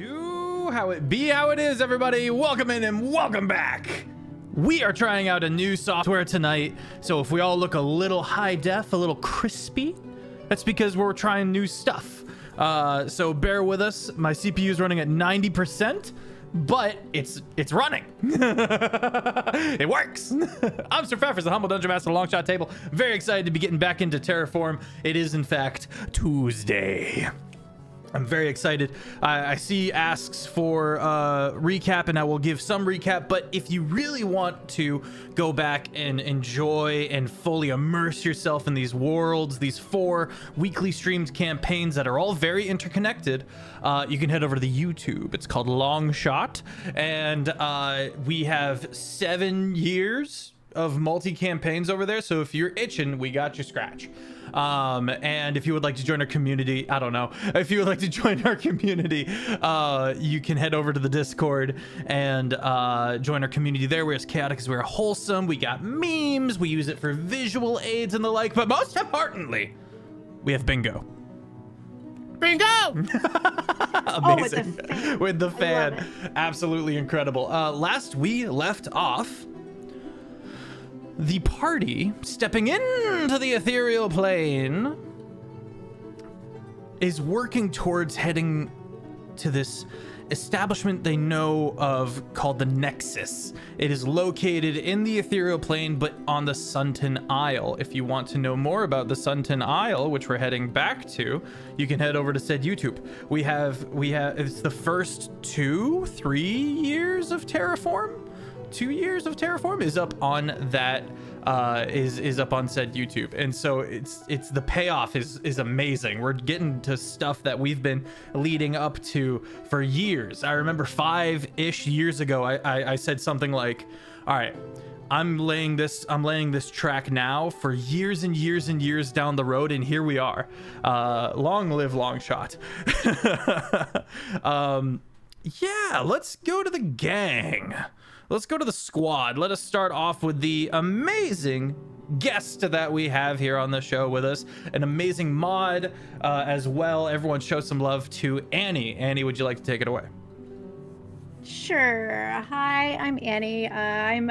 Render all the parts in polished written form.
do, how it be, how it is, everybody. Welcome in and welcome back. We are trying out a new software tonight, so if we all look a little high def, a little crispy, that's because we're trying new stuff. So bear with us. My CPU is running at 90%, but it's running. It works. I'm Sir Feffers, the humble dungeon master of the Longshot table. Very excited to be getting back into Terraform. It is in fact Tuesday. I'm very excited. I see asks for recap, and I will give some recap, but if you really want to go back and enjoy and fully immerse yourself in these worlds, these 4 weekly streamed campaigns that are all very interconnected, you can head over to the YouTube. It's called Longshot, and we have 7 years of multi-campaigns over there, so if you're itching, we got you scratch. And if you would like to join our community, I don't know, if you would like to join our community, you can head over to the Discord and join our community there. We're as chaotic as we're wholesome. We got memes, we use it for visual aids and the like, but most importantly, we have bingo. Bingo! Amazing. Oh, with the fan. Absolutely incredible. Last we left off, the party stepping into the ethereal plane is working towards heading to this establishment they know of called the Nexus. It is located in the ethereal plane, but on the Sunken Isle. If you want to know more about the Sunken Isle, which we're heading back to, you can head over to said YouTube. We have it's the first 3 years of Terraform. 2 years of Terraform is up on that is up on said YouTube, and so it's the payoff is amazing. We're getting to stuff that we've been leading up to for years. I remember 5-ish years ago I said something like, all right, I'm laying this track now for years and years and years down the road, and here we are. Long live Longshot. Yeah, let's go to the gang. Let's go to the squad. Let us start off with the amazing guest that we have here on the show with us. An amazing mod as well. Everyone show some love to Annie. Annie, would you like to take it away? Sure. Hi, I'm Annie. I'm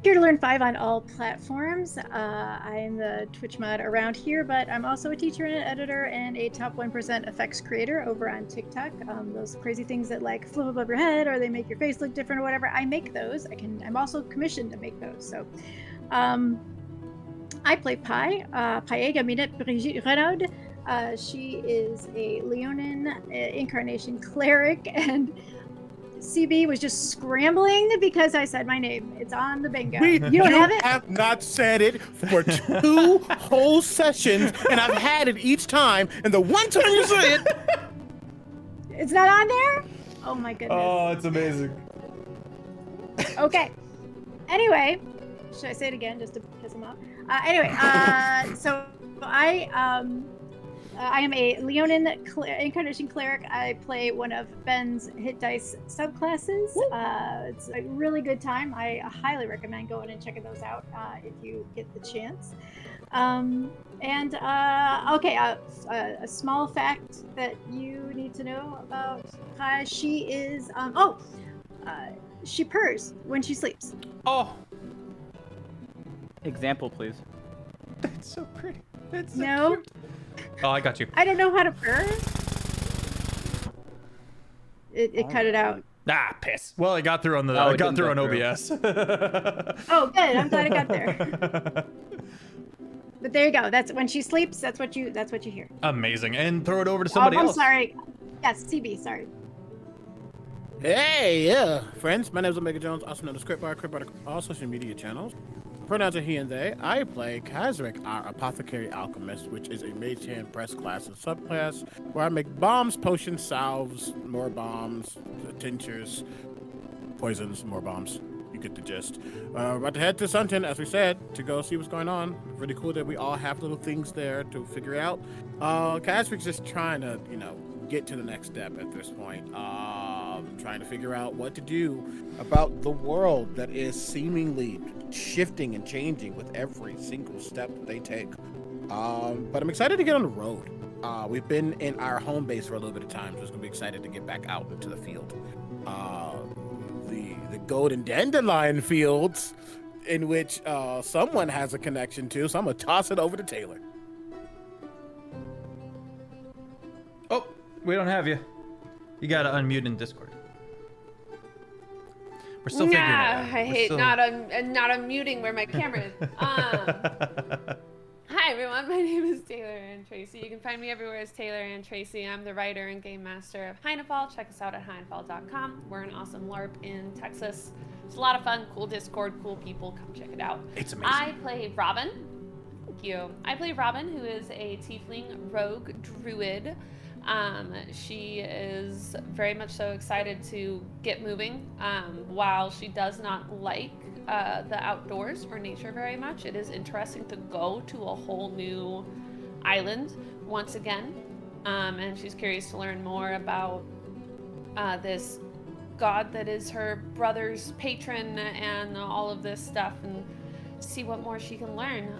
here to learn 5 on all platforms. I'm the Twitch mod around here, but I'm also a teacher and an editor and a top 1% effects creator over on TikTok. Those crazy things that like flip above your head or they make your face look different or whatever. I make those. I'm also commissioned to make those. So I play Pi, Paega Minette Brigitte Brainard. She is a Leonin incarnation cleric, and CB was just scrambling because I said my name. It's on the bingo. You don't have it? I have not said it for 2 whole sessions, and I've had it each time, and the one time you say it... It's not on there? Oh my goodness. Oh, it's amazing. Okay. Anyway, should I say it again just to piss him off? So I am a Leonin incarnation cleric. I play one of Ben's hit dice subclasses. It's a really good time. I highly recommend going and checking those out if you get the chance. A small fact that you need to know about she is she purrs when she sleeps. Oh, example, please. That's so pretty. That's so no. cute. Oh, I got you. I don't know how to purr. It cut it out. Ah, piss. Well, I got through on the on OBS. Oh, good. I'm glad it got there. But there you go. That's when she sleeps. That's what you hear. Amazing. And throw it over to somebody else. I'm sorry. Yes, CB. Sorry. Hey, yeah, friends. My name is Omega Jones, also known as CritBard. CritBard on all social media channels. Pronouns are he and they. I play Kazric, our Apothecary Alchemist, which is a mage hand press class and subclass, where I make bombs, potions, salves, more bombs, tinctures, poisons, more bombs. You get the gist. About to head to Sunken, as we said, to go see what's going on. Really cool that we all have little things there to figure out. Kazric's just trying to, get to the next step at this point. Trying to figure out what to do about the world that is seemingly shifting and changing with every single step that they take. But I'm excited to get on the road. We've been in our home base for a little bit of time, so it's gonna be excited to get back out into the field. The golden dandelion fields, in which someone has a connection to, so I'm gonna toss it over to Taylor. Oh, we don't have you. You gotta unmute in Discord. We're still figuring it out. I hate not unmuting where my camera is. Hi everyone, my name is Taylor and Tracy. You can find me everywhere as Taylor and Tracy. I'm the writer and game master of Heinefall. Check us out at heinefall.com. We're an awesome LARP in Texas. It's a lot of fun, cool Discord, cool people. Come check it out. It's amazing. I play Robin. Thank you. I play Robin, who is a tiefling rogue druid. She is very much so excited to get moving. While she does not like the outdoors or nature very much, it is interesting to go to a whole new island once again. And she's curious to learn more about this god that is her brother's patron and all of this stuff, and see what more she can learn.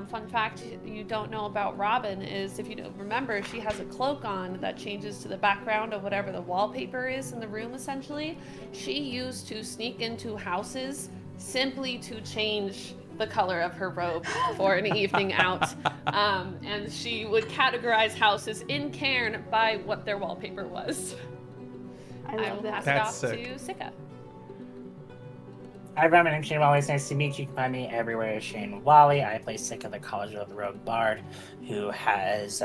Fun fact you don't know about Robin is, if you don't remember, she has a cloak on that changes to the background of whatever the wallpaper is in the room, essentially. She used to sneak into houses simply to change the color of her robe for an evening out. And she would categorize houses in Cairn by what their wallpaper was. I will pass it off to Sika. Hi everyone, my name's Shane Whalley. It's nice to meet you. You can find me everywhere as Shane Whalley. I play Sika, the College of the Rogue Bard, who has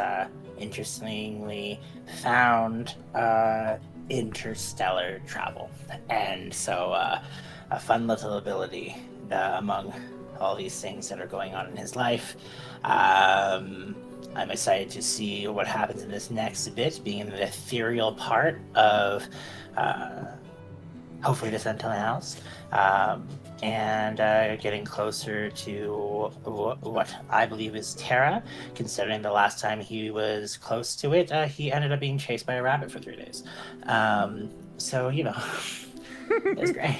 interestingly found interstellar travel. And so a fun little ability among all these things that are going on in his life. I'm excited to see what happens in this next bit, being in the ethereal part of hopefully the Sentinel House, and getting closer to what I believe is Terra, considering the last time he was close to it, he ended up being chased by a rabbit for 3 days. So, you know, it's great.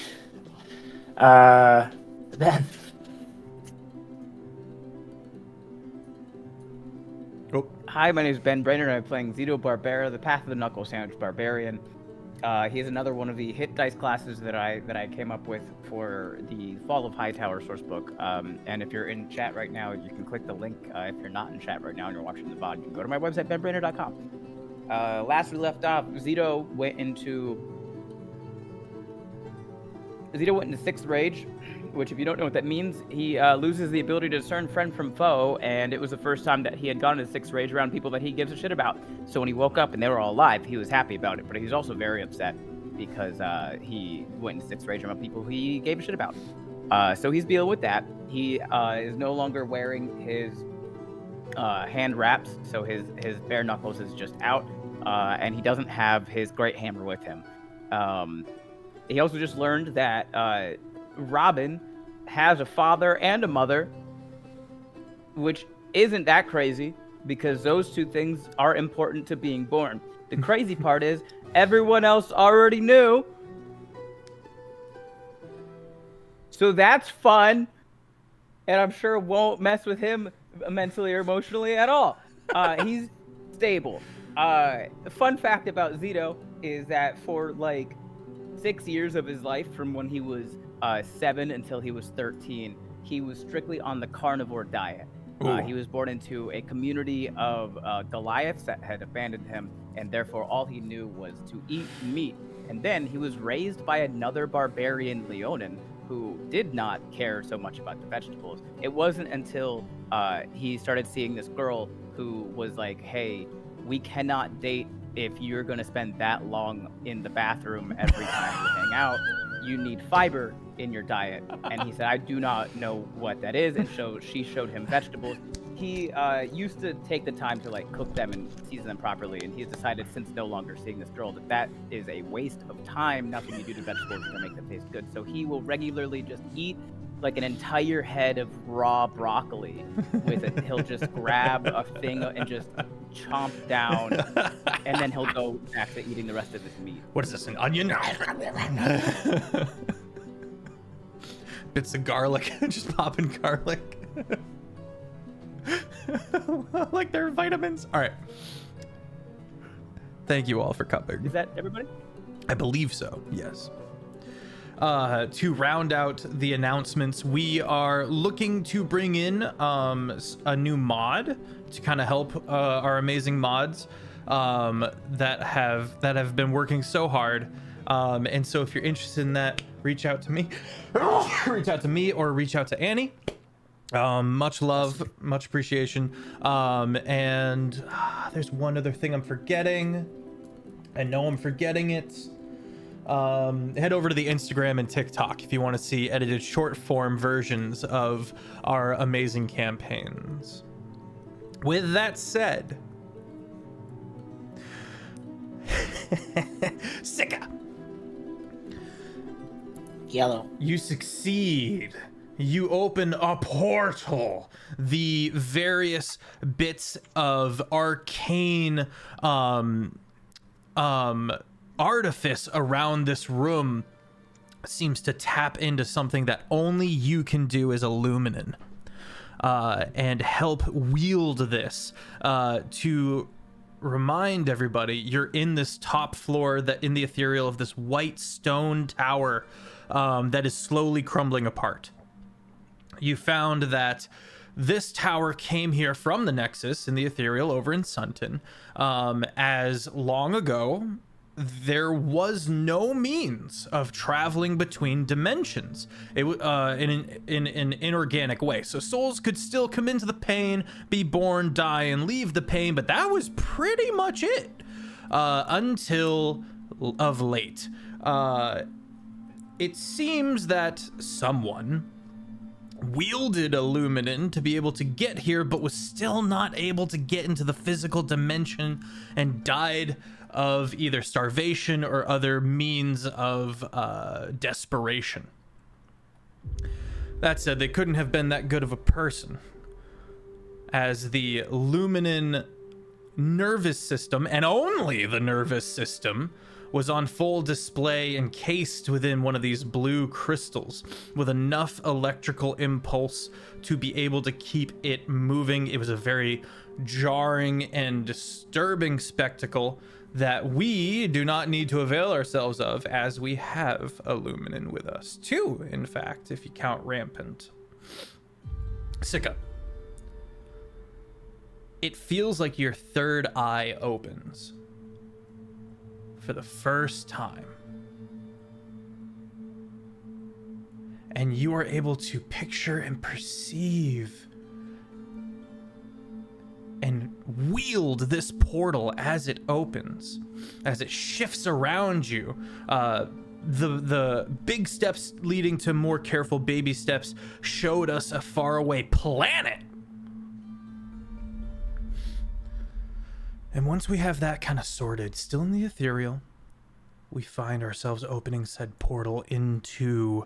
Ben. Oh. Hi, my name is Ben Brainard. I'm playing Zito Barbera, the Path of the Knuckle Sandwich Barbarian. He is another one of the hit dice classes that I came up with for the Fall of Hightower sourcebook. And if you're in chat right now, you can click the link. If you're not in chat right now and you're watching the VOD, you can go to my website, benbrainerd.com. Last we left off, Zito went into 6th Rage, which, if you don't know what that means, he loses the ability to discern friend from foe, and it was the first time that he had gone into 6th Rage around people that he gives a shit about. So when he woke up and they were all alive, he was happy about it, but he's also very upset because he went into 6th Rage around people he gave a shit about. So he's dealing with that. He is no longer wearing his hand wraps, so his bare knuckles is just out, and he doesn't have his great hammer with him. He also just learned that Robin has a father and a mother, which isn't that crazy because those two things are important to being born. The crazy part is everyone else already knew. So that's fun, and I'm sure won't mess with him mentally or emotionally at all. He's stable. Fun fact about Zito is that for like 6 years of his life, from when he was 7 until he was 13, he was strictly on the carnivore diet. He was born into a community of Goliaths that had abandoned him, and therefore all he knew was to eat meat. And then he was raised by another barbarian Leonin who did not care so much about the vegetables. It wasn't until he started seeing this girl who was like, hey, we cannot date if you're going to spend that long in the bathroom every time we hang out. You need fiber in your diet. And he said, I do not know what that is. And so she showed him vegetables. He used to take the time to like cook them and season them properly. And he's decided, since no longer seeing this girl, that is a waste of time. Nothing you do to vegetables to make them taste good. So he will regularly just eat like an entire head of raw broccoli with it. He'll just grab a thing and just chomp down, and then he'll go back to eating the rest of his meat. What is this, an onion? Bits of garlic, just popping garlic. Like they're vitamins. All right. Thank you all for coming. Is that everybody? I believe so, yes. To round out the announcements, we are looking to bring in a new mod to kind of help our amazing mods that have been working so hard. And so if you're interested in that, reach out to me. Reach out to me or reach out to Annie. Much love, much appreciation. And there's one other thing I'm forgetting. I know I'm forgetting it. Head over to the Instagram and TikTok if you want to see edited short form versions of our amazing campaigns. With that said, Sika, Yellow. you succeed. You open a portal. The various bits of arcane artifice around this room seems to tap into something that only you can do as a Luminine, and help wield this to remind everybody you're in this top floor, that in the ethereal of this white stone tower that is slowly crumbling apart. You found that this tower came here from the Nexus in the ethereal over in Sunton, as long ago there was no means of traveling between dimensions in an inorganic way. So souls could still come into the pain, be born, die, and leave the pain, but that was pretty much it until of late. It seems that someone wielded a Luminine to be able to get here, but was still not able to get into the physical dimension and died of either starvation or other means of desperation. That said, they couldn't have been that good of a person, as the Luminine nervous system, and only the nervous system, was on full display encased within one of these blue crystals with enough electrical impulse to be able to keep it moving. It was a very jarring and disturbing spectacle that we do not need to avail ourselves of, as we have a Luminine with us. Two, in fact, if you count Rampant. Sika, it feels like your third eye opens for the first time, and you are able to picture and perceive and wield this portal as it opens, as it shifts around you. The big steps leading to more careful baby steps showed us a faraway planet. And once we have that kind of sorted, still in the ethereal, we find ourselves opening said portal into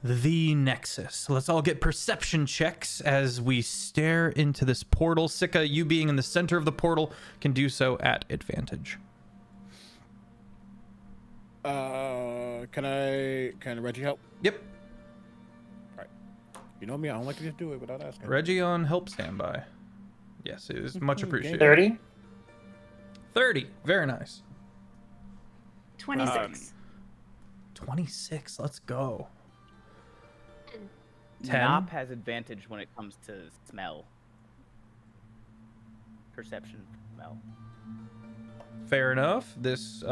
the Nexus. Let's all get perception checks as we stare into this portal. Sika, you being in the center of the portal, can do so at advantage. Can Reggie help? Yep. All right. You know me, I don't like to just do it without asking. Reggie on help standby. Yes, it is much appreciated. 30. 30. Very nice. 26. 26. Let's go. 10. Nop has advantage when it comes to smell. Perception, smell. Fair enough. This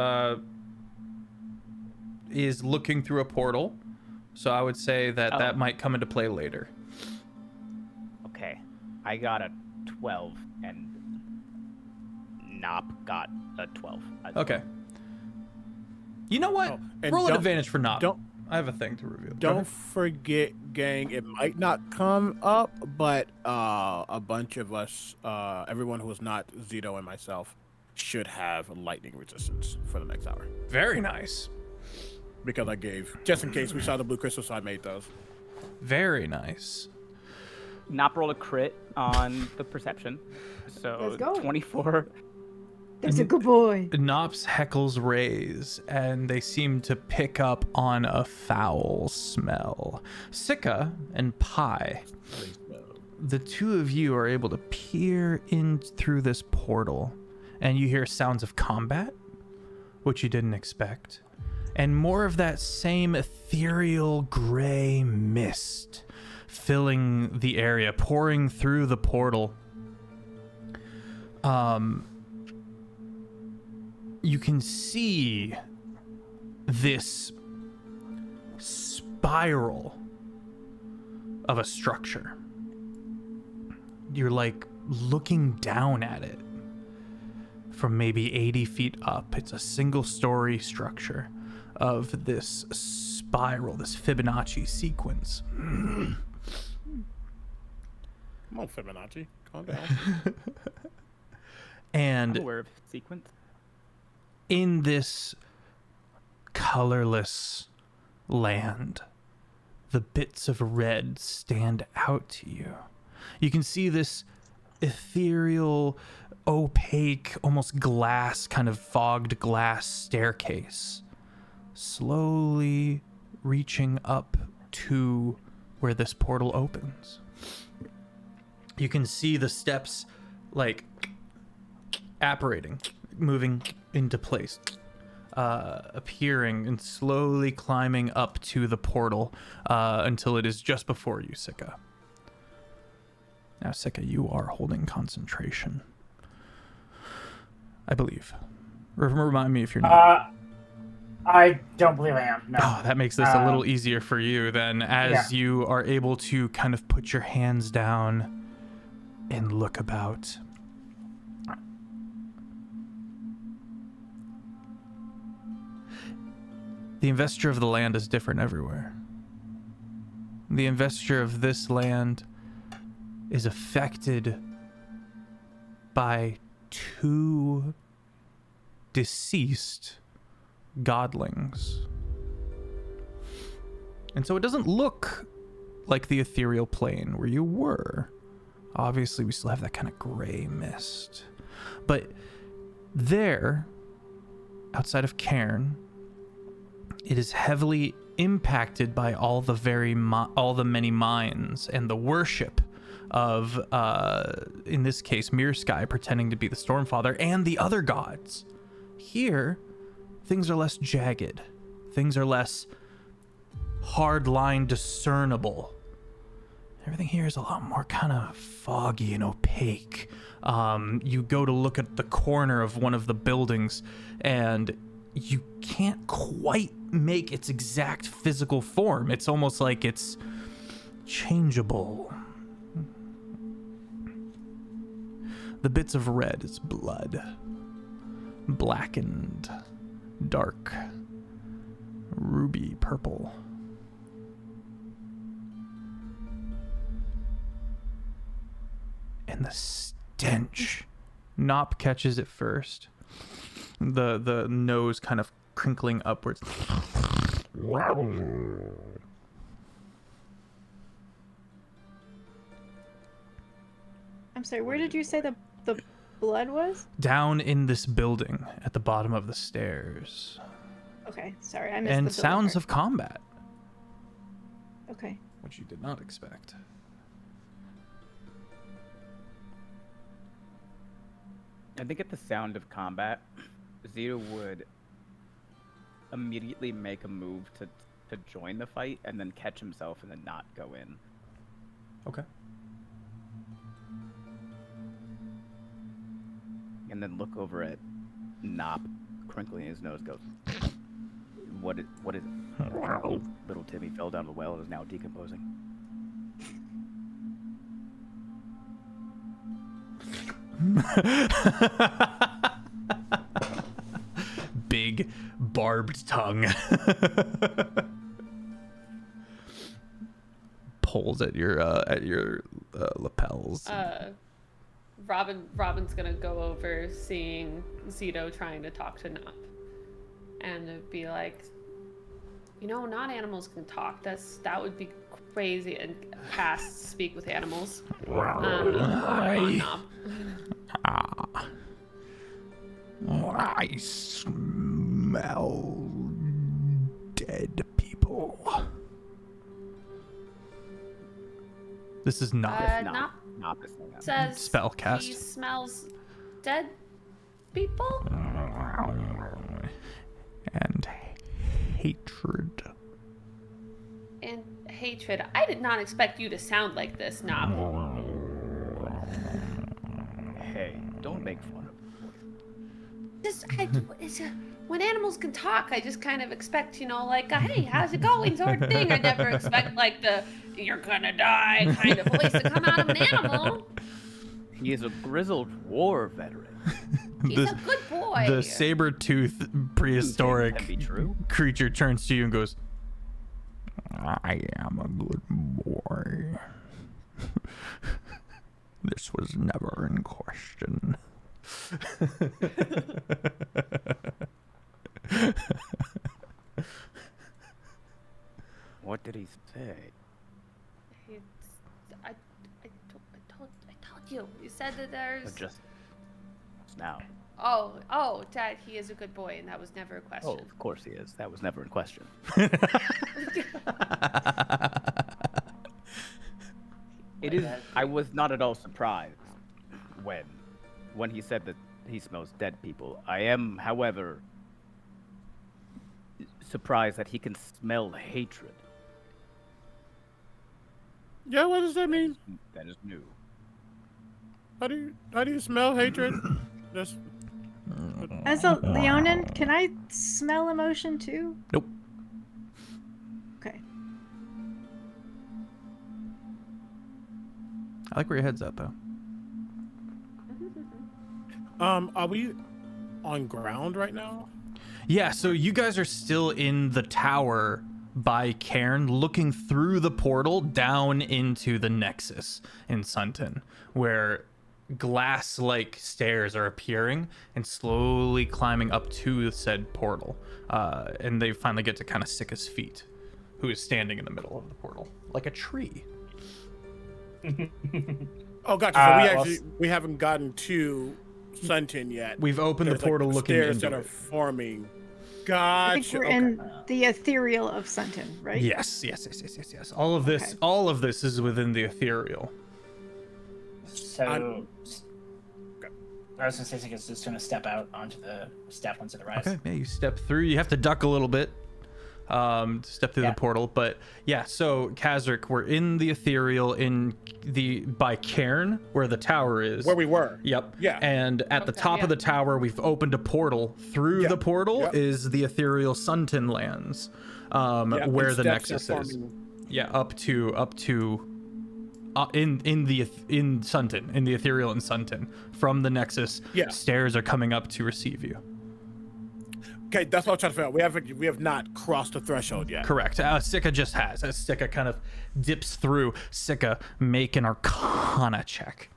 is looking through a portal, so I would say that that might come into play later. Okay, I got a 12, and Nop got a 12. Okay. You know what? Roll an advantage for Nop. I have a thing to reveal. Don't forget, gang, it might not come up, but a bunch of us, everyone who is not Zito and myself, should have lightning resistance for the next hour. Very nice. Because I gave, just in case we saw the blue crystal, so I made those. Very nice. Nop rolled a crit on the perception. So Let's go. 24. That's a good boy. Nop's heckles raise, and they seem to pick up on a foul smell. Sika and Pi, the two of you are able to peer in through this portal and you hear sounds of combat, which you didn't expect, and more of that same ethereal gray mist filling the area, pouring through the portal. You can see this spiral of a structure. You're like looking down at it from maybe 80 feet up. It's a single-story structure of this spiral, this Fibonacci sequence. Come on, Fibonacci. Calm down. And I'm aware of sequence. in this colorless land, the bits of red stand out to you. You can see this ethereal, opaque, almost glass, kind of fogged glass staircase slowly reaching up to where this portal opens. You can see the steps like apparating, moving into place, appearing and slowly climbing up to the portal until it is just before you, Sika. Now, Sika, you are holding concentration, I believe. Remind me if you're not. I don't believe I am. No. Oh, that makes this a little easier for you then, as you are able to kind of put your hands down and look about. The investiture of the land is different everywhere. The investiture of this land is affected by 2 deceased godlings. And so it doesn't look like the ethereal plane where you were. Obviously, we still have that kind of gray mist. But there, outside of Cairn, it is heavily impacted by all the many minds and the worship of, in this case, Mirror Sky pretending to be the Stormfather and the other gods. Here, things are less jagged. Things are less hard-line discernible. Everything here is a lot more kind of foggy and opaque. You go to look at the corner of one of the buildings, and you can't quite make its exact physical form. It's almost like it's changeable. The bits of red is blood, blackened, dark, ruby purple. And the stench. Nop catches it first. The nose kind of crinkling upwards. I'm sorry, where did you say the blood was? Down in this building at the bottom of the stairs. Okay, sorry, I missed And the sounds of combat, Okay. which you did not expect. I think at the sound of combat, Zito would immediately make a move to join the fight and then catch himself and then not go in. Okay. And then look over at Nop, crinkling his nose, goes, What is it? Little Timmy fell down the well and is now decomposing. Big barbed tongue. Pulls at your lapels. Robin's gonna go over seeing Zito trying to talk to Nop, and it'd be like, not animals can talk. That would be crazy. And cast speak with animals. On Nop. I smell dead people. This is not Nop Nop is saying that. says spell cast. he smells dead people? And hatred. And hatred. I did not expect you to sound like this, Knob. Hey, don't make fun of him. When animals can talk, I just kind of expect, like, hey, how's it going sort of thing. I never expect, like, the you're gonna die kind of voice to come out of an animal. He is a grizzled war veteran. He's a good boy. The saber-toothed prehistoric Can be true. creature turns to you and goes, I am a good boy. This was never in question. What did he say? I told you. You said that there's. Just now. Oh, Dad, he is a good boy, and that was never a question. Oh, of course he is. That was never in question. It is. I was not at all surprised when he said that he smells dead people. I am, however, surprised that he can smell hatred. Yeah, what does that mean? That is new. How do you smell hatred? Just As a Leonin, can I smell emotion too? Nope. Okay. I like where your head's at, though. are we on ground right now? Yeah, so you guys are still in the tower by Cairn, looking through the portal down into the Nexus in Sunton, where glass-like stairs are appearing and slowly climbing up to said portal. And they finally get to kind of Sika's feet, who is standing in the middle of the portal, like a tree. Oh, gotcha. So we haven't gotten to Sunton yet. We've opened the portal, looking stairs into that are it. forming. I think Gotcha. we're in the ethereal of Sunton, right? Yes. All of this is within the ethereal. So, I was gonna say Sika's just gonna step out onto the step onto the rise. Okay, yeah, you step through. You have to duck a little bit to step through the portal. But yeah, so Kazric, we're in the ethereal by Cairn, where the tower is. Where we were. Yep. Yeah. And at the top of the tower, we've opened a portal. Through the portal is the ethereal Sunton lands, where the Nexus is. Yeah, up to in Sunton, in the ethereal in Sunton. From the Nexus, stairs are coming up to receive you. Okay, that's what I'm trying to figure out. We have not crossed the threshold yet. Correct. Sika just has. As Sika kind of dips through, Sika, make an Arcana check.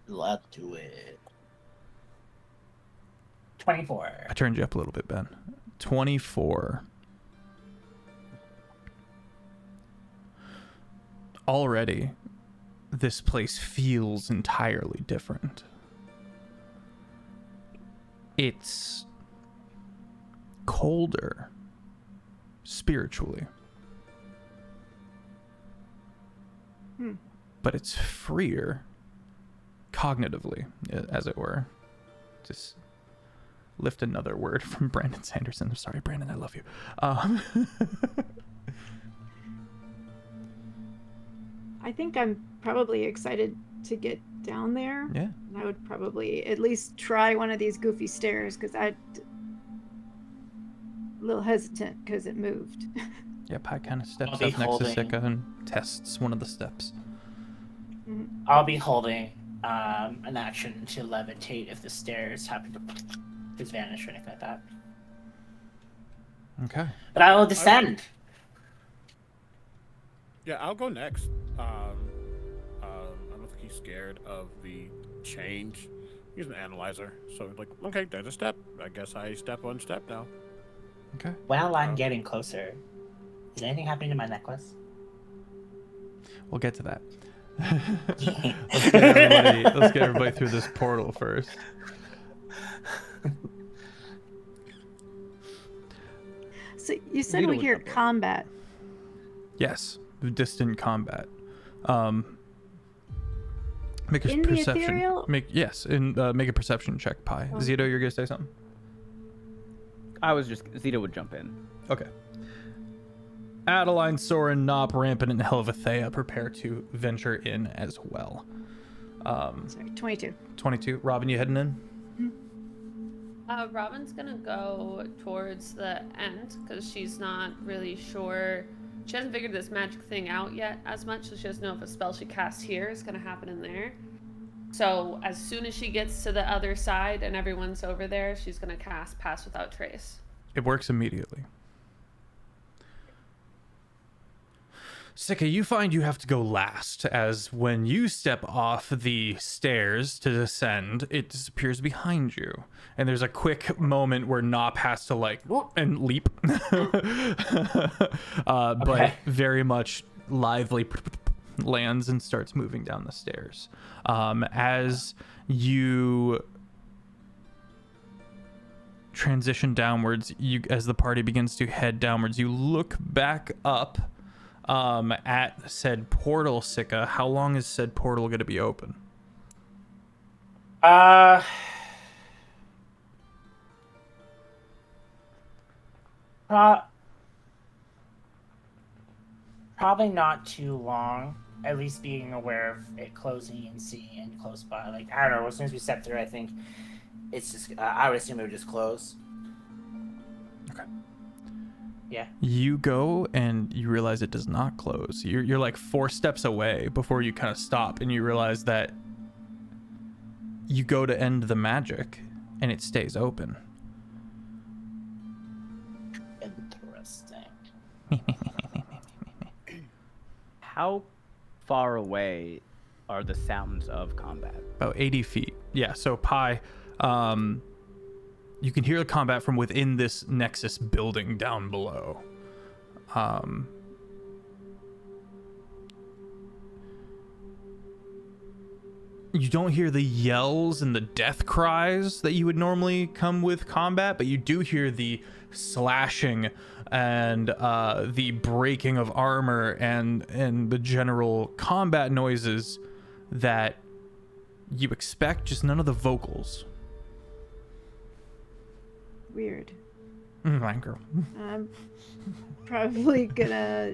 Let's do it. 24. I turned you up a little bit, Ben. 24. Already, this place feels entirely different. It's colder spiritually. But it's freer cognitively, as it were. Just lift another word from Brandon Sanderson. I'm sorry, Brandon, I love you. I think I'm probably excited to get down there. Yeah. And I would probably at least try one of these goofy stairs because I'm a little hesitant because it moved. Yeah, Pi kind of steps I'll up be next to holding. Sika and tests one of the steps. I'll be holding an action to levitate if the stairs happen to just vanish or anything like that. Okay. But I will descend. Yeah, I'll go next. I don't think he's scared of the change. He's an analyzer, so like, okay, there's a step. I guess I step one step now. Okay. While I'm getting closer, is anything happening to my necklace? We'll get to that. Let's get everybody through this portal first. So you said we hear combat. Yes, distant combat. Make a In the perception. ethereal? Make a perception check, Pi. Oh. Zito, you're gonna say something? Zito would jump in. Okay. Adeline, Soren, Nop, Rampant, and Helvethea prepare to venture in as well. Sorry, 22. 22. Robin, you heading in? Robin's gonna go towards the end because she's not really sure. She hasn't figured this magic thing out yet as much, so she doesn't know if a spell she casts here is gonna happen in there. So as soon as she gets to the other side and everyone's over there, she's gonna cast Pass Without Trace. It works immediately. Sika, you find you have to go last, as when you step off the stairs to descend, it disappears behind you. And there's a quick moment where Nop has to like whoop and leap. But very much lively lands and starts moving down the stairs. As you transition downwards, as the party begins to head downwards, you look back up at said portal, Sika. How long is said portal going to be open? Probably not too long. At least being aware of it closing and seeing it close by. Like, I don't know. As soon as we step through, I think it's just. I would assume it would just close. Okay. Yeah. You go and you realize it does not close. You're like 4 steps away before you kind of stop, and you realize that you go to end the magic and it stays open. Interesting. How far away are the sounds of combat? About 80 feet. Yeah, so Pi, you can hear the combat from within this Nexus building down below. You don't hear the yells and the death cries that you would normally come with combat, but you do hear the slashing and the breaking of armor and the general combat noises that you expect, just none of the vocals. Weird. Girl. I'm probably gonna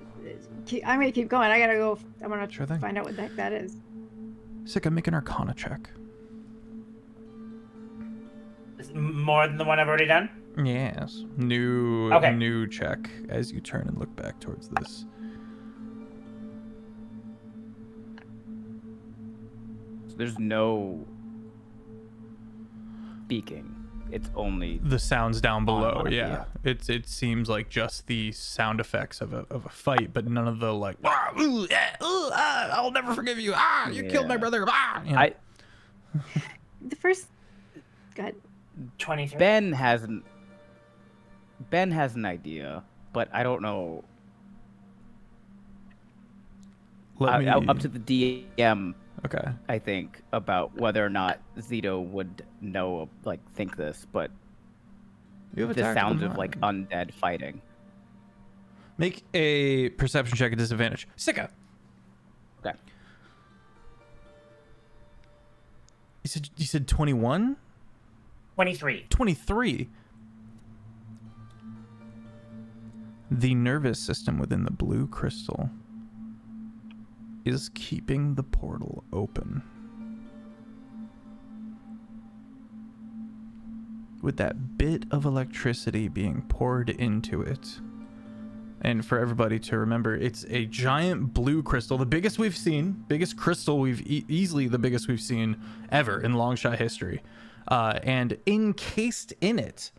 I'm gonna keep going. I gotta go. I'm gonna Sure thing. find out what the heck that is. Sika, make an Arcana check. Is it more than the one I've already done? Yes. New check as you turn and look back towards this. There's no speaking. It's only The sounds down below. yeah. It seems like just the sound effects of a fight, but none of the like, "Ah, ooh, I'll never forgive you. You killed my brother. You know. The first. Go ahead. 23. Ben has an idea, but I don't know. Up to the DM. Okay. I think about whether or not Zito would know, think this, but You have a the tactical sounds of mind. undead fighting. Make a perception check at disadvantage. Sika. Okay. You said 21? 23. 23. The nervous system within the blue crystal is keeping the portal open. With that bit of electricity being poured into it. And for everybody to remember, it's a giant blue crystal, the biggest we've seen, biggest crystal easily the biggest we've seen ever in Longshot history. And encased in it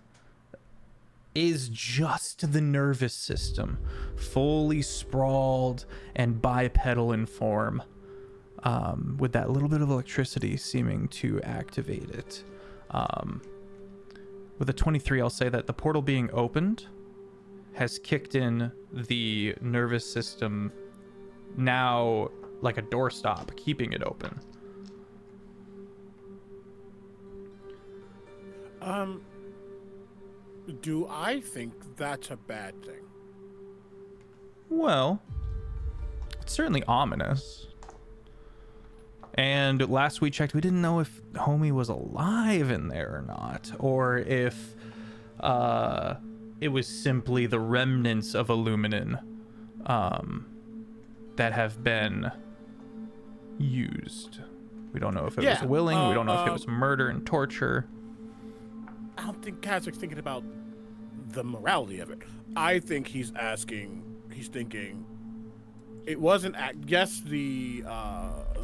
is just the nervous system, fully sprawled and bipedal in form, with that little bit of electricity seeming to activate it. With a 23, I'll say that the portal being opened has kicked in the nervous system, now like a doorstop, keeping it open. Do I think that's a bad thing? Well, it's certainly ominous. And last we checked, we didn't know if homie was alive in there or not, or if it was simply the remnants of Illuminant that have been used. We don't know if it was willing. We don't know if it was murder and torture. I don't think Kazak's thinking about the morality of it. I think he's thinking, it wasn't, yes,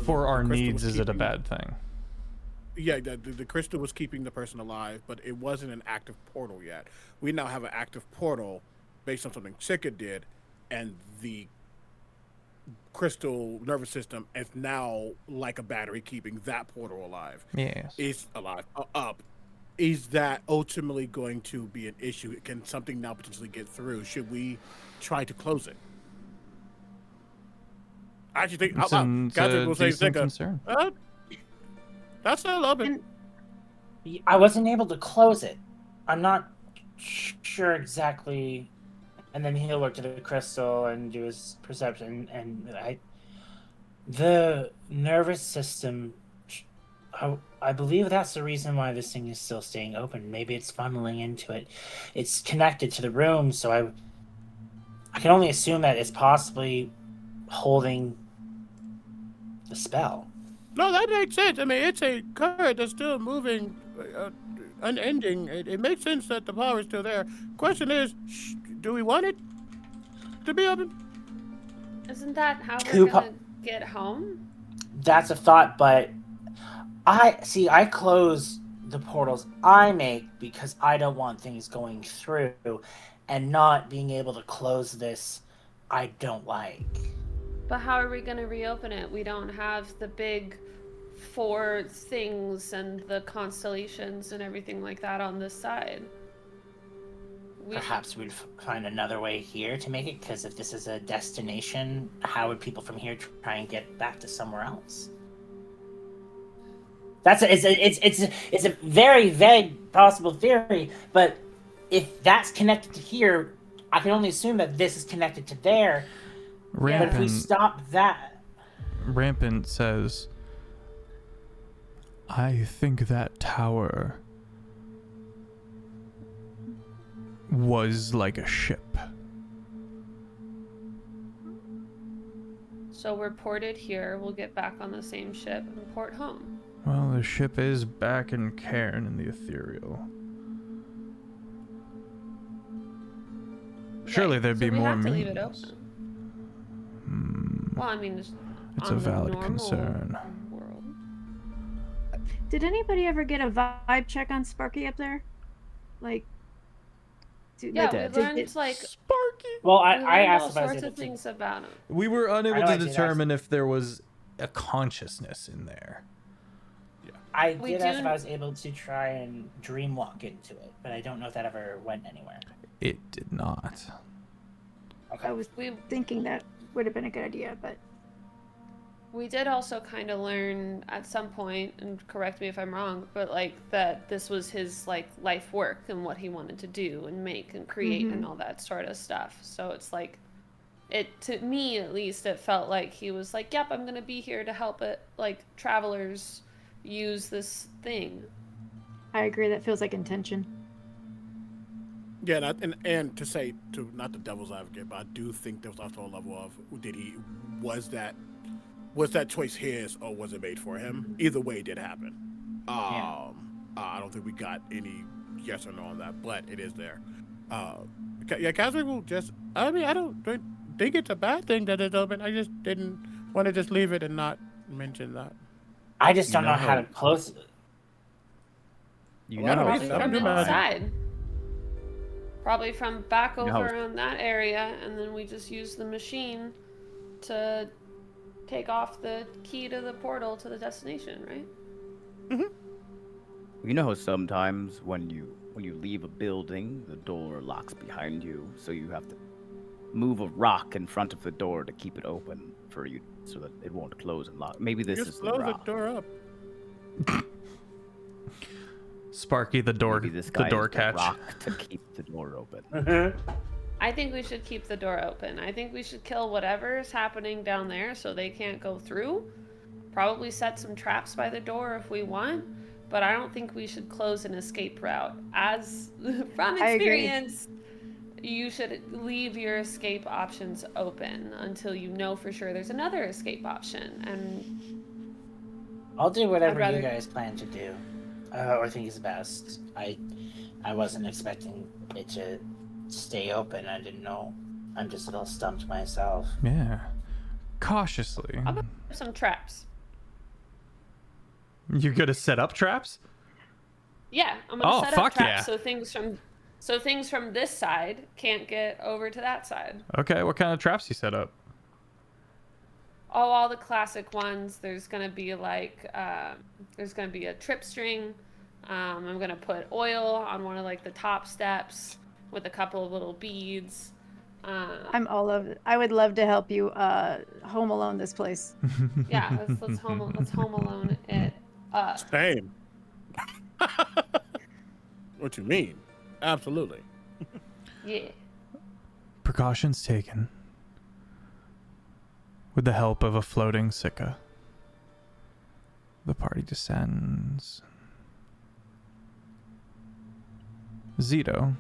for our crystal needs, was is it a keeping- bad thing? Yeah, the crystal was keeping the person alive, but it wasn't an active portal yet. We now have an active portal based on something Sika did, and the crystal nervous system is now like a battery keeping that portal alive. Yes. Is alive, up. Is that ultimately going to be an issue? Can something now potentially get through? Should we try to close it? I actually think It's a decent concern. That's still open. I wasn't able to close it. I'm not sure exactly. And then he'll look to the crystal and do his perception. And the nervous system, I believe that's the reason why this thing is still staying open. Maybe it's funneling into it. It's connected to the room, so I can only assume that it's possibly holding the spell. No, that makes sense. I mean, it's a current that's still moving, unending. It makes sense that the power is still there. Question is, do we want it to be open? Isn't that how we're gonna get home? That's a thought, but I close the portals I make because I don't want things going through, and not being able to close this I don't like. But how are we gonna reopen it? We don't have the big 4 things and the constellations and everything like that on this side. Perhaps we'd find another way here to make it, because if this is a destination, how would people from here try and get back to somewhere else? It's a very, very possible theory, but if that's connected to here, I can only assume that this is connected to there. Rampant, but if we stop that... Rampant says, I think that tower was like a ship. So we're ported here, we'll get back on the same ship and port home. Well, the ship is back in Cairn in the ethereal. Surely there'd be more means. means. Leave it open. Well, I mean, It's a valid concern. World. Did anybody ever get a vibe check on Sparky up there? Like, Yeah, we did. learned like Sparky. Well, we I learned asked all if I was sorts able of to... things about him. We were unable I know to I did determine if there was a consciousness in there. I We did ask if do- I was able to try and dream walk into it, but I don't know if that ever went anywhere. It did not. Okay. I was We thinking that would have been a good idea, but we did also kind of learn at some point, and correct me if I'm wrong, but like that this was his like life work and what he wanted to do and make and create and all that sort of stuff. So it's like, it, to me at least, it felt like he was like, yep, I'm gonna be here to help it, like travelers use this thing. I agree. That feels like intention. Yeah, and to say, to not the devil's advocate, but I do think there was also a level of, was that choice his or was it made for him? Either way, it did happen. I don't think we got any yes or no on that, but it is there. Yeah, Kazakh will just, I mean, I don't think it's a bad thing that it's open. I just didn't want to just leave it and not mention that. I just don't know how to close it. You Well, know, I Probably don't from do that. inside. Probably from back You know over how- in that area, and then we just use the machine to take off the key to the portal to the destination, right? you know how sometimes when you leave a building, the door locks behind you, so you have to move a rock in front of the door to keep it open for you, so that it won't close and lock. Maybe this Just is the close rock. the door up. Sparky, the door, Maybe this the guy door is the catch. rock to keep the door open. I think we should keep the door open. I think we should kill whatever is happening down there so they can't go through. probably set some traps by the door if we want, but I don't think we should close an escape route. As from I agree. experience, you should leave your escape options open until you know for sure there's another escape option. And I'll do whatever rather- you guys plan to do, or think is best. I wasn't expecting it to stay open. I didn't know. I'm just a little stumped myself. Yeah. Cautiously. I'll put some traps. You're gonna set up traps? Yeah, I'm gonna Oh, set fuck up traps yeah. so things from this side can't get over to that side. Okay, what kind of traps you set up? Oh, all the classic ones. There's gonna be like there's gonna be a trip string. I'm gonna put oil on one of like the top steps with a couple of little beads. I'm all of it. I would love to help you home alone this place. Yeah, let's home alone it up. Same. What you mean? Absolutely. Yeah. Precautions taken. With the help of a floating Sika, the party descends. Zito.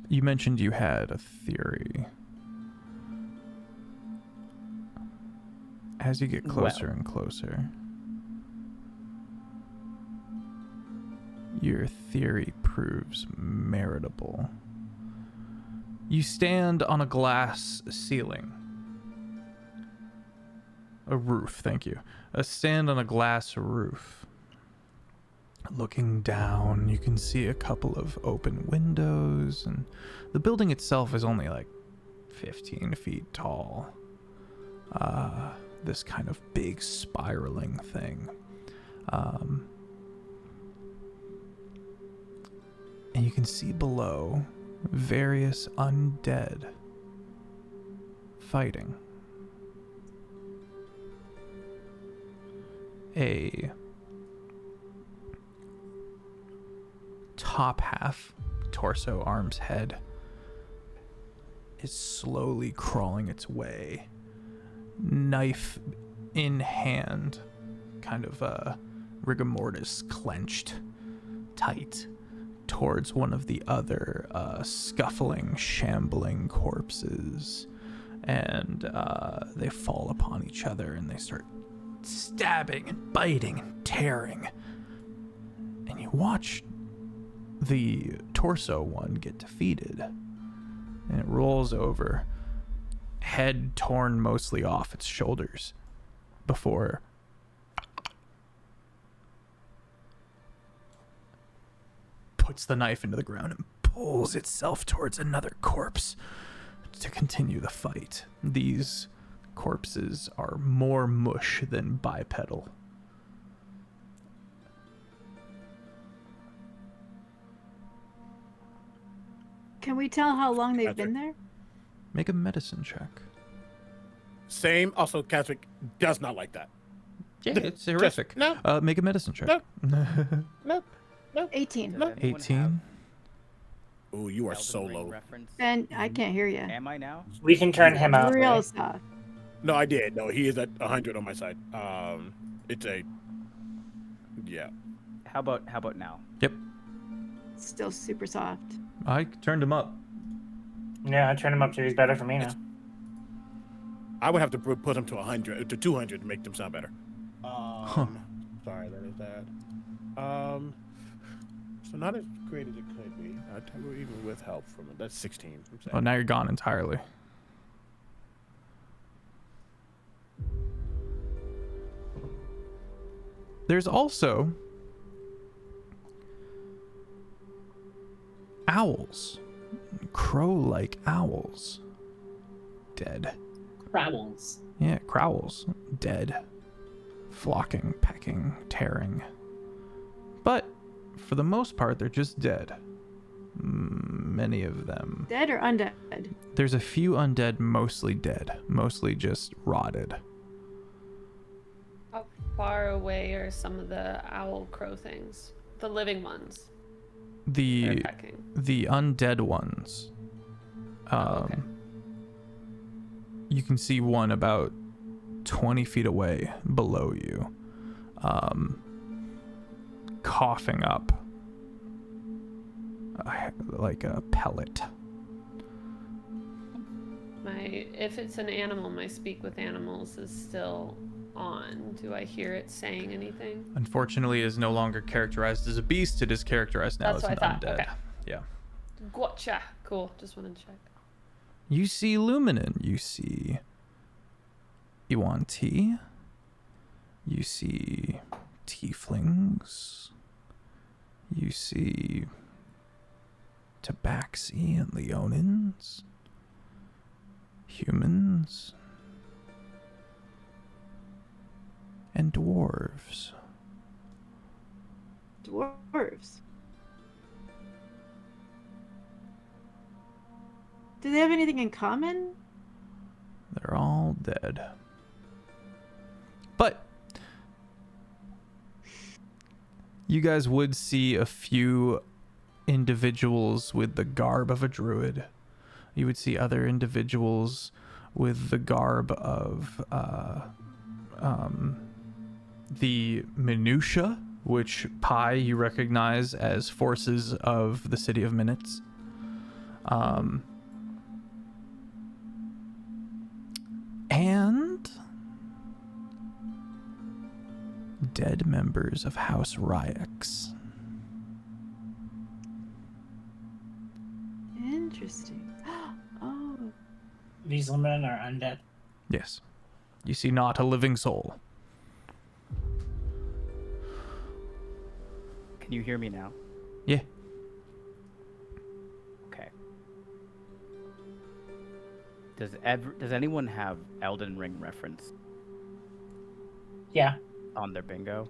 You mentioned you had a theory. As you get closer and closer, your theory proves meritable. You stand on a glass ceiling. A roof, thank you. Stand on a glass roof. Looking down, you can see a couple of open windows, and the building itself is only like 15 feet tall. This kind of big spiraling thing. And you can see below various undead fighting. A top half, torso, arms, head, is slowly crawling its way, knife in hand, kind of rigor mortis clenched tight, towards one of the other scuffling, shambling corpses. And they fall upon each other and they start stabbing and biting and tearing. And you watch the torso one get defeated. And it rolls over, head torn mostly off its shoulders, before puts the knife into the ground and pulls itself towards another corpse to continue the fight. These corpses are more mush than bipedal. Can we tell how long they've That's been right. there? Make a medicine check. Same. Also, Keswick does not like that. Yeah, it's horrific. no. Make a medicine check. Nope. 18. Does anyone 18. have Ooh, you are Elden so Ring low. reference? Ben, I can't hear you. Am I now? We can turn him out. Real right? soft. No, I did. No, he is at 100 on my side. It's a. Yeah. How about now? Yep. Still super soft. I turned him up. Yeah, I turn him up to he's better for me now. I would have to put him to 100 to 200 to make them sound better. Huh. Sorry, that is that. So not as great as it could be. Even with help from it. That's 16. I'm saying. Oh, now you're gone entirely. There's also owls, crow-like owls, dead. Crowels. Yeah, crowels, dead, flocking, pecking, tearing. But for the most part, they're just dead. Many of them. Dead or undead? There's a few undead, mostly dead, mostly just rotted. How far away are some of the owl crow things? The living ones. They're The pecking. undead ones, okay. you can see one about 20 feet away below you, coughing up like a pellet. If it's an animal, my speak with animals is still on. Do I hear it saying anything? Unfortunately, it is no longer characterized as a beast. It is characterized now That's as an what I thought. undead. Okay. Yeah. Gotcha. Cool. Just wanted to check. You see Luminen. You see Yuan Ti. You see Tieflings. You see Tabaxi and Leonins. Humans. And dwarves. Dwarves. Do they have anything in common? They're all dead. But you guys would see a few individuals with the garb of a druid. You would see other individuals with the garb of the minutia, which Pi you recognize as forces of the city of Minutes. And dead members of House Ryx. Interesting. Oh. These women are undead. Yes. You see not a living soul. Can you hear me now? Yeah. Okay. Does anyone have Elden Ring reference Yeah. on their bingo?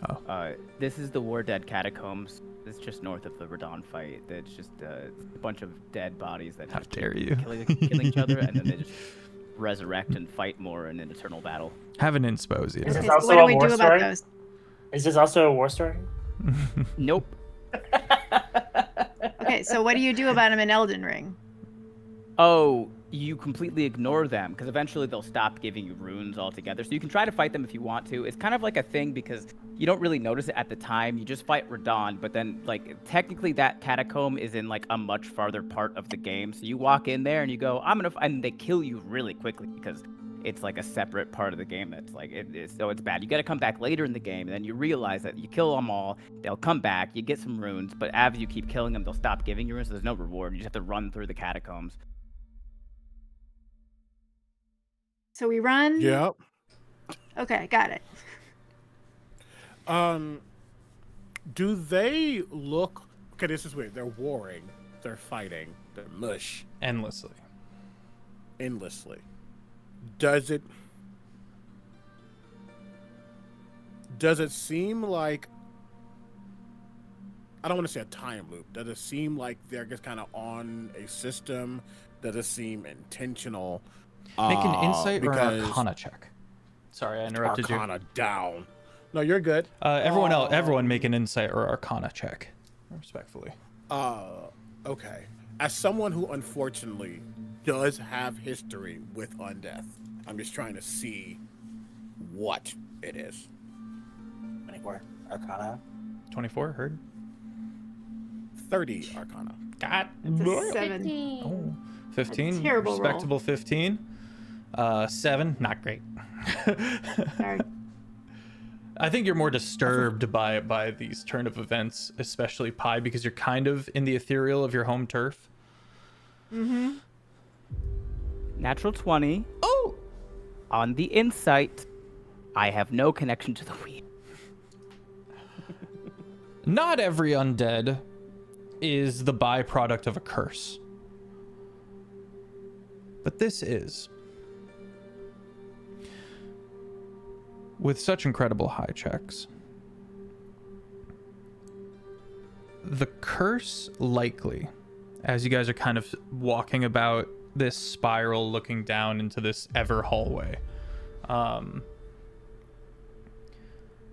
Oh. This is the War Dead Catacombs. It's just north of the Radon fight. It's just a bunch of dead bodies that How just dare keep you. killing each other, and then they just resurrect and fight more in an eternal battle. Have an inspo, Zeta. Is Okay, this so also what do a we war do story? about those? Is this also a war story? Nope. Okay, so what do you do about them in Elden Ring? Oh, you completely ignore them because eventually they'll stop giving you runes altogether. So you can try to fight them if you want to. It's kind of like a thing because you don't really notice it at the time. You just fight Radon, but then like technically that catacomb is in like a much farther part of the game. So you walk in there and you go, and they kill you really quickly because it's like a separate part of the game that's like so it's bad. You got to come back later in the game, and then you realize that you kill them all, they'll come back, you get some runes, but as you keep killing them, they'll stop giving you runes. So there's no reward. You just have to run through the catacombs. So we run? Yep. Okay, got it. Do they look? Okay, this is weird. They're warring. They're fighting. They're mush Endlessly. endlessly. Does it seem like, I don't want to say a time loop. Does it seem like they're just kind of on a system? Does it seem intentional? Make an insight or an because arcana check. Sorry, I interrupted Arcana down. No, you're good. you. Everyone make an insight or arcana check. Respectfully. Okay. As someone who unfortunately does have history with undeath, I'm just trying to see what it is. 24 Arcana. 24, heard? 30 Arcana. God. It's a 7. 15. Oh, 15. terrible roll. Respectable 15. 7, not great. Sorry. I think you're more disturbed by these turn of events, especially Pi, because you're kind of in the ethereal of your home turf. Mm-hmm. Natural 20. Oh! On the insight, I have no connection to the weed. Not every undead is the byproduct of a curse. But this is. With such incredible high checks, the curse likely, as you guys are kind of walking about this spiral looking down into this ever hallway,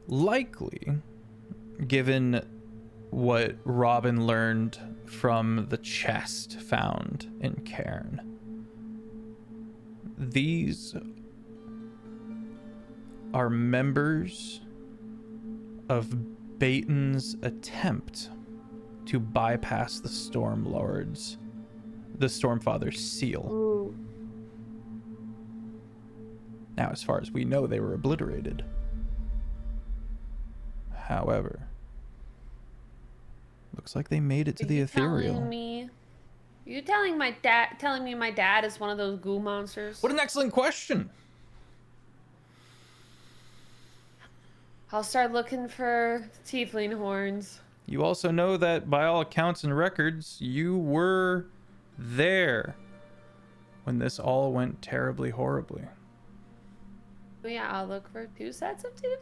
likely, given what Robin learned from the chest found in Cairn, these are members of Baton's attempt to bypass the Stormfather's seal. Ooh. Now, as far as we know, they were obliterated. However, looks like they made it to the ethereal. You telling me my dad is one of those goo monsters? What an excellent question. I'll start looking for tiefling horns. You also know that by all accounts and records, you were there when this all went terribly horribly. Yeah, I'll look for 2 sets of teeth.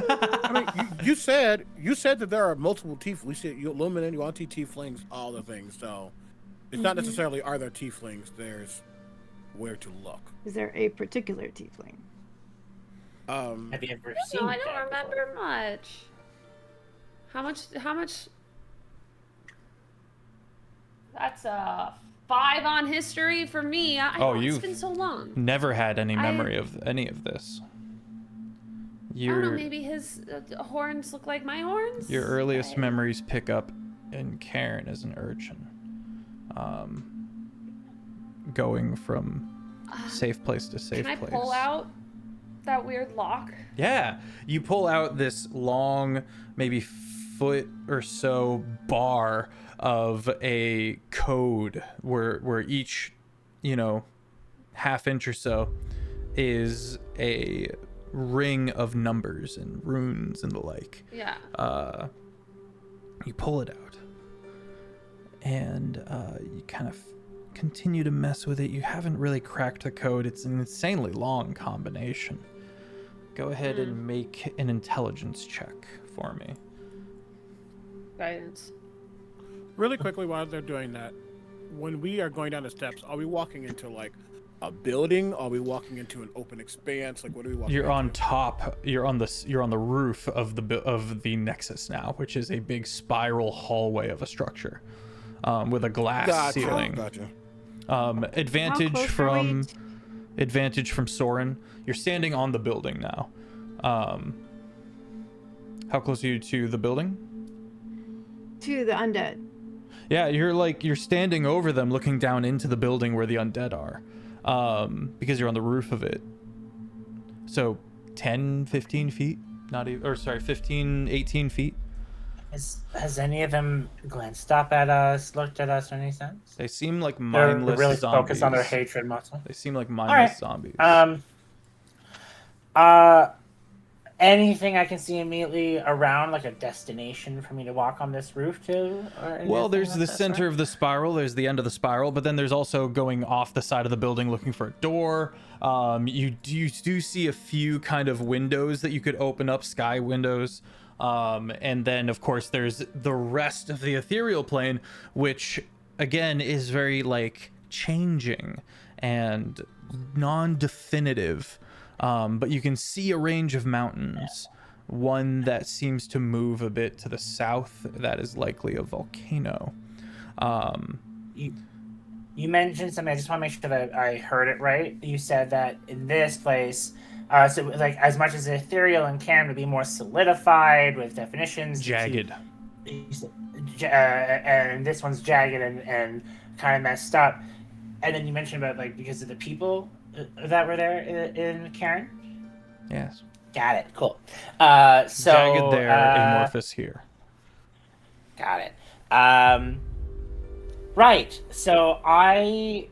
I mean, you said that there are multiple tieflings. We said you Lumen, you want tieflings, all the things. So it's not necessarily are there tieflings. There's where to look. Is there a particular tiefling? Have you ever seen? No, I don't remember much. How much? That's a 5 on history for me. It's been so long. Never had any memory of any of this. I don't know, maybe his horns look like my horns? Your earliest memories pick up in Karen as an urchin. Going from safe place to safe place. Can I pull out that weird lock? Yeah, you pull out this long, maybe foot or so bar of a code where each, half inch or so is a ring of numbers and runes and the like. Yeah. You pull it out and you kind of continue to mess with it. You haven't really cracked the code. It's an insanely long combination. Go ahead and make an intelligence check for me. Guidance. Really quickly, while they're doing that, when we are going down the steps, are we walking into like a building? Are we walking into an open expanse? Like, what are we walking? You're into? on top. You're on the roof of the Nexus now, which is a big spiral hallway of a structure, with a glass ceiling. Gotcha. Advantage from Soren. You're standing on the building now. How close are you to the building? To the undead. Yeah, you're standing over them, looking down into the building where the undead are, because you're on the roof of it. So 10, 15 feet, 15, 18 feet. Has any of them glanced up at us, looked at us, or any sense? They seem like mindless They're really zombies. focused on their hatred mostly. They seem like mindless zombies. Anything I can see immediately around, like a destination for me to walk on this roof to? Well, there's the center of the spiral. There's the end of the spiral, but then there's also going off the side of the building looking for a door. You do see a few kind of windows that you could open up, sky windows. And then, of course, there's the rest of the ethereal plane, which, again, is very, changing and non-definitive. But you can see a range of mountains. One that seems to move a bit to the south. That is likely a volcano. You mentioned something. I just want to make sure that I heard it right. You said that in this place, so as much as ethereal and can be more solidified with definitions. Jagged. And this one's jagged and kind of messed up. And then you mentioned about because of the people that were there in Karen. Yes. Got it. Cool. So jagged there, amorphous here. Got it. Right. So I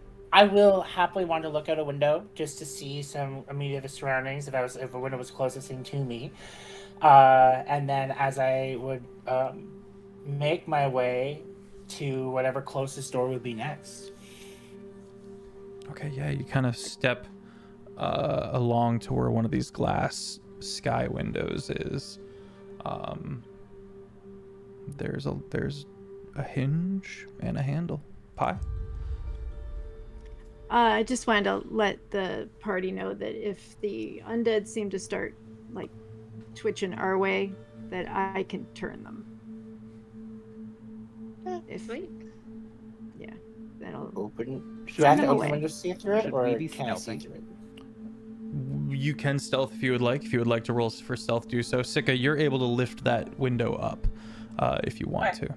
will happily want to look out a window just to see some immediate surroundings if a window was closest thing to me. And then as I would make my way to whatever closest door would be next. Okay, yeah, you kind of step along to where one of these glass sky windows is. There's a hinge and a handle. Pie? I just wanted to let the party know that if the undead seem to start twitching our way, that I can turn them. then I'll Open. Do Send I have them to open away. windows to see through it, Should or we be can I see stealthing? through it? You can stealth if you would like. If you would like to roll for stealth, do so. Sika, you're able to lift that window up if you want to.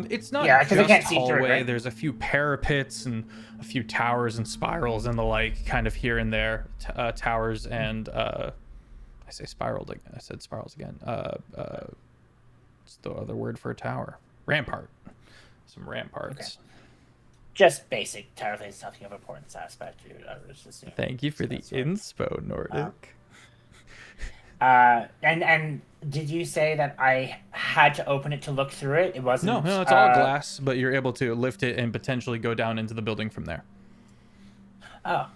It's not Yeah, 'cause I just can't see through it, hallway. right? There's a few parapets and a few towers and spirals and the like, kind of here and there. Towers and I say spiraled again. I said spirals again. What's the other word for a tower? Rampart. Some ramparts. Okay. Just basic terraforming stuff of importance aspect. Thank you for the inspo, Nordic. And did you say that I had to open it to look through it? It wasn't. No, it's all glass, but you're able to lift it and potentially go down into the building from there. Oh.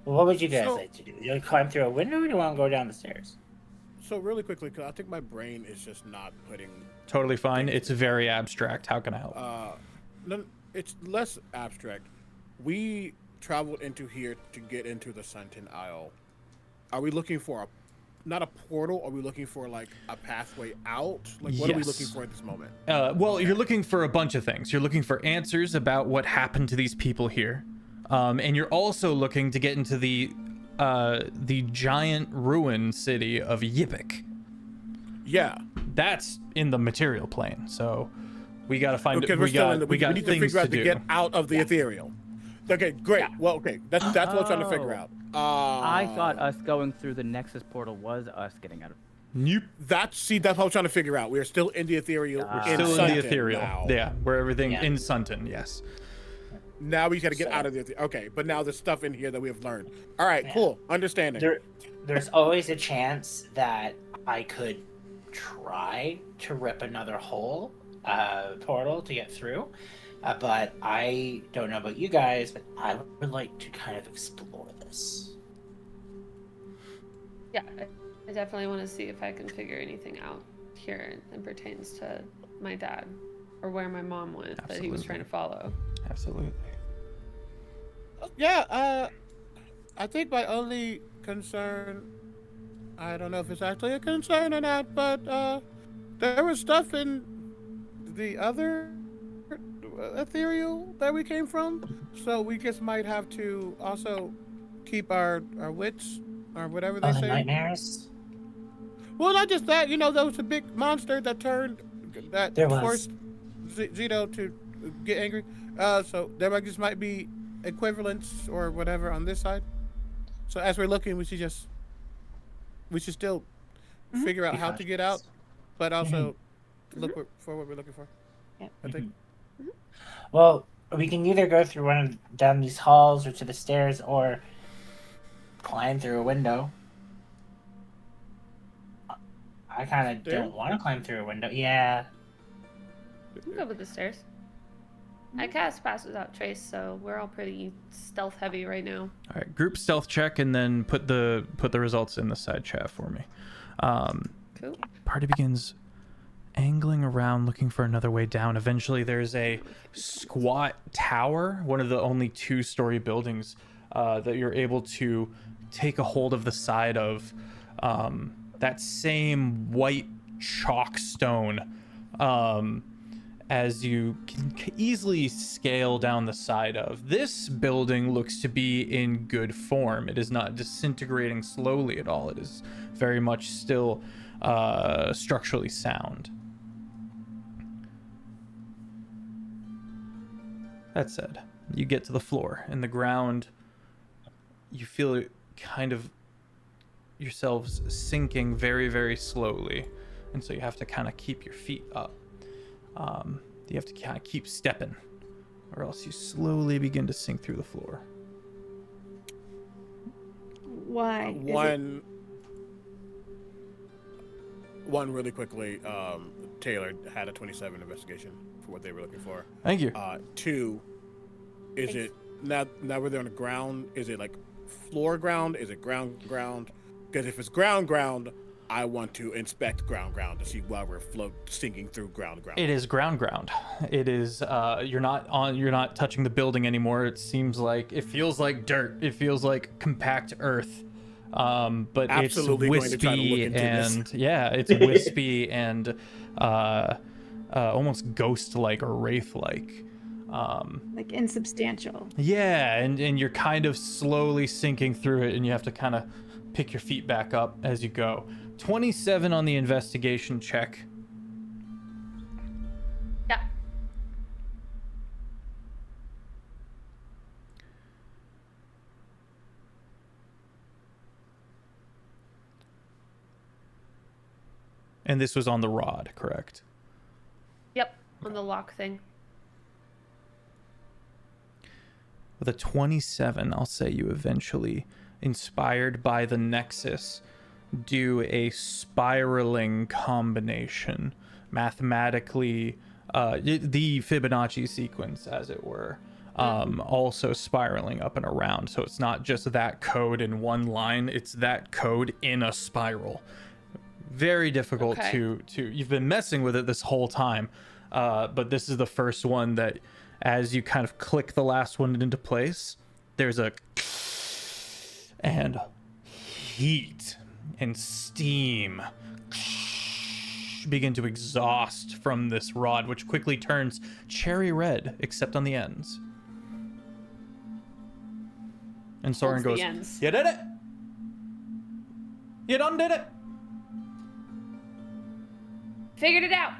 Well, what would you guys like to do? You climb through a window, or do you want to go down the stairs? So really quickly, because I think my brain is just not putting. Totally fine. It's very abstract. How can I help? No, it's less abstract. We traveled into here to get into the Sunken Isle. Are we looking for not a portal? Are we looking for like a pathway out? Like what are we Yes. looking for at this moment? Well, you're looking for a bunch of things. You're looking for answers about what happened to these people here, and you're also looking to get into the giant ruin city of Yipik. Yeah. That's in the material plane. So we got to find. Okay, We got we need to things figure out to do. get out of the ethereal. Okay, great. Yeah. Well, okay, that's what I'm trying to figure out. I thought us going through the Nexus portal was us getting out of. Nope. That's what I'm trying to figure out. We're still in the ethereal. Still in Sunken the ethereal. now. Yeah, where everything Yeah. in Sunton. Yes. Now we got to get So- out of the ethereal. Okay, but now there's stuff in here that we have learned. All right, Yeah. cool. Understanding. There's always a chance that I could try to rip another portal to get through. But I don't know about you guys, but I would like to kind of explore this. Yeah, I definitely want to see if I can figure anything out here that pertains to my dad or where my mom went that he was Absolutely. trying to follow. Absolutely. Yeah, I think my only concern, I don't know if it's actually a concern or not, but there was stuff in the other ethereal that we came from, so we just might have to also keep our wits or whatever they Oh, the say. nightmares? Well, not just that, there was a big monster that There was. forced Zito to get angry. So there might be equivalents or whatever on this side. So as we're looking, we should still figure out Be how to get out, cautious. but also look for what we're looking for. Yeah. I think. Well, we can either go through down these halls or to the stairs, or climb through a window. I kind of Stairs? don't want to climb through a window. Yeah. We'll go with the stairs. I cast passes out Trace, so we're all pretty stealth heavy right now. All right, group stealth check and then put the results in the side chat for me. Cool. Party begins angling around looking for another way down. Eventually there's a squat tower, one of the only 2-story buildings that you're able to take a hold of the side of. That same white chalk stone, as you can easily scale down the side of. This building looks to be in good form. It is not disintegrating slowly at all. It is very much still structurally sound. That said, you get to the floor, and the ground, you feel it kind of yourselves sinking very, very slowly, and so you have to kind of keep your feet up. You have to kind of keep stepping, or else you slowly begin to sink through the floor. Why? Is it- One really quickly. Taylor had a 27 investigation for what they were looking for. Thank you. 2, is it now we're there on the ground? Is it like floor ground? Is it ground? Because if it's ground, I want to inspect ground to see why we're sinking through ground. It is ground. It is you're not touching the building anymore. It feels like dirt. It feels like compact earth. But Absolutely it's going to try to look wispy into this. and yeah, it's wispy and almost ghost-like or wraith-like. Like insubstantial. Yeah, and you're kind of slowly sinking through it, and you have to kind of pick your feet back up as you go. 27 on the investigation check. Yeah. And this was on the rod, correct? Yep. On the lock thing. With a 27, I'll say you eventually, inspired by the Nexus, do a spiraling combination, mathematically, the Fibonacci sequence, as it were, also spiraling up and around. So it's not just that code in one line, it's that code in a spiral. Very difficult to you've been messing with it this whole time, but this is the first one that, as you kind of click the last one into place, there's a and heat and steam begin to exhaust from this rod, which quickly turns cherry red, except on the ends. And Soren goes, "You did it! You done did it!" Figured it out.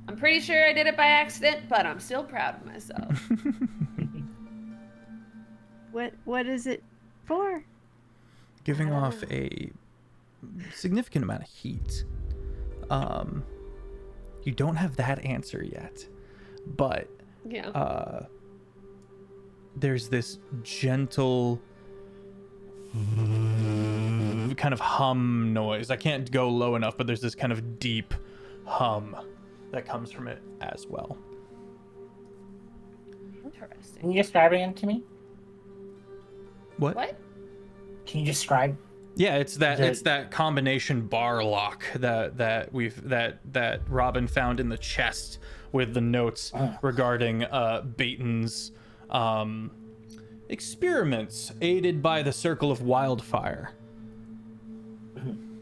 I'm pretty sure I did it by accident, but I'm still proud of myself. What is it for? Giving off a significant amount of heat. You don't have that answer yet, but Yeah. There's this gentle kind of hum noise. I can't go low enough, but there's this kind of deep hum that comes from it as well. Interesting. Can you describe it to me? What? Can you describe? Yeah, it's that combination bar lock that Robin found in the chest with the notes regarding Baton's experiments aided by the Circle of Wildfire.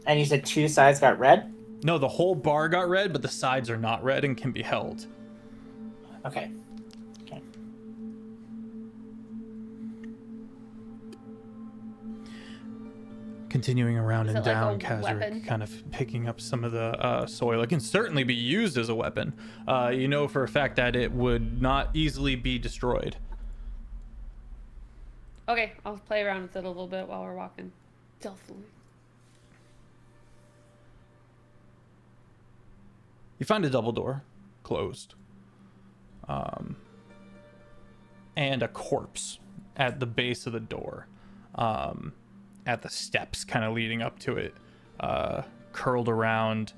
And you said two sides got red? No, the whole bar got red, but the sides are not red and can be held. Okay. Continuing around and it like down, a Kazaric weapon? kind of picking up some of the soil. It can certainly be used as a weapon. You know for a fact that it would not easily be destroyed. Okay, I'll play around with it a little bit while we're walking stealthily. You find a double door, closed, and a corpse at the base of the door, at the steps kind of leading up to it, curled around,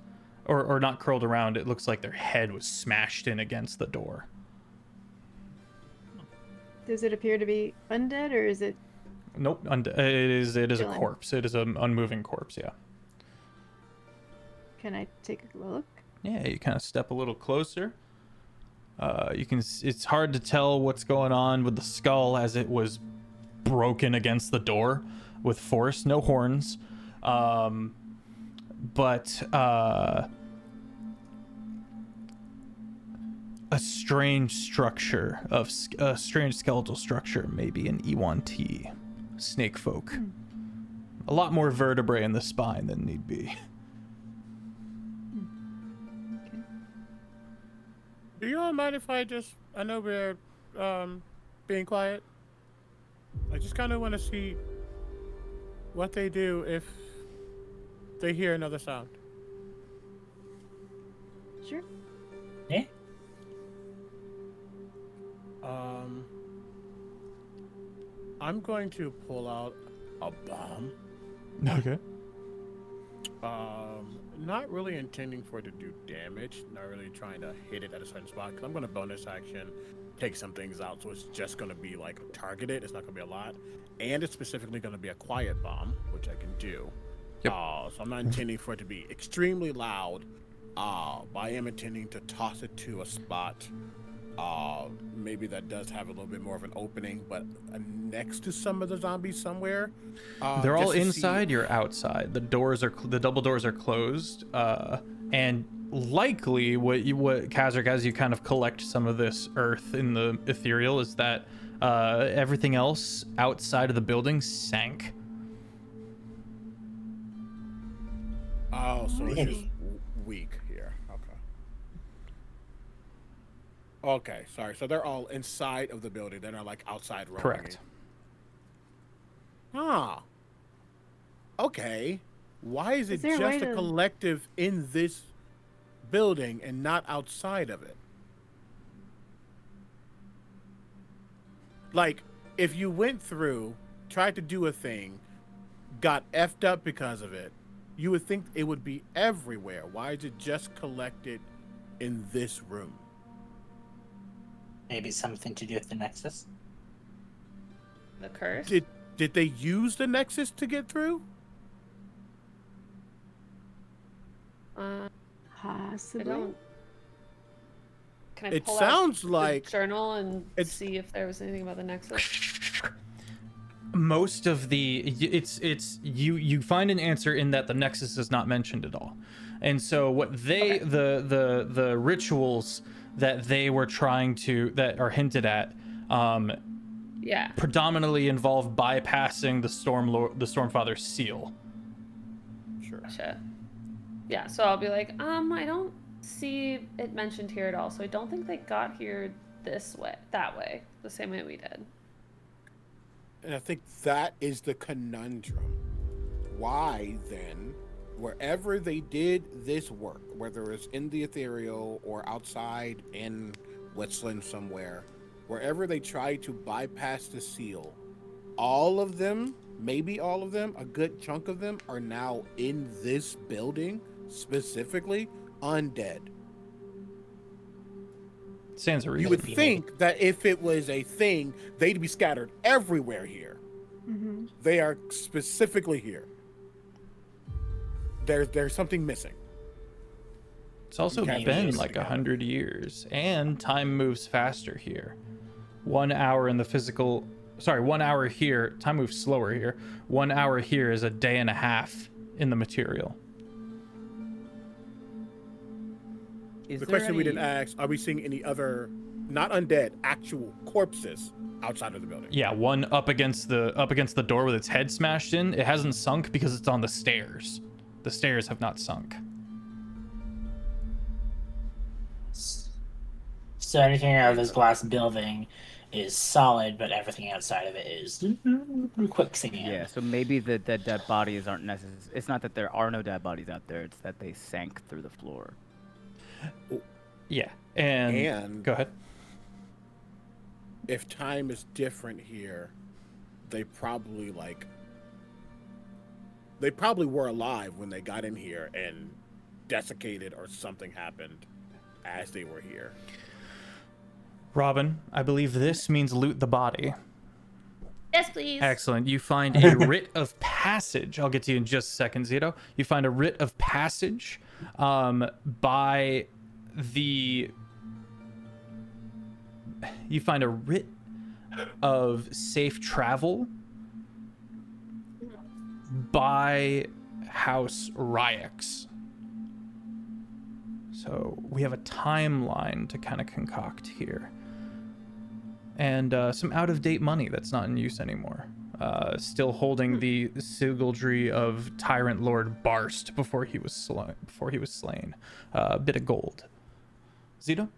or not curled around. It looks like their head was smashed in against the door. Does it appear to be undead, or is it? Nope, it is a Chilling. corpse. It is an unmoving corpse. Yeah. Can I take a look? Yeah, you kind of step a little closer. You can. It's hard to tell what's going on with the skull as it was broken against the door with force. No horns, but a strange structure of a strange skeletal structure, maybe an E1T, snake folk. A lot more vertebrae in the spine than need be. Do you all mind if I know we're being quiet. I just kind of want to see what they do if they hear another sound. Sure. Yeah. I'm going to pull out a bomb. Okay. Not really intending for it to do damage. Not really trying to hit it at a certain spot. Because I'm going to bonus action, take some things out. So it's just going to be like targeted. It's not going to be a lot. And it's specifically going to be a quiet bomb, which I can do. Yep. So I'm not intending for it to be extremely loud. But I am intending to toss it to a spot. Maybe that does have a little bit more of an opening, but next to some of the zombies somewhere. They're all just to inside. see- You're outside. The double doors are closed, and likely what Kazric, as you kind of collect some of this earth in the ethereal, is that everything else outside of the building sank. Oh, so it's just weak here. Okay, sorry. So they're all inside of the building. They're not like outside roaming. Correct. Ah. Okay. Why is it there a way just a to- collective in this building and not outside of it? Like, if you went through, tried to do a thing, got effed up because of it, you would think it would be everywhere. Why is it just collected in this room? Maybe something to do with the Nexus. The curse. Did they use the Nexus to get through? I Possibly. don't. Can I It pull sounds out like the journal and it's- see if there was anything about the Nexus? Most of the you find an answer in that the Nexus is not mentioned at all, and so what they the rituals that they were trying to that are hinted at Yeah. predominantly involve bypassing the Stormfather's seal. Sure. Gotcha. Yeah, so I'll be like, I don't see it mentioned here at all, so I don't think they got here that way, the same way we did. And I think that is the conundrum. Why then, wherever they did this work, whether it's in the ethereal or outside in Westland somewhere, wherever they tried to bypass the seal, all of them, maybe all of them, a good chunk of them are now in this building, specifically undead. Stands a You reason. would think that if it was a thing, they'd be scattered everywhere here. Mm-hmm. They are specifically here. There's something missing. It's also Maybe been it's like together. 100 years, and time moves faster here. 1 hour in the physical, 1 hour here. Time moves slower here. 1 hour here is a day and a half in the material. Is The there question we any- didn't ask: are we seeing any other, not undead, actual corpses outside of the building? Yeah, one up against the door with its head smashed in. It hasn't sunk because it's on the stairs. The stairs have not sunk. So anything out of this glass building is solid, but everything outside of it is quicksand. Yeah, so maybe the dead bodies aren't necessary. It's not that there are no dead bodies out there. It's that they sank through the floor. Yeah, and And go ahead. if time is different here, they probably were alive when they got in here and desiccated or something happened as they were here. Robin, I believe this means loot the body. Yes, please. Excellent. You find a writ of passage. I'll get to you in just a second, Zito. You find a writ of passage by the... You find a writ of safe travel by House Ryx. So we have a timeline to kind of concoct here. And some out-of-date money that's not in use anymore. Still holding the sigildry of Tyrant Lord Barst before he was slain. A bit of gold. Zito?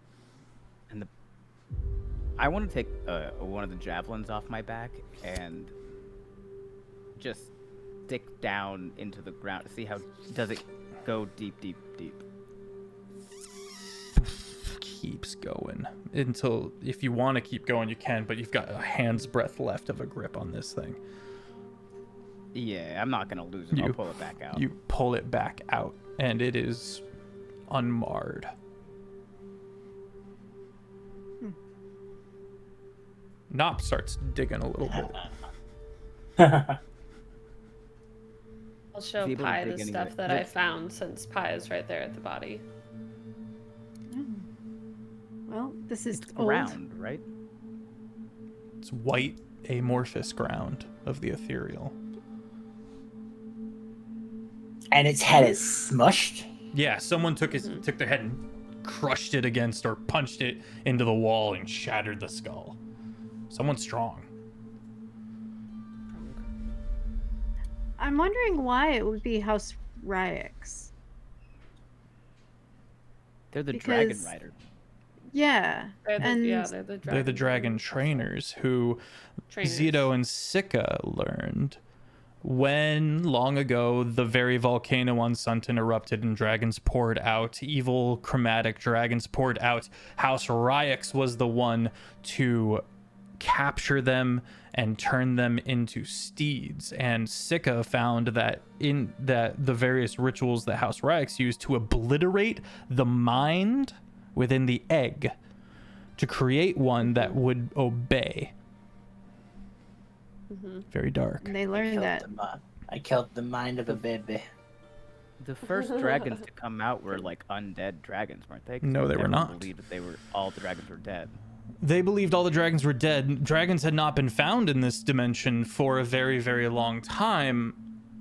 And I want to take one of the javelins off my back and just stick down into the ground. See how does it go deep, deep, deep? Keeps going until, if you want to keep going, you can, but you've got a hand's breadth left of a grip on this thing. Yeah, I'm not gonna lose it. I'll pull it back out. You pull it back out, and it is unmarred. Nop starts digging a little bit. I'll show Is he able to Pi dig the any stuff way? that I found, since Pi is right there at the body. Well, this is It's old. ground, right? It's white, amorphous ground of the ethereal. And its head is smushed. Yeah, someone took their head and crushed it against or punched it into the wall and shattered the skull. Someone strong. I'm wondering why it would be House Ryix. They're the Because- Dragon Rider. Yeah. They're the dragon trainers who Zito and Sika learned when long ago the very volcano on Sunton erupted and dragons poured out. Evil chromatic dragons poured out. House Ryix was the one to capture them and turn them into steeds. And Sika found that the various rituals that House Ryix used to obliterate the mind within the egg to create one that would obey. Very dark. And they learned that. I killed the mind of a baby. The first dragons to come out were like undead dragons, weren't they? 'Cause No, they were everyone not. Believed that all the dragons were dead. They believed all the dragons were dead. Dragons had not been found in this dimension for a very, very long time.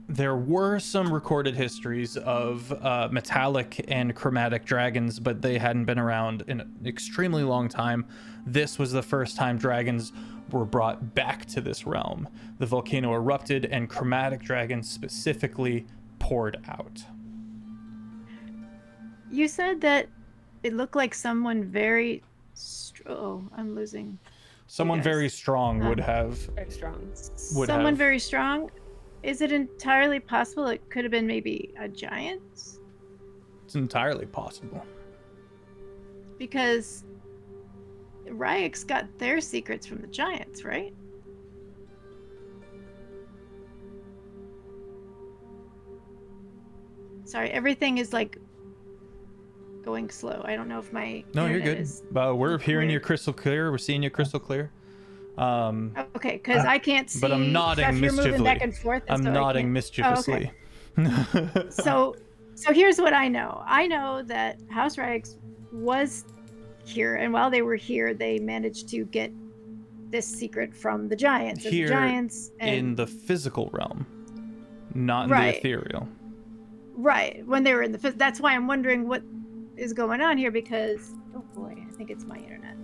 There were some recorded histories of metallic and chromatic dragons, but they hadn't been around in an extremely long time. This was the first time dragons were brought back to this realm. The volcano erupted and chromatic dragons specifically poured out. You said that it looked like someone very. Oh, I'm losing. Someone guys. very strong would have. Very strong. Someone very strong. Is it entirely possible it could have been maybe a giant? It's entirely possible. Because Ryix got their secrets from the giants, right? Sorry, everything is like going slow. I don't know if my No, you're internet good. is- We're hearing clear. you crystal clear. We're seeing you crystal clear. Okay, because I can't see. But I'm nodding Jeff, you're moving mischievously. back and forth. I'm so I nodding can't- mischievously. So here's what I know. I know that House Ryix was here, and while they were here, they managed to get this secret from the giants. And Here the giants and, in the physical realm, not in Right. the ethereal. right when they were in the. That's why I'm wondering what is going on here because oh boy, I think it's my internet.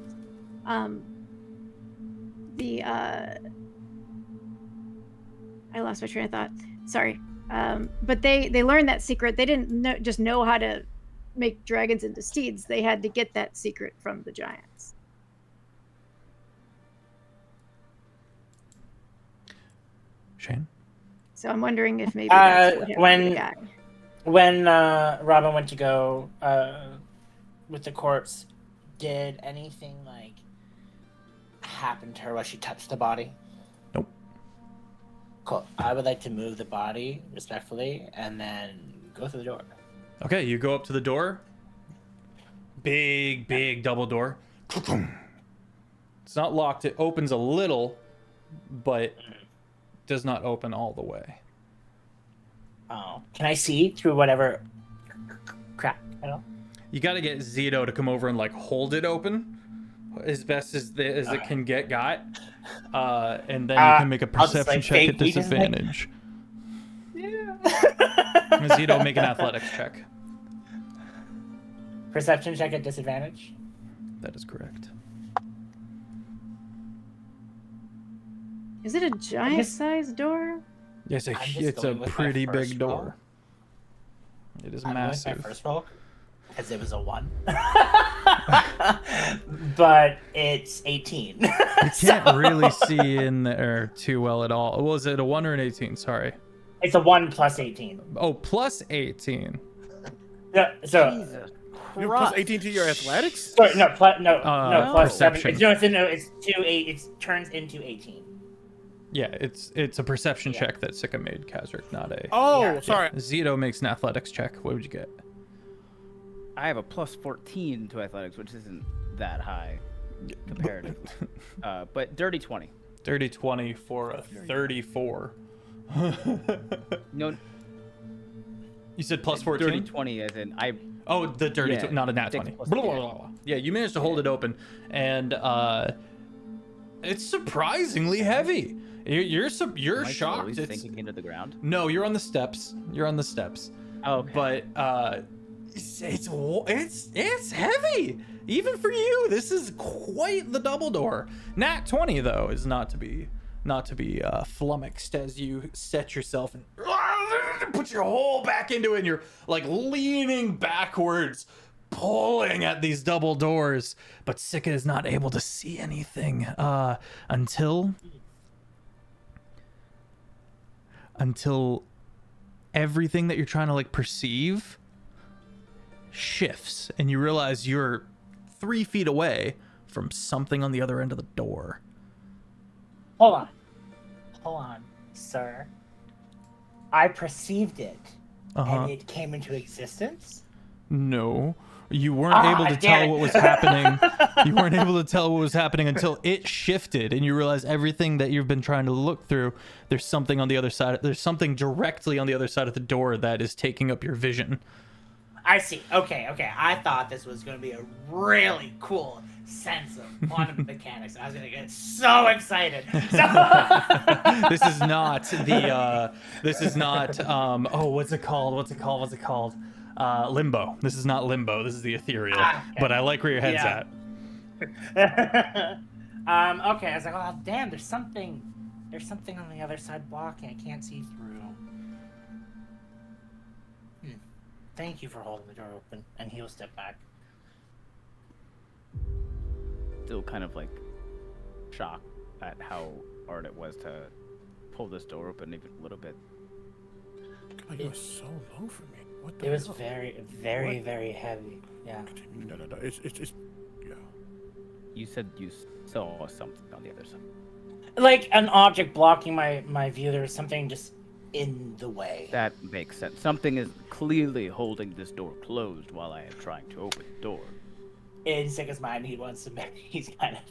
I lost my train of thought. Sorry. But they learned that secret. They didn't just know how to make dragons into steeds. They had to get that secret from the giants. Shane? So I'm wondering if maybe that's what happened to the guy. When Robin went to go with the corpse, did anything like happen to her while she touched the body? Nope. Cool. I would like to move the body respectfully and then go through the door. Okay, you go up to the door. Big double door. It's not locked. It opens a little, but does not open all the way. Oh, can I see through whatever crap? I don't. You got to get Zito to come over and like hold it open as best as it can get got. And then you can make a I'll just, perception like, check at fake- you just, like- disadvantage. Yeah. Zito, make an athletics check. Perception check at disadvantage. That is correct. Is it a giant-sized door? Yes, I'm just it's a going with my pretty first big roll. door. It is I'm going with massive. my first roll because it was a 1. But it's 18. You can't really see in there too well at all. Was it a 1 or an 18? Sorry. It's a 1 plus 18. Oh, plus 18. No, so Jesus You have plus Christ. 18 to your athletics? sorry, no, plus 7. perception. It's 2 8. It turns into 18. Yeah, it's a perception check that Sika made, Kazric, not a. Oh, Yeah. sorry. Zito makes an athletics check. What would you get? I have a plus 14 to athletics, which isn't that high comparatively. But dirty 20. Dirty 20 for a 34. No, You said plus 14? dirty 20 as in I. Oh, the dirty, Yeah, not a nat 6 20. plus Blah, blah, 10. blah, blah. Yeah, you managed to hold it open, and it's surprisingly heavy. You're Am I shocked. slowly It's sinking into the ground. no, you're on the steps. You're on the steps. Oh, okay. But It's heavy, even for you. This is quite the double door. Nat 20 though is not to be flummoxed as you set yourself and put your whole back into it. And you're like leaning backwards, pulling at these double doors, but Sika is not able to see anything until everything that you're trying to like perceive shifts, and you realize you're 3 feet away from something on the other end of the door. Hold on, sir. I perceived it, and it came into existence? No, you weren't able to tell what was happening. You weren't able to tell what was happening until it shifted, and you realize everything that you've been trying to look through, there's something on the other side. There's something directly on the other side of the door that is taking up your vision. I see. Okay. I thought this was going to be a really cool sense of quantum mechanics. I was going to get so excited. This is not the. This is not. Oh, what's it called? Limbo. This is not Limbo. This is the ethereal. Okay. But I like where your head's at. Okay. I was like, oh damn, there's something on the other side blocking. I can't see through. Thank you for holding the door open, and he'll step back. Still kind of like shocked at how hard it was to pull this door open even a little bit. God, you were so low for me. What the It was hell? very, very, very heavy. Yeah. No. It's yeah. You said you saw something on the other side. Like an object blocking my view. There was something just in the way. That makes sense. Something is clearly holding this door closed while I am trying to open the door. In Sika's mind, he's kind of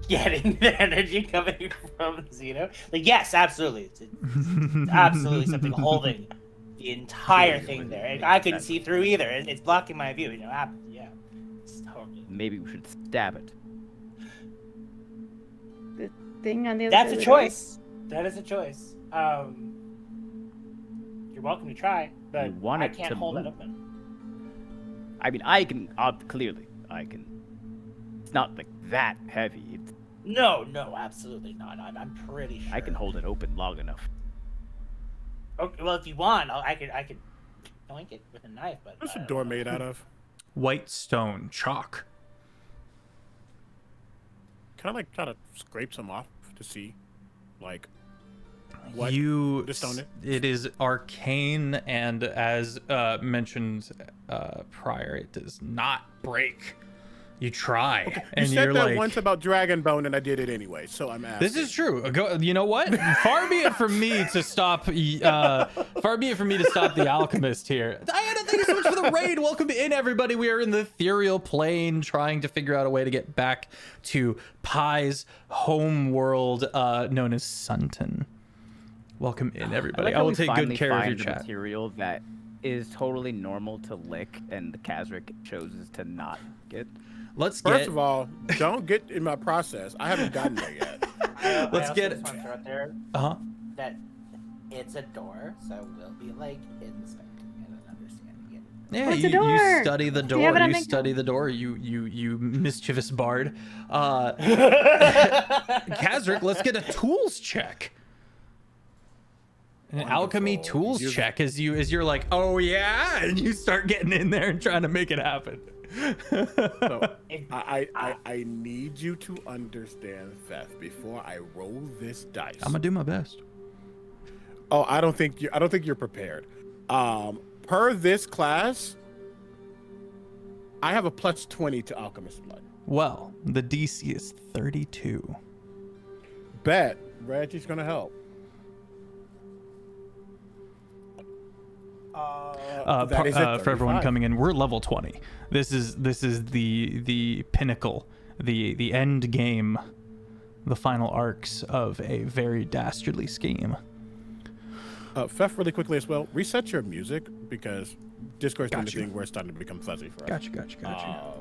getting the energy coming from Zeno. Like, yes, absolutely. It's absolutely something holding the entire thing there. And I couldn't see through either. It's blocking my view. Yeah. It's totally... Maybe we should stab it. The thing on the other That's side a of the door? choice. That is a choice. You're welcome to try, but You want I it can't to hold it move. open. I mean, I can, clearly, I can. It's not like that heavy. No, absolutely not. I'm pretty sure. I can hold it open long enough. Okay, well, if you want, I could doink it with a knife, but... What's the door made out of? White stone chalk. Can I like try to scrape some off to see, like, what the stone is? It is arcane, and as mentioned prior, it does not break. You try, Okay, and you said you're that like, once about Dragon Bone, and I did it anyway. So I'm asking. this is true. You know what? Far be it from me to stop. Far be it from me to stop the alchemist here. Diana, thank you so much for the raid. Welcome in, everybody. We are in the ethereal plane, trying to figure out a way to get back to Pai's home world, known as Sunton. Welcome in, everybody. I will take good care of your chat. Material that is totally normal to lick, and the Kazric chooses to not lick it. First of all, don't get in my process. I haven't gotten there yet. Let's I get also just want to throw out there that it's a door, so we'll be like inspecting it and understanding it. Yeah, What's the you door? study the Do door. you have it on You Make study the door. You mischievous bard. Kazric, let's get a tools check. An alchemy tools check as you're like, oh yeah, and you start getting in there and trying to make it happen. So, I need you to understand, Feff, before I roll this dice. I'm gonna do my best. Oh, I don't think you're prepared. Per this class, I have a plus 20 to Alchemist Blood. Well, the DC is 32. Bet Reggie's gonna help. That is at For everyone 35. coming in, we're level 20. This is the pinnacle, the end game, the final arcs of a very dastardly scheme. Feff, really quickly as well, reset your music because Discord's doing the thing where it's starting to become fuzzy for us. Gotcha.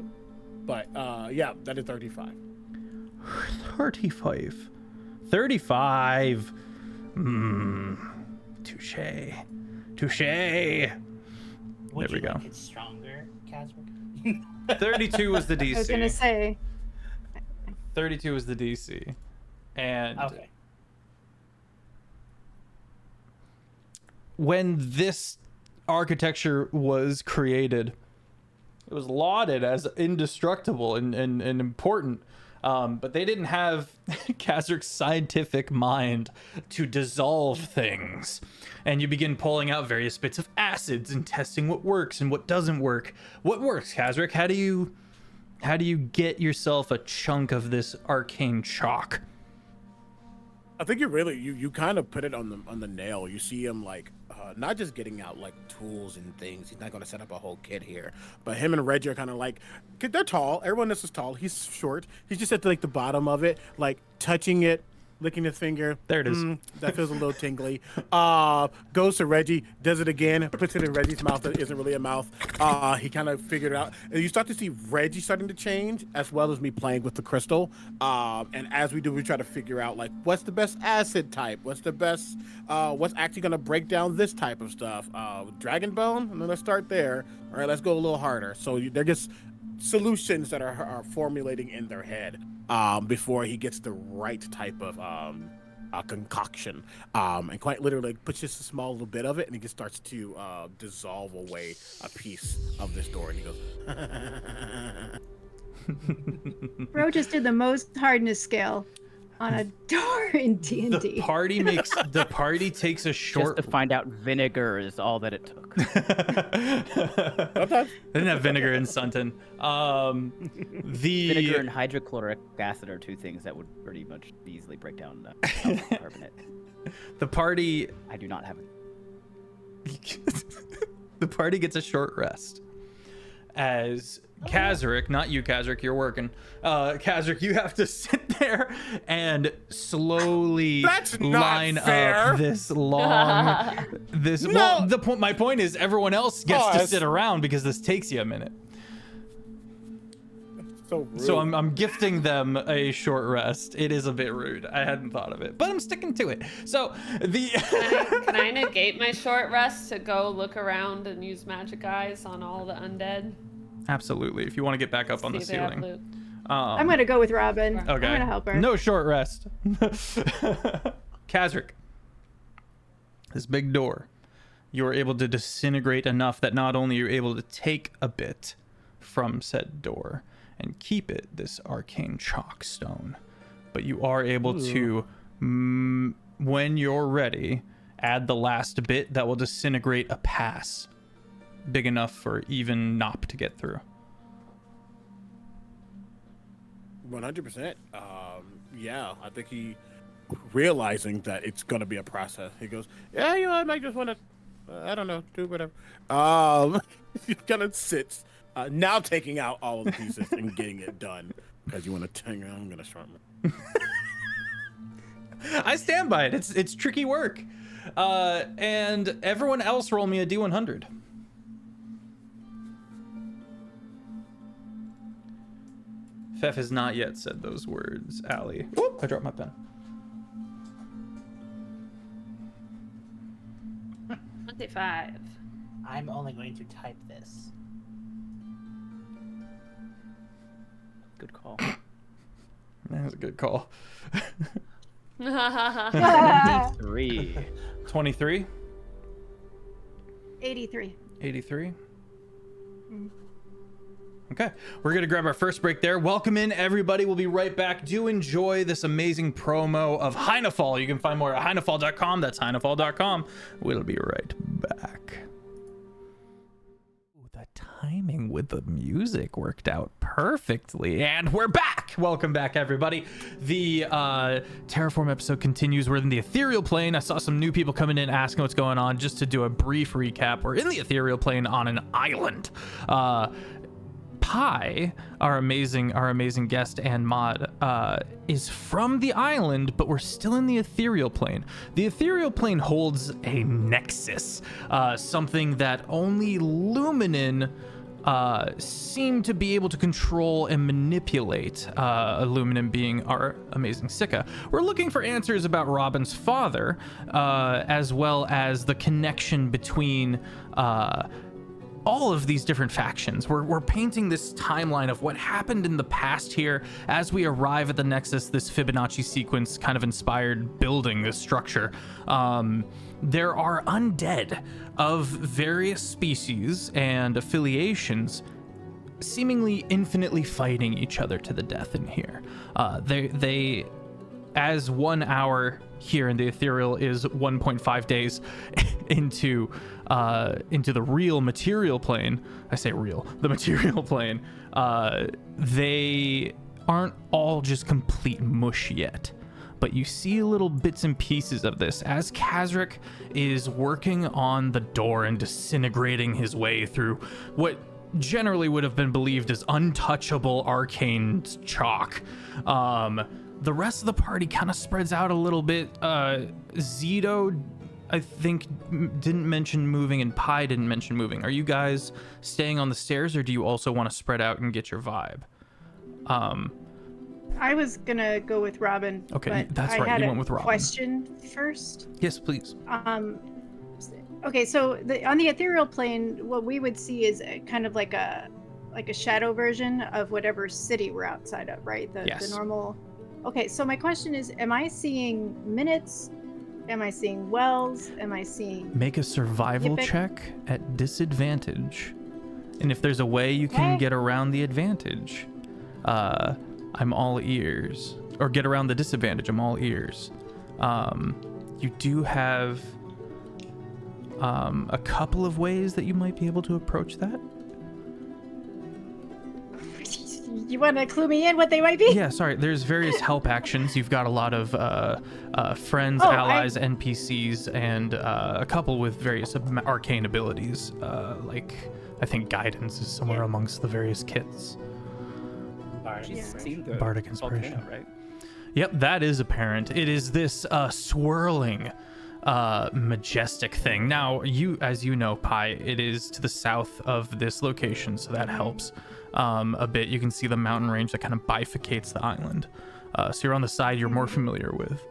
But yeah, that is 35. 35. 35. Touche. Would There we you go. like it stronger, Casper? 32 was the DC. I was gonna say. 32 is the DC. And Okay. when this architecture was created, it was lauded as indestructible and important. But they didn't have Kazrick's scientific mind to dissolve things. And you begin pulling out various bits of acids and testing what works and what doesn't work. What works, Kazrick? How do you get yourself a chunk of this arcane chalk? I think you kind of put it on the nail. You see him like not just getting out like tools and things. He's not going to set up a whole kit here, but him and Reggie are kind of like, 'cause they're tall. Everyone else is tall. He's short. He's just at like the bottom of it, like touching it, licking his finger. There it is. That feels a little tingly. Goes to Reggie, does it again, puts it in Reggie's mouth that isn't really a mouth. He kind of figured it out. And you start to see Reggie starting to change, as well as me playing with the crystal. And as we do, we try to figure out like what's the best acid type, what's the best, what's actually gonna break down this type of stuff. Dragon Bone. And then let's start there. All right, let's go a little harder. So they're just solutions that are formulating in their head before he gets the right type of concoction, and quite literally puts just a small little bit of it, and he just starts to dissolve away a piece of this door, and he goes. Bro just did the most hardness scale on a door in D&D. The party takes a short. Just to find out vinegar is all that it took. Sometimes. They didn't have vinegar in Sunton. Vinegar and hydrochloric acid are two things that would pretty much easily break down calcium carbonate. The party. I do not have it. The party gets a short rest as Kazrick, not you, Kazrick, you're working. Kazrick, you have to sit there and slowly That's not line fair. up this long. No. Well, my point is everyone else gets to Pause. sit around because this takes you a minute. So rude. So I'm gifting them a short rest. It is a bit rude. I hadn't thought of it, but I'm sticking to it. So the Can I negate my short rest to go look around and use magic eyes on all the undead? absolutely. If you want to get back up on the See if they have ceiling. loot. I'm gonna go with Robin. Okay. I'm gonna help her. No short rest. Kazrick, this big door, you're able to disintegrate enough that not only are you able to take a bit from said door and keep it, this arcane chalk stone, but you are able to, when you're ready, add the last bit that will disintegrate a pass big enough for even Nop to get through. 100%. Yeah, I think he realizing that it's gonna be a process. He goes, yeah, you know, I might just want to, I don't know, do whatever. He kind of sits, now taking out all of the pieces and getting it done because you want to. I'm gonna start. I stand by it. It's tricky work. And everyone else roll me a D100. Feff has not yet said those words, Allie. Whoop, I dropped my pen. 25. I'm only going to type this. Good call. That was a good call. 3. 23? 83. 83? Okay, we're gonna grab our first break there. Welcome in, everybody. We'll be right back. Do enjoy this amazing promo of Heinefall. You can find more at heinefall.com. That's heinefall.com. We'll be right back. Ooh, the timing with the music worked out perfectly, and we're back. Welcome back, everybody. The Terraform episode continues. We're in the ethereal plane. I saw some new people coming in asking what's going on. Just to do a brief recap, we're in the ethereal plane on an island. Pi, our amazing guest and mod, is from the island, but we're still in the ethereal plane. The ethereal plane holds a nexus, something that only Luminen seem to be able to control and manipulate, Luminen being our amazing Sika. We're looking for answers about Robin's father, as well as the connection between all of these different factions. We're painting this timeline of what happened in the past here as we arrive at the Nexus, this Fibonacci sequence kind of inspired building, this structure. There are undead of various species and affiliations seemingly infinitely fighting each other to the death in here. They as 1 hour here in the ethereal is 1.5 days into the real material plane. I say real, the material plane. They aren't all just complete mush yet, but you see little bits and pieces of this as Kazric is working on the door and disintegrating his way through what generally would have been believed as untouchable arcane chalk. The rest of the party kind of spreads out a little bit. Zito, I think, didn't mention moving, and Pi didn't mention moving. Are you guys staying on the stairs, or do you also want to spread out and get your vibe? I was gonna go with Robin. Okay, but that's I right. had You a went with Robin. Question first. Yes, please. Okay, so on the ethereal plane, what we would see is kind of like a shadow version of whatever city we're outside of, right? Yes. The normal. Okay, so my question is, am I seeing minutes? Am I seeing wells? Am I seeing... Make a survival check at disadvantage. And if there's a way you can get around the advantage, I'm all ears. Or get around the disadvantage, I'm all ears. You do have a couple of ways that you might be able to approach that. You want to clue me in what they might be? Yeah, sorry. There's various help actions. You've got a lot of friends, allies, NPCs, and a couple with various arcane abilities. Like, I think guidance is somewhere amongst the various kits. Bardic Inspiration. Volcano, right? Yep, that is apparent. It is this swirling, majestic thing. Now, as you know, Pi, it is to the south of this location, so that helps a bit. You can see the mountain range that kind of bifurcates the island. So you're on the side you're more familiar with.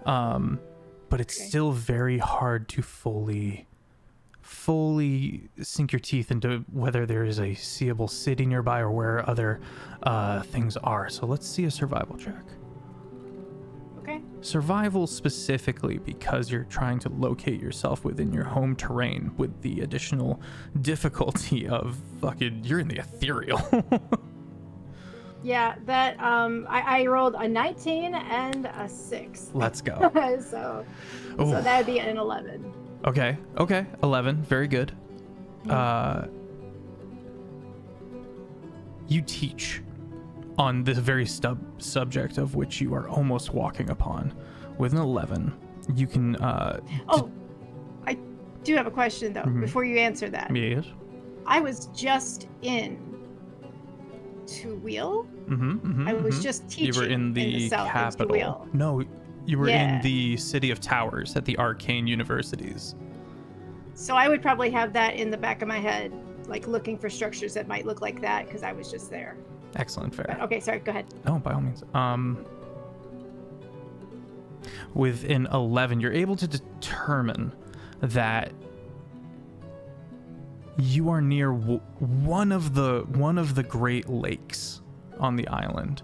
But it's still very hard to fully sink your teeth into whether there is a seeable city nearby or where other things are. So let's see a survival check. Okay. Survival specifically because you're trying to locate yourself within your home terrain with the additional difficulty of you're in the ethereal. Yeah, that I rolled a 19 and a 6. Let's go. so that would be an 11. Okay, 11, very good. You teach on this very subject of which you are almost walking upon. With an 11, you can... I do have a question, though, before you answer that. Yes? I was just in to Wheel. I was just teaching. You were in the south capital. Wheel. No, you were in the City of Towers at the Arcane Universities. So I would probably have that in the back of my head, like looking for structures that might look like that, because I was just there. Excellent, fair. But, okay, sorry, go ahead. No, by all means. With an 11, you're able to determine that you are near one of the Great Lakes on the island.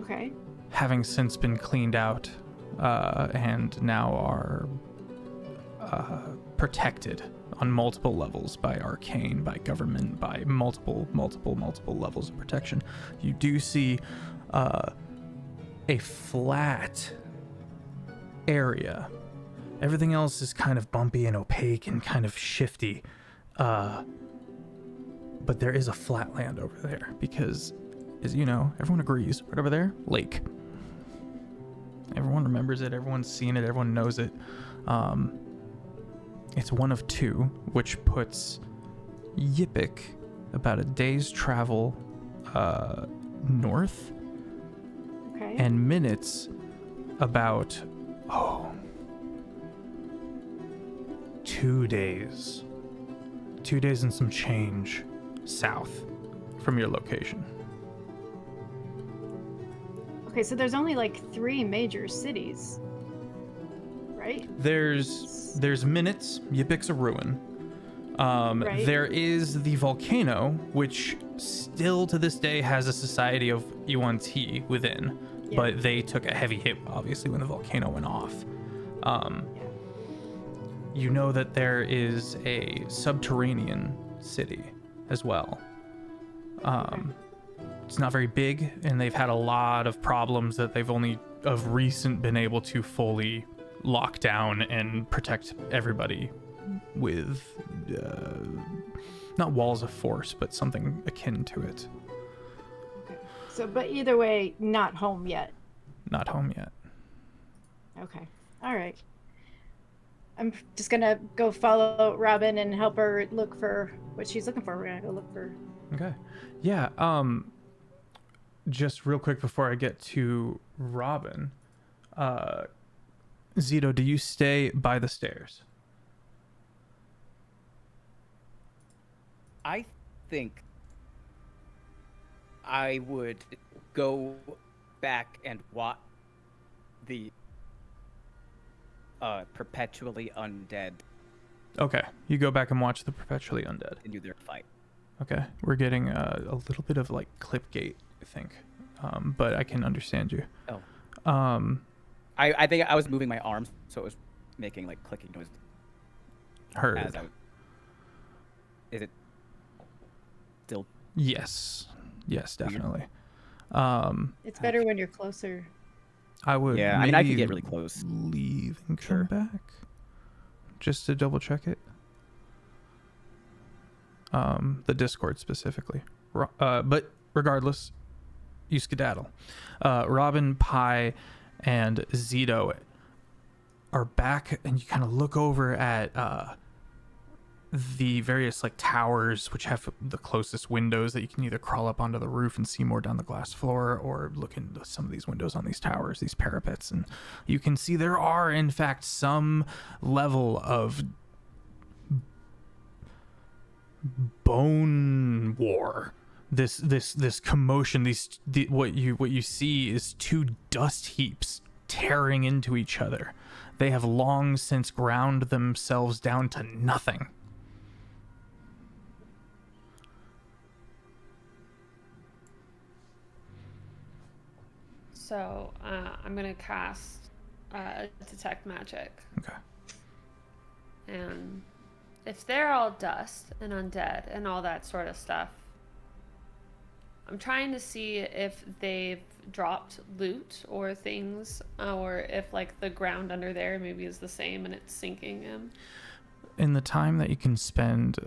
Okay. Having since been cleaned out, and now are protected on multiple levels by arcane, by government, by multiple levels of protection. You do see a flat area. Everything else is kind of bumpy and opaque and kind of shifty. But there is a flat land over there because, as you know, everyone agrees, right over there, lake. Everyone remembers it, everyone's seen it, everyone knows it. It's one of two, which puts Yipik about a day's travel north, and minutes about 2 days. 2 days and some change south from your location. Okay, so there's only like 3 major cities, right? There's minutes. Yipik's a ruin. Right. There is the volcano, which still to this day has a society of Yuan-Ti within, Yeah. but they took a heavy hit, obviously, when the volcano went off. You know that there is a subterranean city as well. It's not very big, and they've had a lot of problems that they've only of recent been able to fully lock down and protect everybody with not walls of force, but something akin to it. Okay. So, but either way, not home yet. Not home yet. Okay. All right. I'm just gonna go follow Robin and help her look for what she's looking for. We're gonna go look for. Okay. Yeah. Just real quick before I get to Robin, Zito, do you stay by the stairs? I think I would go back and watch the perpetually undead Okay. You go back and watch the perpetually undead. continue their fight. Okay. We're getting a little bit of like clip gate, I think. But I can understand you. Oh. I think I was moving my arms, so it was making like clicking noise Heard. as I was. Is it still? Yes. Yes, definitely. It's better when you're closer. I would. Yeah, I mean, I could maybe get really close. Leave and come Sure. back, just to double check it. The Discord specifically, but regardless, you skedaddle. Robin, Pi, and Zito are back, and you kind of look over at the various like towers, which have the closest windows that you can either crawl up onto the roof and see more down the glass floor, or look into some of these windows on these towers, these parapets, and you can see there are in fact some level of bone war. This commotion. What you see is two dust heaps tearing into each other. They have long since ground themselves down to nothing. So I'm gonna cast detect magic, Okay. and if they're all dust and undead and all that sort of stuff, I'm trying to see if they've dropped loot or things, or if like the ground under there maybe is the same and it's sinking in. In the time that you can spend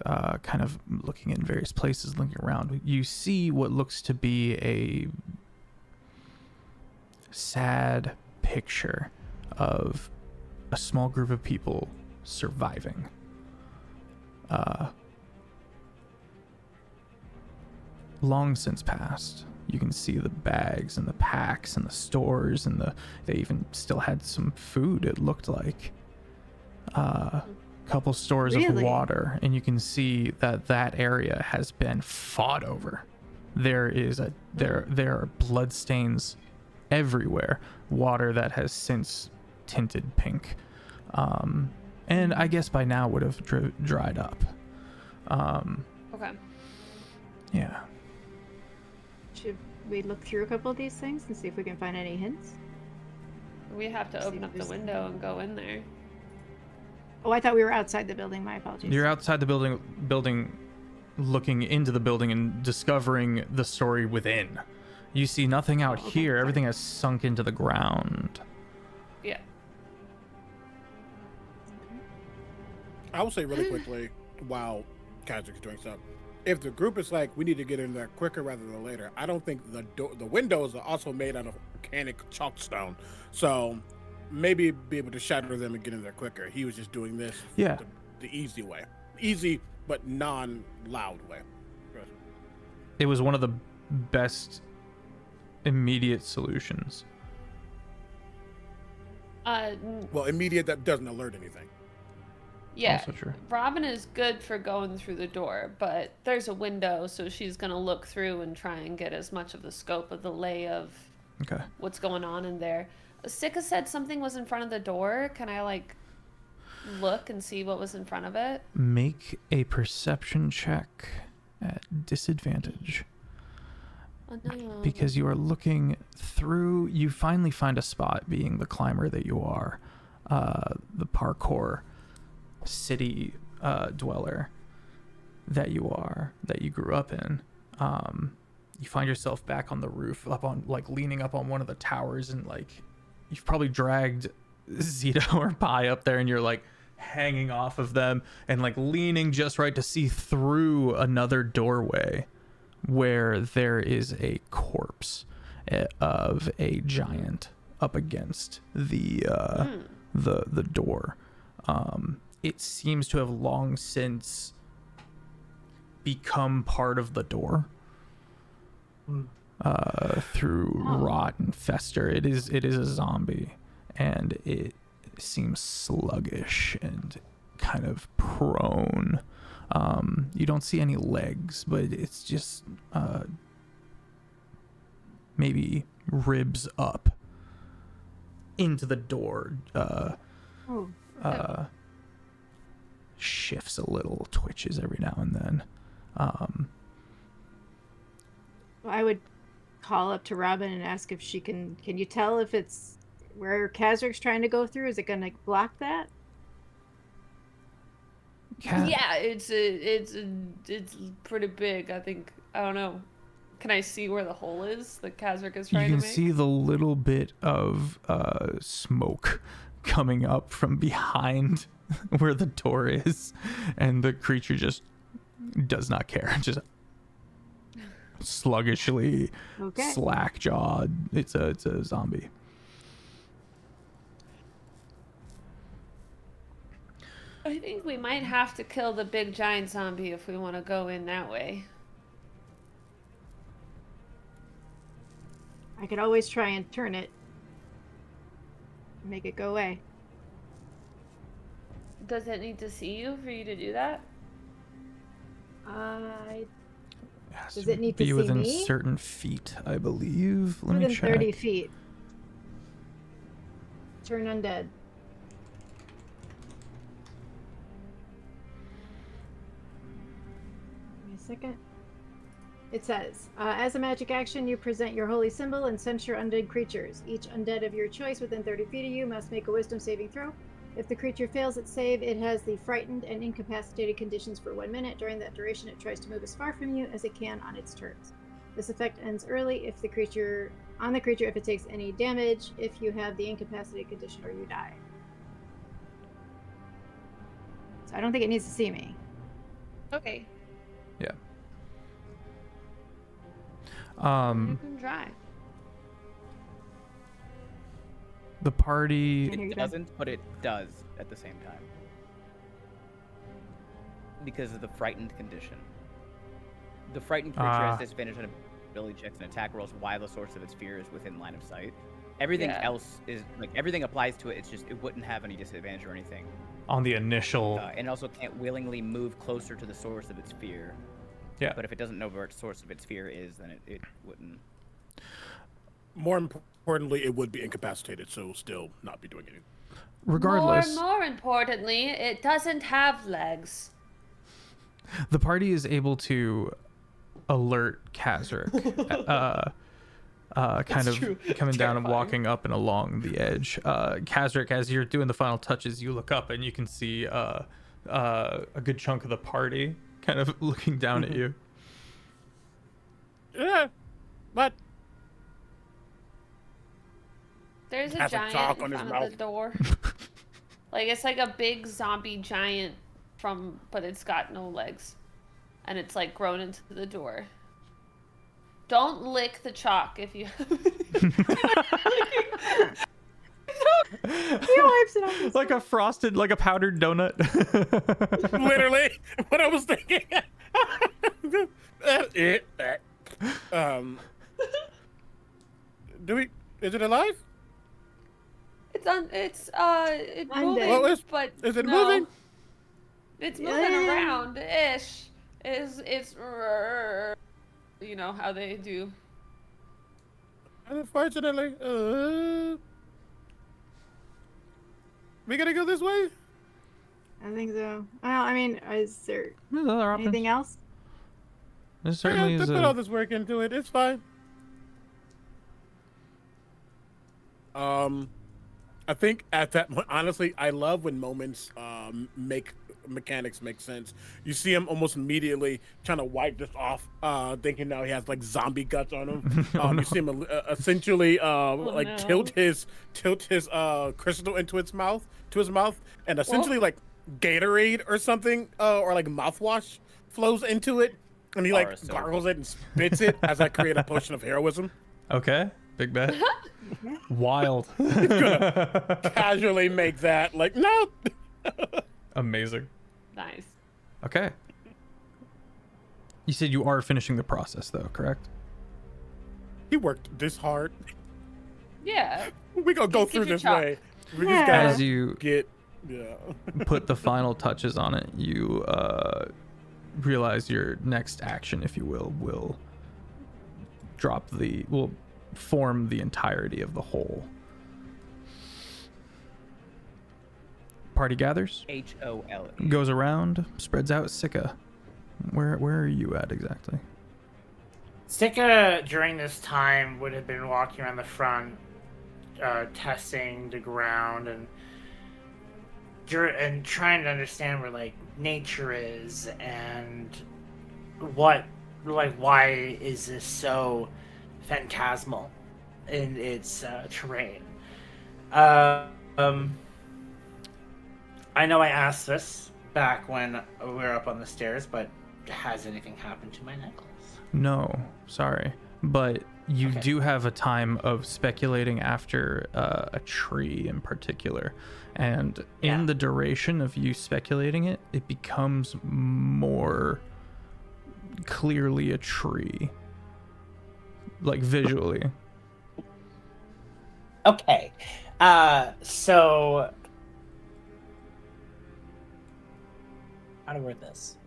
kind of looking in various places, looking around, you see what looks to be a sad picture of a small group of people surviving. Long since passed. You can see the bags and the packs and the stores, and they even still had some food, it looked like. Couple stores of Really? water, and you can see that area has been fought over. There are blood stains everywhere. Water that has since tinted pink, and I guess by now would have dried up. Okay. Yeah. Should we look through a couple of these things and see if we can find any hints? We have to See open if up the there's- window and go in there. Oh, I thought we were outside the building. My apologies. You're outside the building, looking into the building and discovering the story within. You see nothing out Oh, okay, here. sorry. Everything has sunk into the ground. Yeah. I will say really quickly, while Kazak's doing stuff, if the group is like, we need to get in there quicker rather than later, I don't think the windows are also made out of volcanic chalkstone. So maybe be able to shatter them and get in there quicker. He was just doing this Yeah. the easy way. Easy, but non-loud way. It was one of the best immediate solutions. Well, immediate, that doesn't alert anything. Yeah. Also true. Robin is good for going through the door, but there's a window, so she's gonna look through and try and get as much of the scope of the lay of Okay. what's going on in there. Sika said something was in front of the door. Can I like look and see what was in front of it? Make a perception check at disadvantage. Oh, no. Because you are looking through, you finally find a spot, being the climber that you are, the parkour city dweller that you are, that you grew up in. You find yourself back on the roof, up on, like, leaning up on one of the towers, and, like, you've probably dragged Zito or Pi up there, and you're, like, hanging off of them and, like, leaning just right to see through another doorway where there is a corpse of a giant up against the door. It seems to have long since become part of the door through rot and fester. It is a zombie, and it seems sluggish and kind of prone. You don't see any legs, but it's just maybe ribs up into the door. Shifts a little, twitches every now and then. I would call up to Robin and ask if she can you tell if it's where Kazrick's trying to go through? Is it going to block that? Yeah, it's pretty big. I think, I don't know. Can I see where the hole is that Kazrick is trying to make? You can see the little bit of smoke coming up from behind where the door is, and the creature just does not care. Just sluggishly, slack-jawed. It's a zombie. I think we might have to kill the big giant zombie if we want to go in that way. I could always try and turn it. Make it go away. Does it need to see you for you to do that? Does it need to be see within me? certain feet, I believe. Let me Within check. 30 feet. Turn undead. Give me a second. It says, as a magic action, you present your holy symbol and censure undead creatures. Each undead of your choice within 30 feet of you must make a wisdom saving throw. If the creature fails its save, it has the frightened and incapacitated conditions for 1 minute. During that duration, it tries to move as far from you as it can on its turns. This effect ends early if the creature if it takes any damage, if you have the incapacitated condition, or you die. So I don't think it needs to see me. Okay. Yeah. You can try. The party. It doesn't, but it does at the same time. Because of the frightened condition. The frightened creature has disadvantage on ability checks and attack rolls while the source of its fear is within line of sight. Everything else is, like, everything applies to it, it's just, it wouldn't have any disadvantage or anything. On the initial. And also can't willingly move closer to the source of its fear. Yeah. But if it doesn't know where its source of its fear is, then it wouldn't. More importantly, it would be incapacitated, so still not be doing anything. Regardless, More importantly, it doesn't have legs. the party is able to alert Kazrick, kind of coming down and walking up and along the edge. Kazrick, as you're doing the final touches, you look up and you can see a good chunk of the party kind of looking down at you. Yeah, but There's a Has a giant chalk in on his front of the mouth. door. Like, it's like a big zombie giant but it's got no legs. And it's like grown into the door. Don't lick the chalk if you Like a frosted, like a powdered donut. literally what I was thinking. Is it alive? it's Undead. moving, Well, but is it no. moving? It's moving around ish. It's you know how they do. Unfortunately, we gotta go this way. I think so. Well, I mean, is there There's other options. anything else? There certainly Yeah, is to put all a... this work into it, it's fine. I think at that point, honestly, I love when moments make mechanics make sense. You see him almost immediately trying to wipe this off, thinking now he has like zombie guts on him. Oh, no. You see him essentially like no. tilt his crystal into his mouth, and essentially like Gatorade or something, or like mouthwash flows into it, and he like Or gargles it and spits it as I create a potion of heroism. Okay, big bet. Wild. Casually make that like no. Amazing. Nice. Okay. You said you are finishing the process, though, correct? He worked this hard. Yeah. We gonna go Just through get your this chop. way. We Yeah. just gotta As you get put the final touches on it, you realize your next action, if you will form the entirety of the whole. Party gathers, HOLE. goes around, spreads out. Sika, where are you at exactly? Sika during this time would have been walking around the front, testing the ground and trying to understand where like nature is and why is this so phantasmal in its terrain. I know I asked this back when we were up on the stairs, but has anything happened to my necklace? No, sorry, but you Okay. do have a time of speculating after a tree in particular, and in Yeah. the duration of you speculating it, it becomes more clearly a tree, like visually. Okay. So how to word this?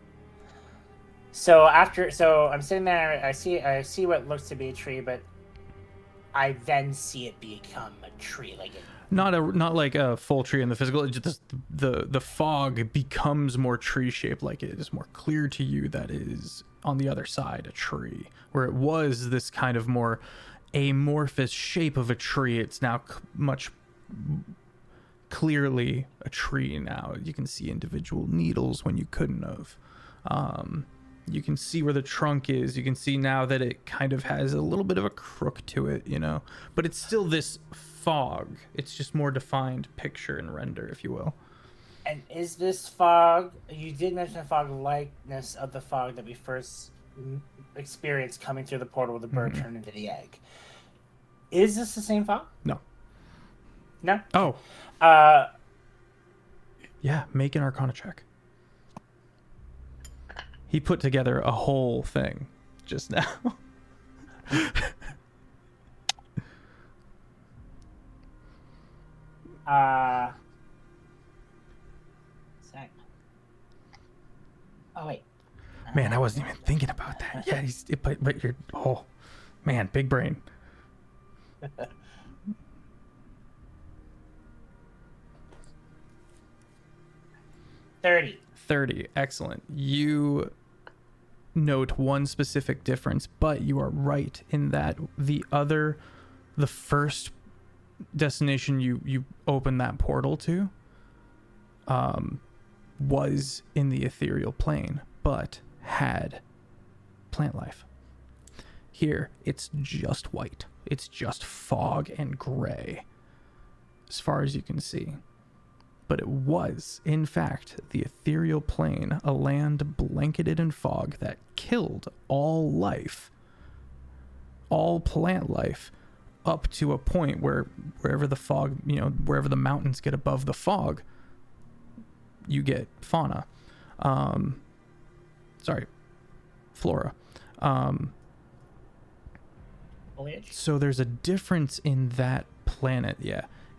So I'm sitting there, I see what looks to be a tree, but I then see it become a tree, like it. Not like a full tree in the physical. It's just the fog becomes more tree shaped, like it is more clear to you that it is on the other side a tree, where it was this kind of more amorphous shape of a tree. It's now much clearly a tree now. You can see individual needles when you couldn't have. You can see where the trunk is. You can see now that it kind of has a little bit of a crook to it, you know, but it's still this fog. It's just more defined picture and render, if you will. And is this fog? You did mention the fog likeness of the fog that we first experienced coming through the portal with the bird turned into the egg. Is this the same fog? No. No. Oh, Uh, yeah, make an Arcana check. He put together a whole thing just now. Sec. Oh wait. Man, I wasn't even thinking about that. Yeah, but you're, oh, man, big brain. 30, excellent. You note one specific difference, but you are right in that the first destination you opened that portal to was in the ethereal plane, but had plant life. Here, it's just white. It's just fog and gray, as far as you can see. But it was, in fact, the ethereal plane, a land blanketed in fog that killed all life, all plant life, up to a point where wherever the fog, wherever the mountains get above the fog, you get fauna. Flora. Foliage? So there's a difference in that planet,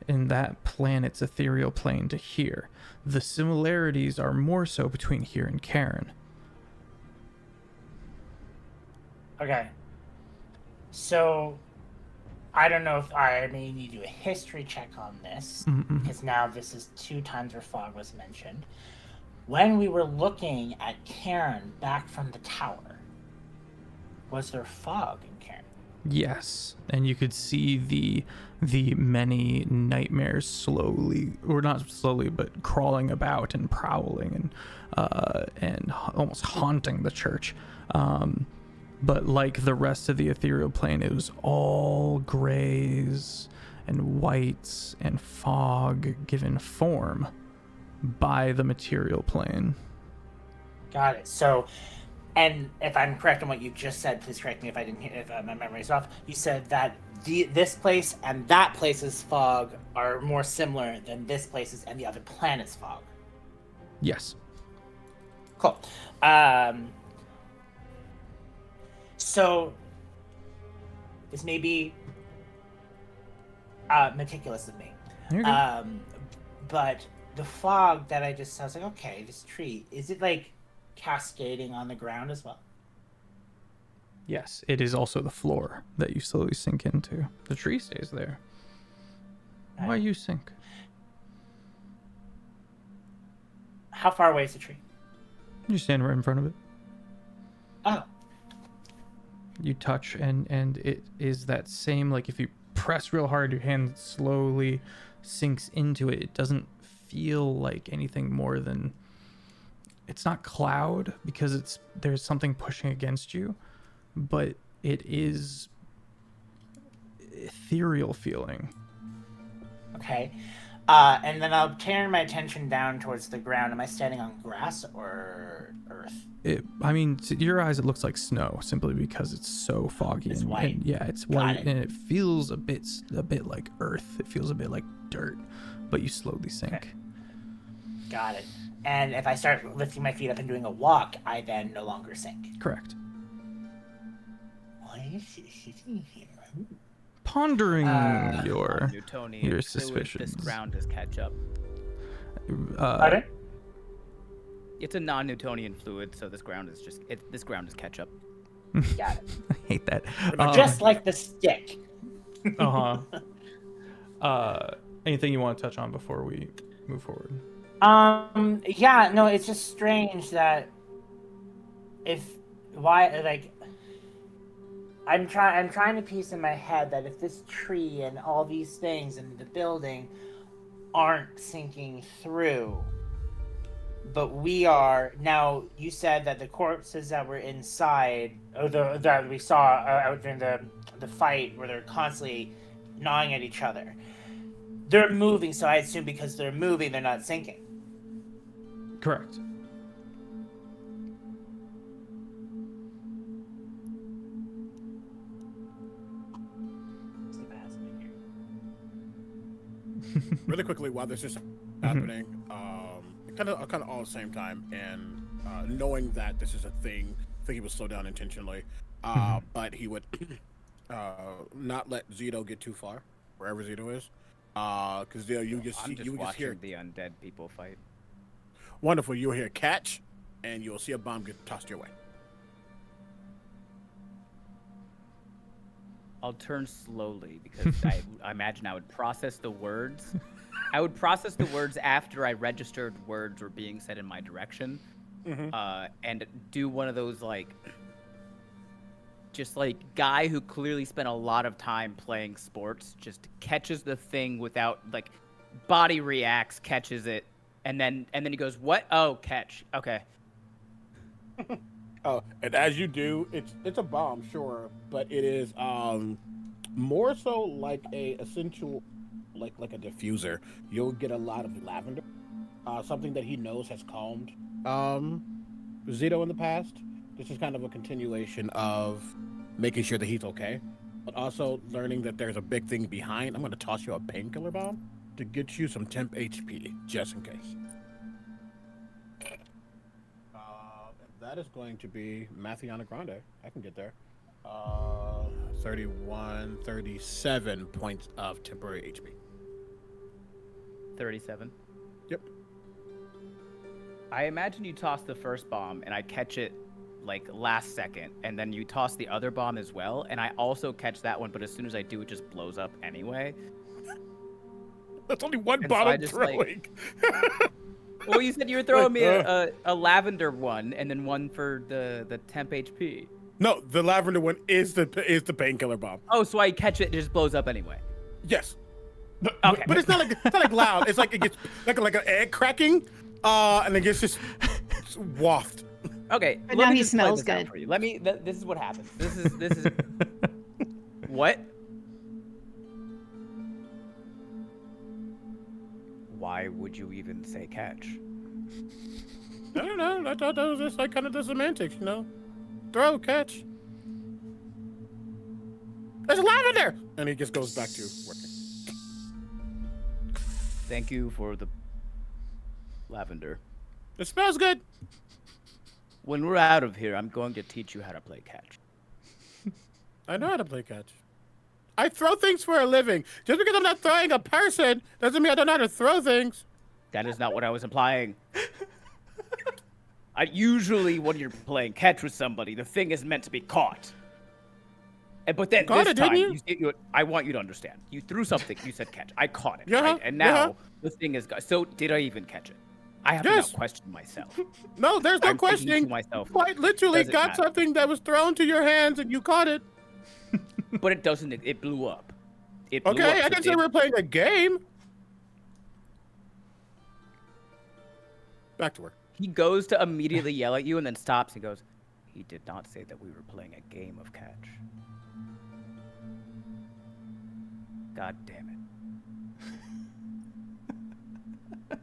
in that planet's ethereal plane to here. The similarities are more so between here and Karen. Okay. So, I don't know if I may need to do a history check on this, because now this is 2 times where fog was mentioned. when we were looking at Cairn back from the tower, was there fog in Cairn? Yes, and you could see the many nightmares slowly, or not slowly, but crawling about and prowling and almost haunting the church. But like the rest of the ethereal plane, it was all grays and whites and fog given form by the material plane. Got it. So, and if I'm correct on what you just said, please correct me if I didn't hear, if my memory is off. You said that this place and that place's fog are more similar than this place's and the other planet's fog. Yes. Cool. So this may be meticulous of me. You're good. But the fog that I just saw, I was like, okay, this tree, is it like cascading on the ground as well? Yes, it is also the floor that you slowly sink into. The tree stays there. Why you sink? How far away is the tree? You stand right in front of it. Oh. You touch and it is that same, like if you press real hard, your hand slowly sinks into it. It doesn't feel like anything more than, it's not cloud because there's something pushing against you, but it is ethereal feeling. Okay. And then I'll turn my attention down towards the ground. Am I standing on grass or earth? To your eyes, it looks like snow simply because it's so foggy. It's white. And yeah, it's white, and it feels a bit like earth. It feels a bit like dirt, but you slowly sink. Okay. Got it. And if I start lifting my feet up and doing a walk, I then no longer sink. Correct. What is it sitting here? Pondering your Newtonian suspicions. This ground is ketchup. Pardon? It's a non-Newtonian fluid, so this ground is ketchup. Got it. I hate that. Just like the stick. Anything you want to touch on before we move forward? Yeah, no, it's just strange that I'm trying to piece in my head that if this tree and all these things and the building aren't sinking through, but we are now. You said that the corpses that were inside, or that we saw out during the fight, where they're constantly gnawing at each other, they're moving. So I assume because they're moving, they're not sinking. Correct. Really quickly, while this is happening, kind of all at the same time, and knowing that this is a thing, I think he would slow down intentionally, but he would not let Zito get too far, wherever Zito is, because you just hear the undead people fight. Wonderful, you'll hear catch, and you'll see a bomb get tossed your way. I'll turn slowly because I imagine I would process the words. I would process the words after I registered words were being said in my direction, and do one of those just guy who clearly spent a lot of time playing sports, just catches the thing without body reacts, catches it, and then he goes, "What? Oh, catch. Okay." Oh, and as you do, it's a bomb, sure, but it is more so like a essential, like a diffuser. You'll get a lot of lavender, something that he knows has calmed Zito in the past. This is kind of a continuation of making sure that he's okay, but also learning that there's a big thing behind. I'm going to toss you a painkiller bomb to get you some temp HP, just in case. That is going to be Mathiana Grande. I can get there. 37 points of temporary HP. 37. Yep. I imagine you toss the first bomb and I catch it last second, and then you toss the other bomb as well, and I also catch that one, but as soon as I do, it just blows up anyway. That's only one bomb I'm throwing. Well, you said you were throwing me a lavender one and then one for the temp HP. No, the lavender one is the painkiller bomb. Oh, so I catch it, it just blows up anyway. Yes. Okay. But it's not like loud. It's like it gets like an egg cracking, and it gets just waft. Okay. But let now me he just play smells this out good. for you. This is what happens. This is what? Why would you even say catch? I don't know. I thought that was just like kind of the semantics, you know? Throw, catch. There's lavender! And he just goes back to working. Thank you for the lavender. It smells good. When we're out of here, I'm going to teach you how to play catch. I know how to play catch. I throw things for a living. Just because I'm not throwing a person doesn't mean I don't know how to throw things. That is not what I was implying. Usually when you're playing catch with somebody, the thing is meant to be caught. But then this time, I want you to understand. You threw something, you said catch. I caught it, right? And now the thing is gone. So did I even catch it? I have to now question myself. No, there's no questioning. Myself, quite literally got something that was thrown to your hands and you caught it. But it doesn't, it blew up. It blew okay, up, I can say we're playing a game. Back to work. He goes to immediately yell at you and then stops and goes, he did not say that we were playing a game of catch. God damn it.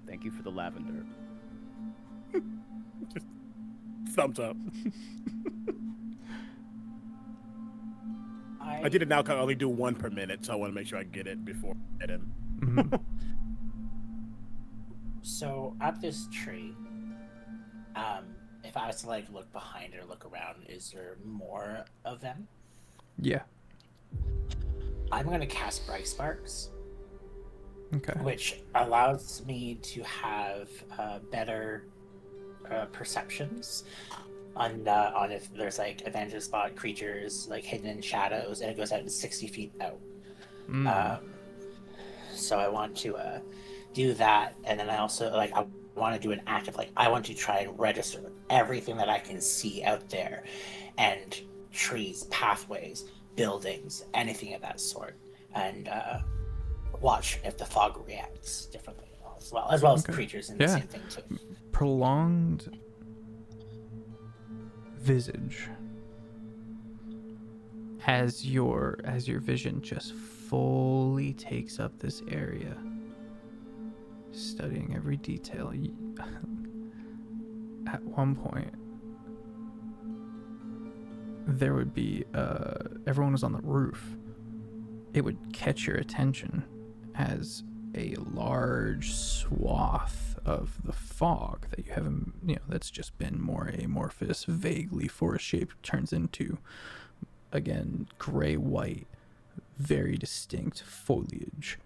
Thank you for the lavender. Just thumbs up. I did it now because I only do one per minute, so I want to make sure I get it before I hit him. Mm-hmm. So at this tree, if I was to like look behind or look around, is there more of them? Yeah. I'm gonna cast Bright Sparks. Okay. Which allows me to have better perceptions on if there's like advantage spot creatures like hidden in shadows, and it goes out 60 feet out. So I want to do that, and then I also I want to do an active I want to try and register everything that I can see out there, and trees, pathways, buildings, anything of that sort, and watch if the fog reacts differently as well as creatures and the same thing too. Prolonged visage as your vision just fully takes up this area, studying every detail. At one point there would be everyone was on the roof. It would catch your attention as a large swath of the fog that you haven't, that's just been more amorphous, vaguely forest shaped, turns into, again, gray-white, very distinct foliage.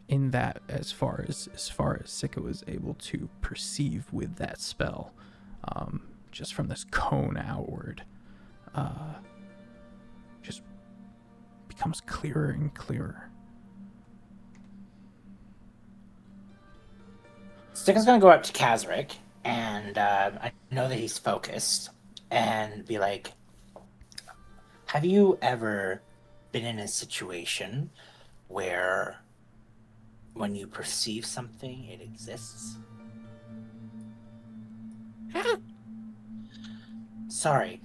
In that, as far as Sika was able to perceive with that spell, just from this cone outward, just becomes clearer and clearer. Sika's gonna go up to Kazric, and I know that he's focused, and be like, have you ever been in a situation where when you perceive something, it exists? Sorry.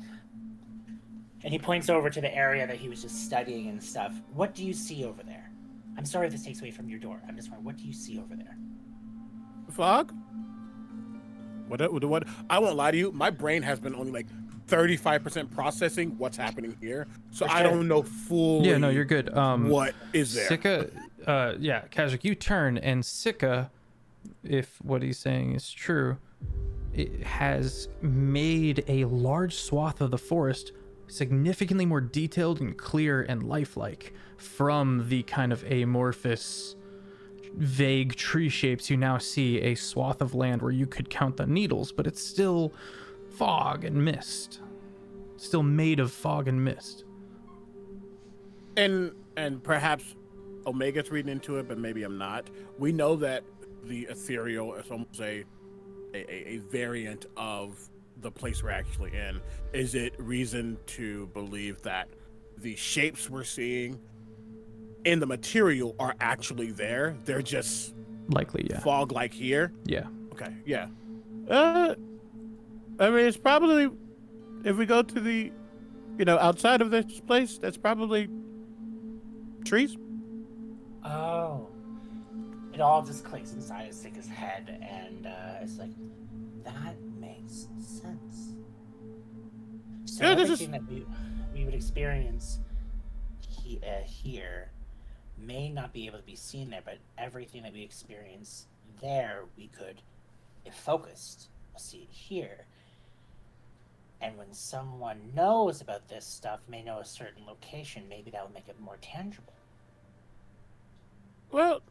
And he points over to the area that he was just studying and stuff. What do you see over there? I'm sorry if this takes away from your door. I'm just wondering, what do you see over there? Fog? What? I won't lie to you. My brain has been only like 35% processing what's happening here, so I don't know fully. Yeah, no, you're good. What is there? Sika, Kazric, you turn, and Sika, if what he's saying is true, it has made a large swath of the forest significantly more detailed and clear and lifelike from the kind of amorphous, vague tree shapes. You now see a swath of land where you could count the needles, but it's still fog and mist. Still made of fog and mist. And perhaps Omega's reading into it, but maybe I'm not. We know that the ethereal is almost a variant of the place we're actually in. Is it reason to believe that the shapes we're seeing in the material are actually there? They're just Likely, yeah. fog like here? Yeah. Okay, yeah. I mean, it's probably, if we go to the, outside of this place, that's probably trees. Oh. It all just clicks inside his head, and it's like, that makes sense. So Yeah, this is... everything that we would experience here may not be able to be seen there, but everything that we experience there, we could, if focused, see it here. And when someone knows about this stuff, may know a certain location, maybe that would make it more tangible. Well,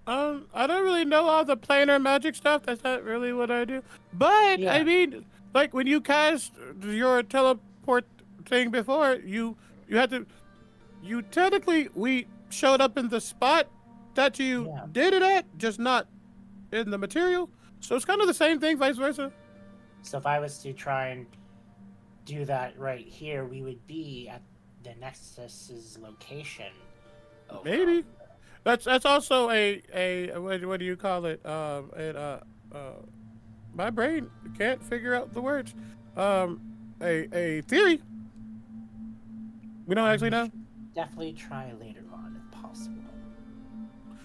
I don't really know all the planar magic stuff. That's not really what I do. But, Yeah. I mean, like, when you cast your teleport thing before, you had to... we showed up in the spot that you did it at, just not in the material. So it's kind of the same thing, vice versa. So if I was to try and do that right here, we would be at the Nexus's location. Maybe. That's also a what do you call it? My brain can't figure out the words. A theory. We don't actually know. Definitely try later on if possible.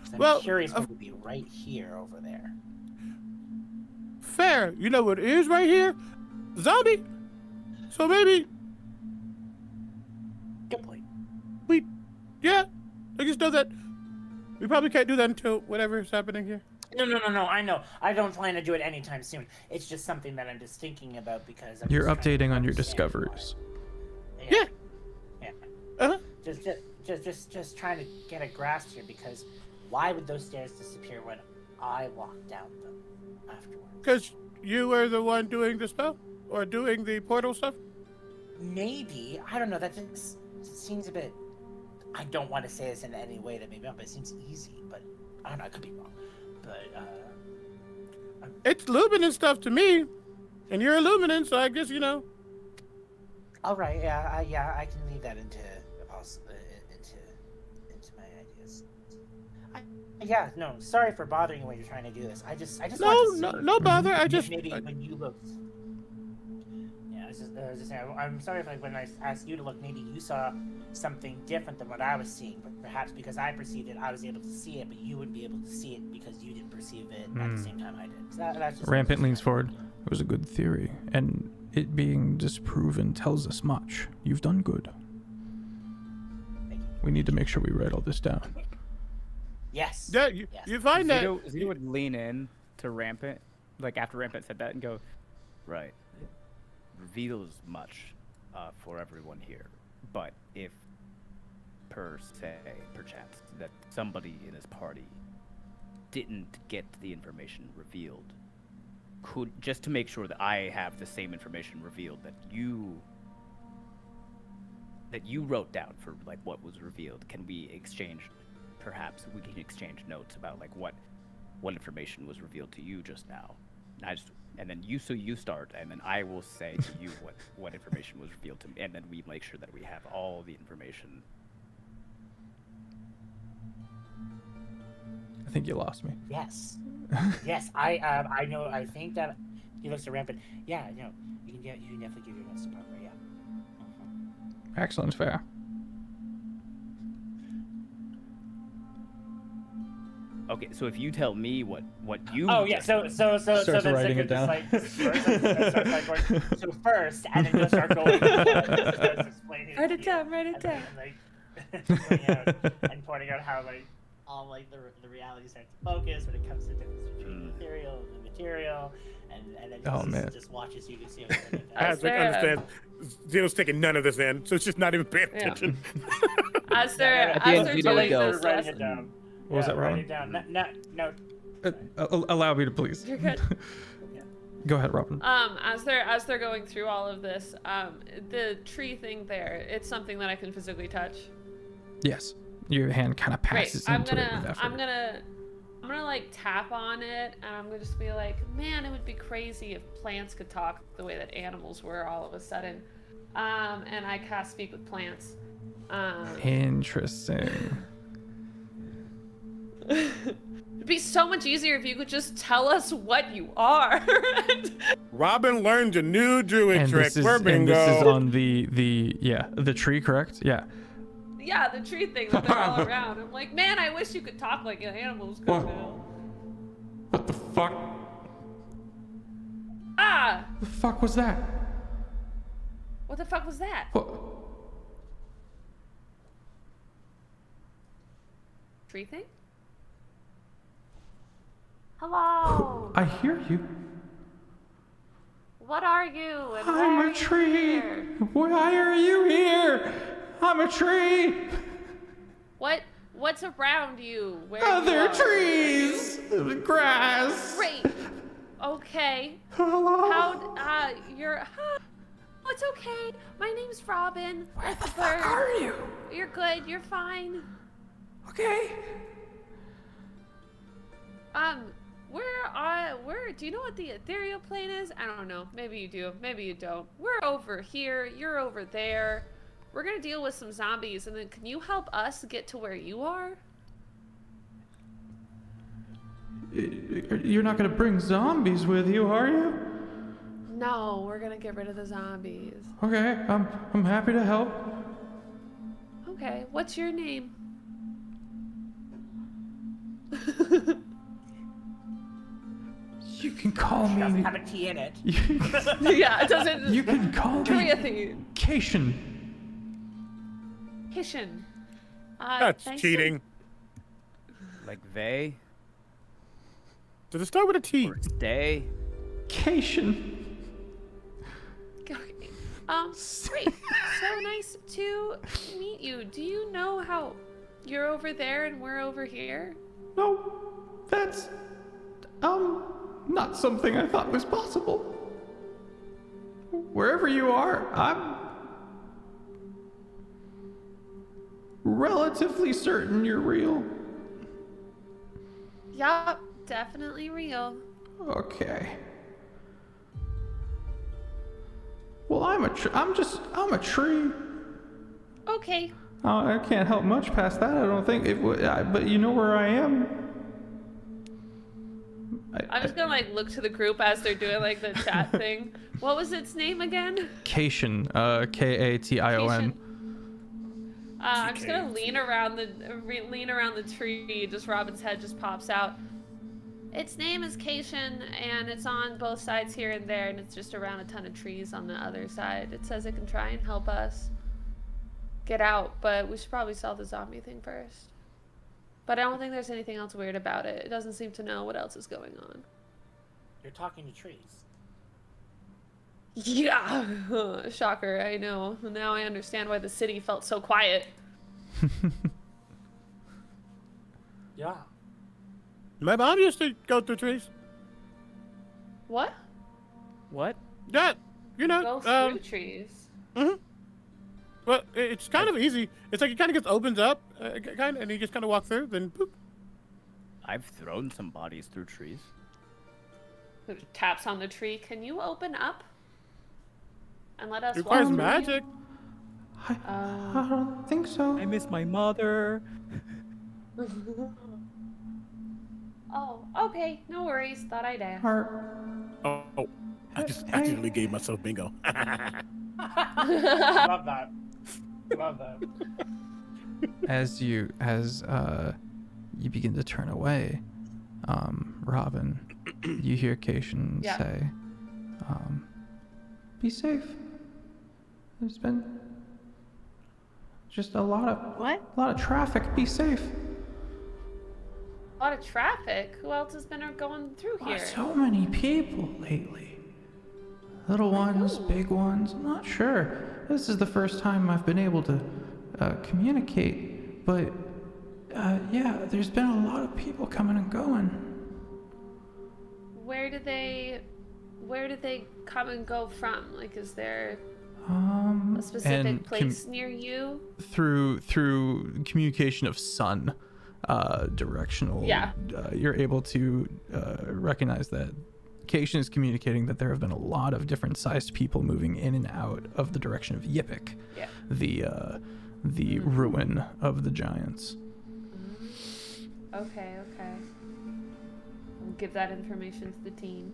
'Cause I'm Well, curious what would be right here over there. Fair. You know what is right here? Zombie. So maybe Good point. I just know that we probably can't do that until whatever's happening here. No, I know. I don't plan to do it anytime soon. It's just something that I'm just thinking about because You're just trying to updating on your understand discoveries. why. Yeah. Yeah. Uh-huh. Just trying to get a grasp here because why would those stairs disappear when I walked down them afterwards? Because you were the one doing the spell or doing the portal stuff. Maybe. I don't know. That just seems a bit... I don't want to say this in any way that maybe not, but it seems easy. But I don't know. I could be wrong. But, It's luminous stuff to me. And you're a luminant, so I guess, all right. Yeah, I can leave that into my ideas. No, sorry for bothering you when you're trying to do this. I just want to see. No bother. I just... Maybe when you looked... Yeah, I was just saying, I'm sorry if when I asked you to look, maybe you saw something different than what I was seeing, but perhaps because I perceived it, I was able to see it, but you wouldn't be able to see it because you didn't perceive it at the same time I did. So that's just Rampant leans forward. It was a good theory, and it being disproven tells us much. You've done good. Thank you. We need to make sure we write all this down. Yes. Yeah, Yes. you find that... Zito would lean in to Rampant, like after Rampant said that, and go, right. It reveals much for everyone here. But if, perchance, that somebody in this party didn't get the information revealed, just to make sure that I have the same information revealed that you wrote down for like what was revealed, can we exchange? Perhaps we can exchange notes about like what information was revealed to you just now. And then you start, and then I will say to you what information was revealed to me, and then we make sure that we have all the information. I think you lost me. Yes. Yes, I know. I think that he looks at Rampant. Yeah, you can definitely give your notes to Parker. Yeah. Excellent, fair. Okay, so if you tell me what you... Oh yeah, so Starts then writing it down. So first, and then you'll start going. Starts explaining Write to it you, down, write it and down. And pointing out how like all like the reality starts to focus when it comes to the difference between the ethereal and the material, and then just watches you to see what I have to understand. Zito's taking none of this in, so it's just not even paying attention. As they're At the end, doing Zito this, goes. writing it down. What was that, Write Ron? it down. No. Allow me to please. You're good. Go ahead, Robin. As they're going through all of this, the tree thing there, it's something that I can physically touch. Yes. your hand kind of Great. passes I'm into it with gonna effort. I'm gonna like tap on it, and I'm gonna just be like, man, it would be crazy if plants could talk the way that animals were all of a sudden. And I cast Speak with Plants. Interesting. It'd be so much easier if you could just tell us what you are. Robin learned a new druid And trick. this is We're and bingo. this is on the tree, correct? Yeah. Yeah, the tree thing that they're all around. I'm like, man, I wish you could talk like animals could now. What the fuck? Ah! The fuck was that? What the fuck was that? What? Tree thing? Hello! I hear you. What are you? And why I'm are a you tree. here? Why are you here? I'm a tree. What's around you? Where Other you are? trees. Grass. Great. Okay. Hello. You're. Oh, it's okay. My name's Robin. Where the That's fuck Bird. are you? You're good. You're fine. Okay. Where do you know what the ethereal plane is? I don't know. Maybe you do. Maybe you don't. We're over here. You're over there. We're gonna deal with some zombies, and then can you help us get to where you are? You're not gonna bring zombies with you, are you? No, we're gonna get rid of the zombies. Okay, I'm happy to help. Okay, what's your name? You can call Doesn't me. have a T in it. Yeah, it doesn't. You can call me Tracy. Cation. Kishin. That's thanks cheating. Like they Does it start with a T? or stay. Cation. Okay. Great. So nice to meet you. Do you know how you're over there and we're over here? No, that's not something I thought was possible. Wherever you are, I'm relatively certain you're real. Yup, definitely real. Okay. Well, I'm a tree. Okay. I can't help much past that. I don't think but you know where I am. I'm just gonna like look to the group as they're doing like the chat thing. What was its name again? Cation. K-A-T-I-O-N. I'm just gonna lean around the tree. Just Robin's head just pops out. Its name is Cation, and it's on both sides here and there, and it's just around a ton of trees on the other side. It says it can try and help us get out, but we should probably solve the zombie thing first. But I don't think there's anything else weird about it. It doesn't seem to know what else is going on. You're talking to trees. Yeah! Shocker, I know. Now I understand why the city felt so quiet. Yeah. My mom used to go through trees. What? What? Yeah, you know. Go through trees. Well, it's kind of easy. It's like it kind of just opens up, and you just kind of walk through, then boop. I've thrown some bodies through trees. It taps on the tree. Can you open up? And let us It requires walk through? magic. I don't think so. I miss my mother. Oh, okay. No worries. Thought I'd ask. Oh, I just accidentally gave myself bingo. Love that. Love that. As you begin to turn away, Robin, you hear Cation Yeah. say, "Be safe. There's been just a lot of traffic. Be safe." A lot of traffic. Who else has been going through Why, here? so many people lately. Little ones, Ooh. big ones. I'm not sure. This is the first time I've been able to communicate, but yeah, there's been a lot of people coming and going. Where do they come and go from? Like, is there A specific and place near you? through communication of sun, directional. Yeah. You're able to recognize that Cation is communicating that there have been a lot of different sized people moving in and out of the direction of Yipik, Yeah. the ruin of the giants. Okay. We'll give that information to the team.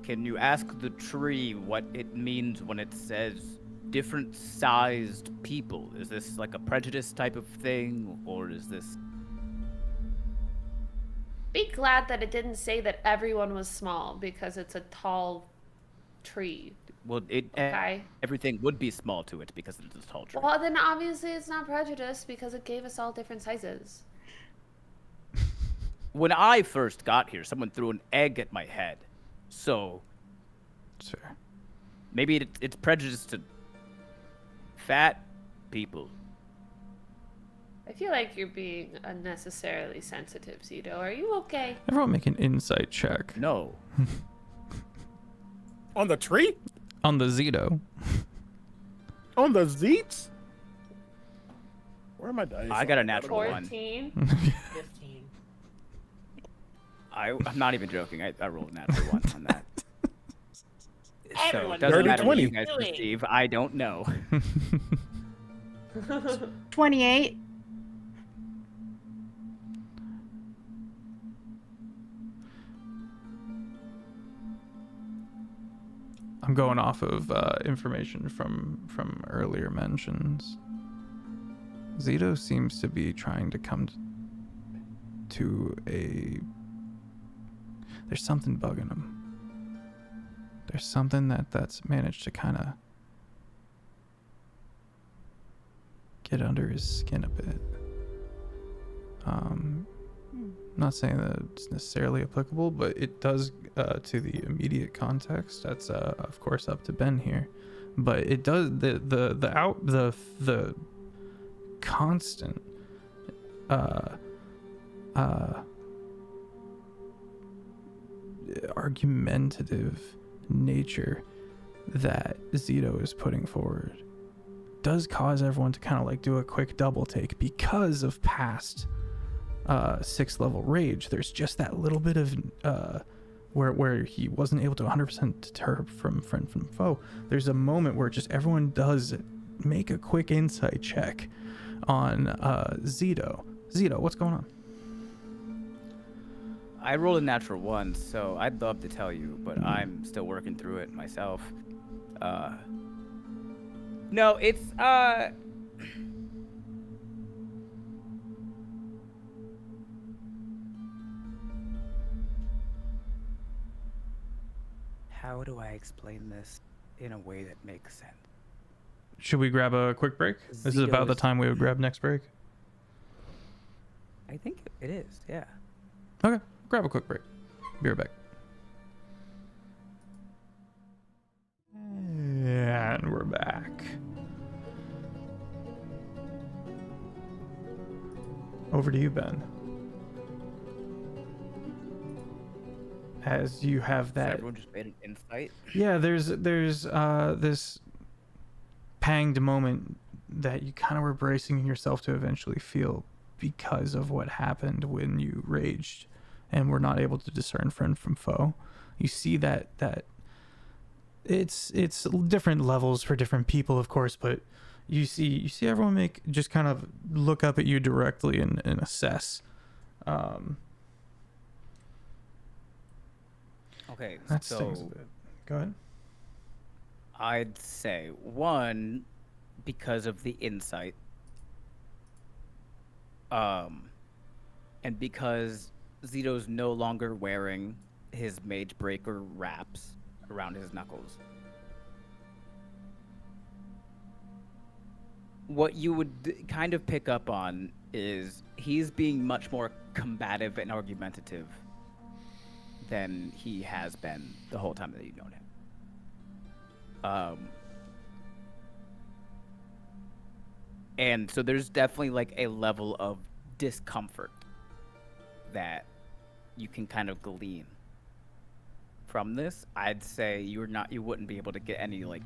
Can you ask the tree what it means when it says different sized people? Is this like a prejudice type of thing, or is this... Be glad that it didn't say that everyone was small, because it's a tall tree. Well, Okay. everything would be small to it because it's a tall tree. Well, then obviously it's not prejudice, because it gave us all different sizes. When I first got here, someone threw an egg at my head. So Sure. maybe it's prejudice to fat people. I feel like you're being unnecessarily sensitive, Zito. Are you okay? Everyone make an insight check No. On the tree? on the Zito. On the Zeets? Where are my dice? I got a natural one. 14? 15. I'm not even joking. I rolled a natural one on that. So Everyone it doesn't Dirty matter what 20. you guys Really? receive. I don't know. 28. I'm going off of information from earlier mentions. Zito seems to be trying to come to a... There's something bugging him. There's something that's managed to kind of get under his skin a bit. Not saying that it's necessarily applicable, but it does to the immediate context. That's of course up to Ben here, but it does the constant argumentative nature that Zito is putting forward does cause everyone to kind of like do a quick double take because of past 6th level rage. There's just that little bit of where he wasn't able to 100% deter from friend from foe. There's a moment where just everyone does make a quick insight check on Zito. Zito, what's going on? I rolled a natural one, so I'd love to tell you, but I'm still working through it myself. No, it's how do I explain this in a way that makes sense? Should we grab a quick break? This is Zito about the is- time we would grab next break. I think it is, yeah. Okay, grab a quick break. Be right back. And we're back. Over to you, Ben. As you have So that, everyone just made an insight. yeah, there's this panged moment that you kind of were bracing yourself to eventually feel because of what happened when you raged and were not able to discern friend from foe. You see that it's different levels for different people, of course, but you see everyone just kind of look up at you directly and assess. Okay, That so stings a bit. Go ahead. I'd say one, because of the insight, and because Zito's no longer wearing his Mage Breaker wraps around his knuckles. What you would kind of pick up on is he's being much more combative and argumentative than he has been the whole time that you've known him. And so there's definitely like a level of discomfort that you can kind of glean from this, I'd say you wouldn't be able to get any like,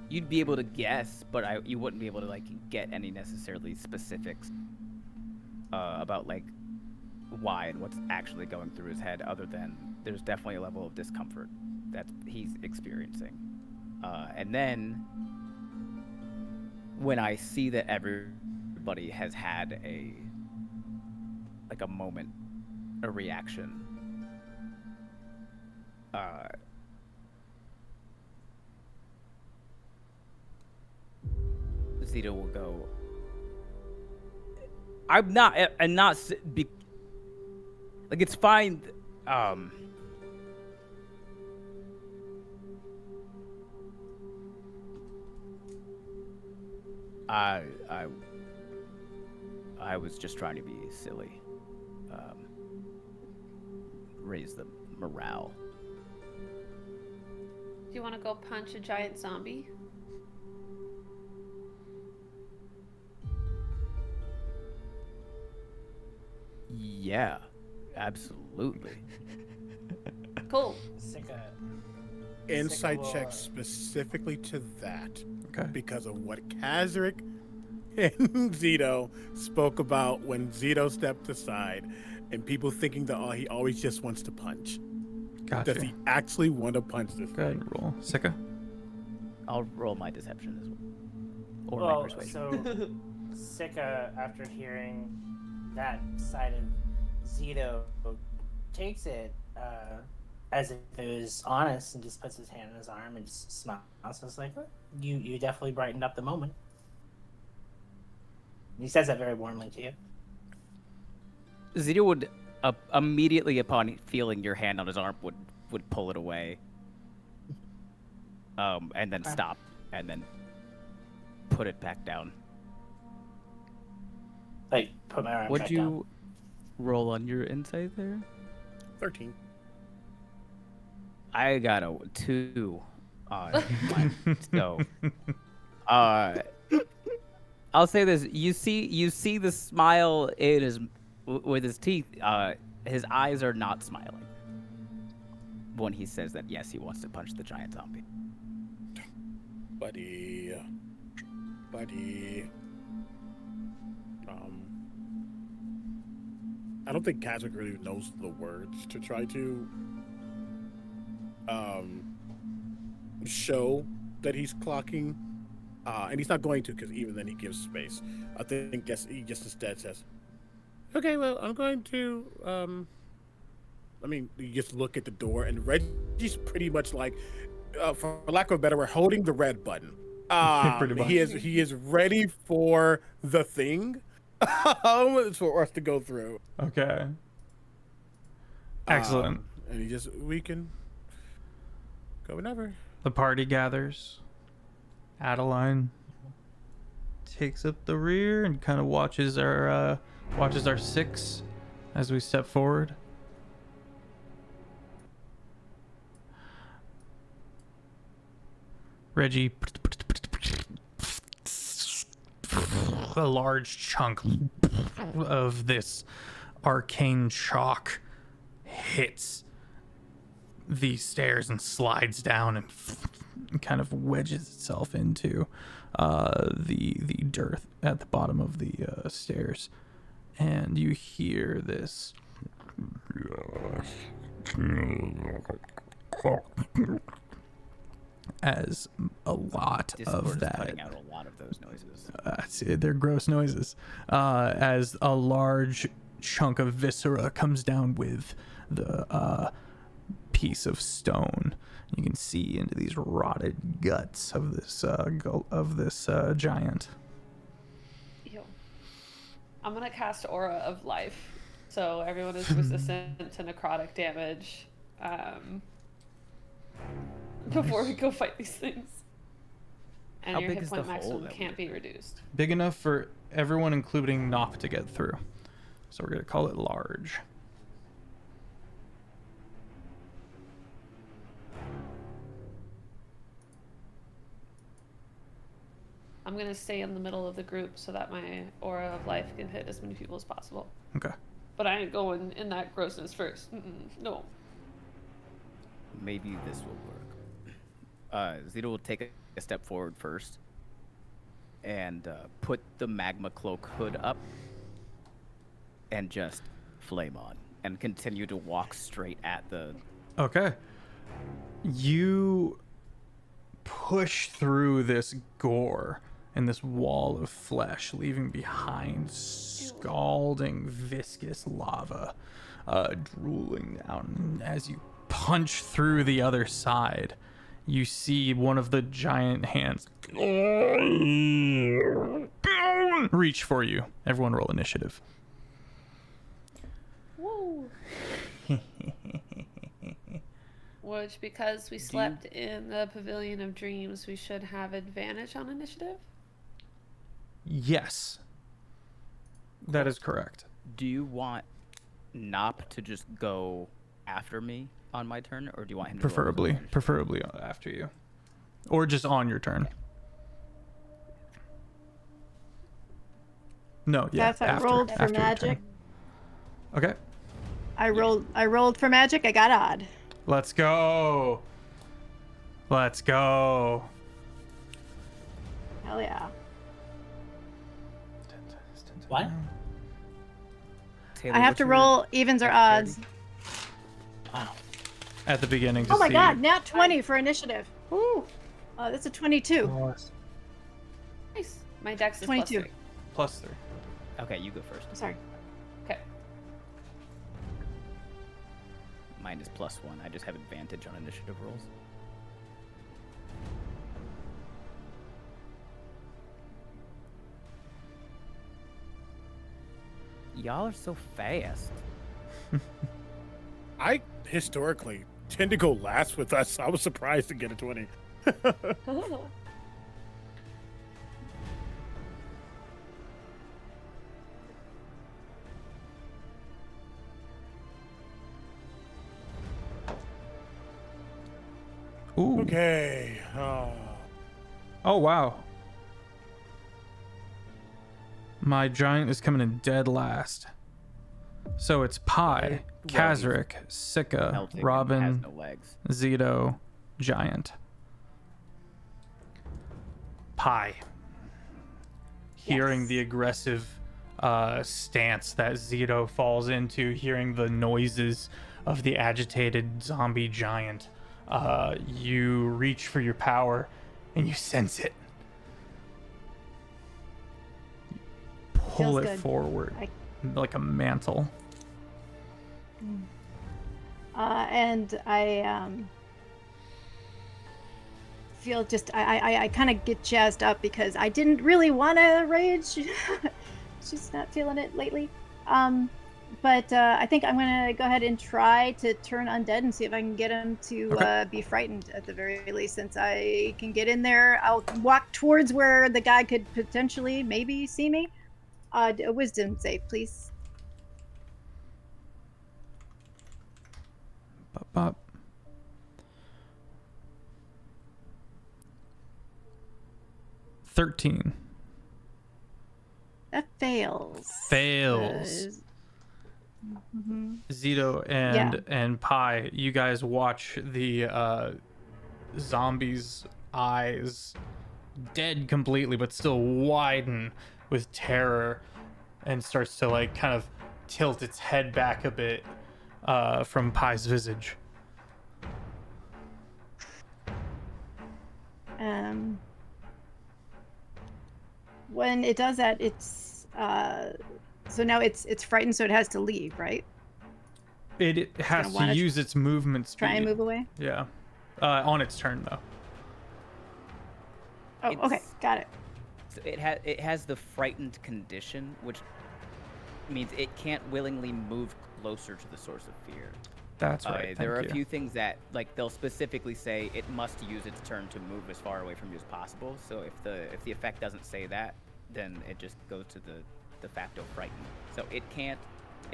you'd be able to guess, but you wouldn't be able to like get any necessarily specifics about like why and what's actually going through his head, other than there's definitely a level of discomfort that he's experiencing. And then when I see that everybody has had a moment, a reaction, Zito will go, like, it's fine. I was just trying to be silly. Raise the morale. Do you want to go punch a giant zombie? Yeah, absolutely. Cool. Insight check specifically to that. Okay. Because of what Kazric and Zito spoke about when Zito stepped aside, and people thinking that he always just wants to punch. Gotcha. Does he actually want to punch this Go ahead thing? and roll. Sika? I'll roll my deception as well. Or my persuasion. So Sika, after hearing that side of Zito, takes it as if it was honest and just puts his hand on his arm and just smiles. So it's like, you definitely brightened up the moment. He says that very warmly to you. Zito would immediately upon feeling your hand on his arm would pull it away, and then stop, and then put it back down. Like, put my arm Would back you down. roll on your insight there? 13. I got a 2 on mine. So, I'll say this: you see the smile in his with his teeth. His eyes are not smiling when he says that yes, he wants to punch the giant zombie. Buddy. I don't think Kazric really knows the words to try to show that he's clocking, and he's not going to, because even then he gives space. I think he just instead says, "Okay, well, I'm going to." You just look at the door, and Reggie's pretty much like, for lack of a better word, holding the red button. Pretty much. He is ready for the thing for us to go through. Okay. Excellent. And we can go whenever. The party gathers. Adeline takes up the rear and kind of watches our six as we step forward. Reggie, a large chunk of this arcane chalk hits the stairs and slides down and kind of wedges itself into the dirt at the bottom of the stairs, and you hear this as a lot Discord of is that. cutting out a lot of those noises. They're gross noises. As a large chunk of viscera comes down with the piece of stone, you can see into these rotted guts of this giant. Ew. I'm gonna cast Aura of Life, so everyone is resistant to necrotic damage. Before we go fight these things. And How your big hit is point the hole maximum that we can't be reduced. Big enough for everyone, including Nop, to get through. So we're gonna call it large. I'm gonna stay in the middle of the group so that my Aura of Life can hit as many people as possible. Okay. But I ain't going in that grossness first. No. maybe this will work. Zito will take a step forward first and put the magma cloak hood up and just flame on and continue to walk straight at the... Okay. You push through this gore and this wall of flesh, leaving behind scalding, viscous lava drooling down. As you punch through the other side, you see one of the giant hands reach for you. Everyone roll initiative. Woo. Which, because we slept in the Pavilion of Dreams, we should have advantage on initiative? Yes. That is correct. Do you want Nop to just go after me on my turn, or do you want him to Preferably after you. Or just on your turn. No, yeah. Yes, I rolled for magic. Okay. I rolled for magic. I got odd. Let's go. Let's go. Hell yeah. What? Taylor, I have what's to your roll evens or odds. Wow. At the beginning. To Oh my see. god, nat 20 for initiative. Woo. That's a 22. Nice. My dex is 22. +3. +3. Okay, you go first. Sorry. Okay. Mine is +1. I just have advantage on initiative rolls. Y'all are so fast. I historically tend to go last with us. I was surprised to get a 20. Ooh. Okay. Oh, wow. My giant is coming in dead last. So it's Pi, Kazric, Sika, Melting and has Robin, no legs. Zito, Giant. Pi. Hearing Yes. the aggressive stance that Zito falls into, hearing the noises of the agitated zombie giant, you reach for your power and you sense it. Pull Feels it good. forward like a mantle. And I feel just I kind of get jazzed up because I didn't really want to rage. Just not feeling it lately. But I think I'm gonna go ahead and try to turn undead and see if I can get him to be frightened at the very least. Since I can get in there, I'll walk towards where the guy could potentially maybe see me. A wisdom save, please. Bop, bop. $13. That fails. Fails. Mhm. Zito and Pi, you guys watch the zombie's eyes, dead completely, but still widen with terror, and starts to like kind of tilt its head back a bit from Pi's visage. When it does that, it's so now it's frightened, so it has to leave, right? It has gonna to wanna use its movement speed. Try and move away. Yeah, on its turn though. Oh, okay, got it. So it has the frightened condition, which means it can't willingly move closer to the source of fear. That's right. There are thank a you. few things that they'll specifically say it must use its turn to move as far away from you as possible. So if the effect doesn't say that, then it just goes to the de facto frightened. So it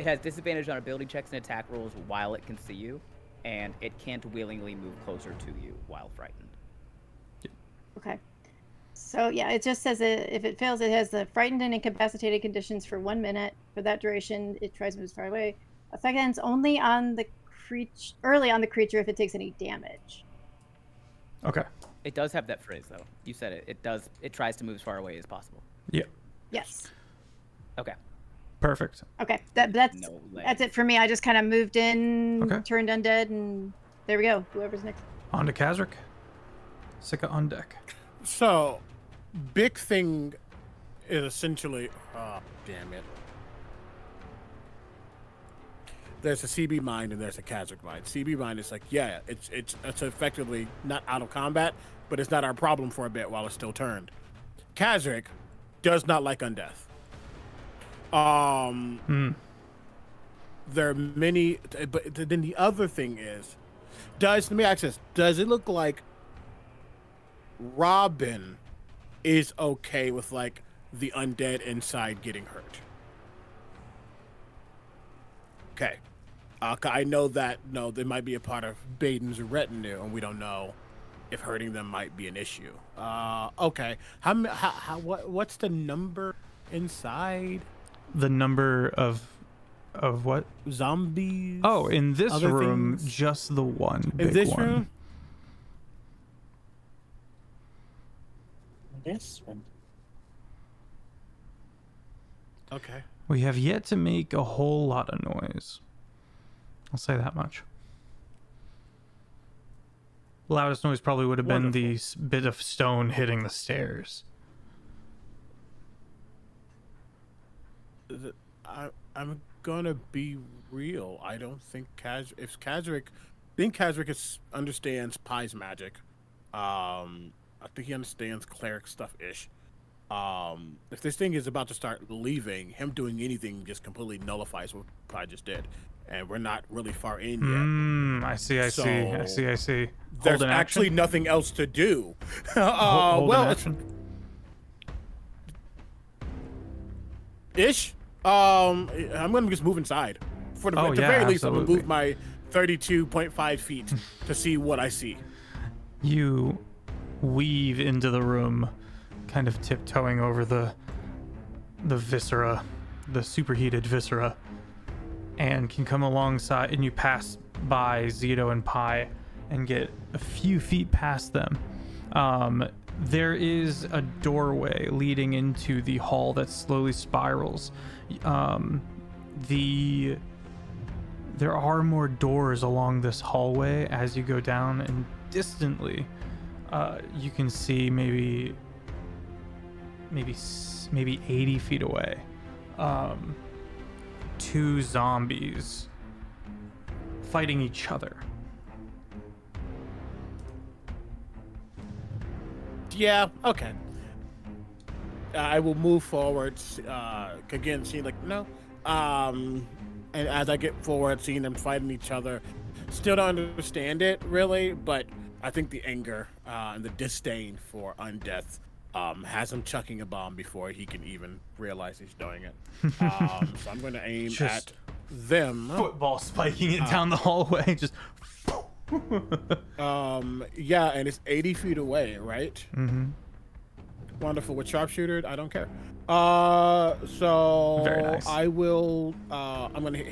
has disadvantage on ability checks and attack rolls while it can see you, and it can't willingly move closer to you while frightened. Okay. So yeah, it just says if it fails, it has the frightened and incapacitated conditions for 1 minute. For that duration, it tries to move as far away. Effect ends only on the the creature if it takes any damage. Okay. It does have that phrase though. You said it. It does. It tries to move as far away as possible. Yeah. Yes. Okay. Perfect. Okay. That's No that's it for me. I just kind of moved in, Okay. turned undead, and there we go. Whoever's next. On to Kazric. Sika on deck. So, big thing is essentially. Oh, damn it. There's a CB mind and there's a Kazric mind. CB mind is like, yeah, it's effectively not out of combat, but it's not our problem for a bit while it's still turned. Kazric does not like undeath. There are many, but then the other thing is, let me ask this: does it look like Robin is okay with like the undead inside getting hurt? Okay. I know that they might be a part of Baden's retinue, and we don't know if hurting them might be an issue. Okay. What's the number inside? The number of what? Zombies? Oh, in this Other room, things? just the one big In this one. room? This one. Okay. We have yet to make a whole lot of noise. I'll say that much. Loudest noise probably would have been the bit of stone hitting the stairs. I'm gonna be real. I don't think Kazric understands Pie's magic. I think he understands cleric stuff ish. If this thing is about to start leaving, him doing anything just completely nullifies what Pie just did, and we're not really far in yet. I see. There's Hold an actually action? nothing else to do. Hold an action? Ish. I'm gonna just move inside. At the very least, I'm gonna absolutely. move my 32.5 feet to see what I see. You weave into the room, kind of tiptoeing over the viscera, the superheated viscera, and can come alongside, and you pass by Zito and Pi and get a few feet past them. There is a doorway leading into the hall that slowly spirals. There are more doors along this hallway as you go down, and distantly you can see maybe 80 feet away two zombies fighting each other. Yeah. Okay. I will move forward. Again, seeing like no. And as I get forward, seeing them fighting each other, still don't understand it really, but I think the anger and the disdain for undeath has him chucking a bomb before he can even realize he's doing it. So I'm going to aim Just at them. Football spiking it down the hallway. Just. Yeah, and it's 80 feet away, right? Mm-hmm. Wonderful. With sharpshooter, I don't care. So Very nice. I will. I'm gonna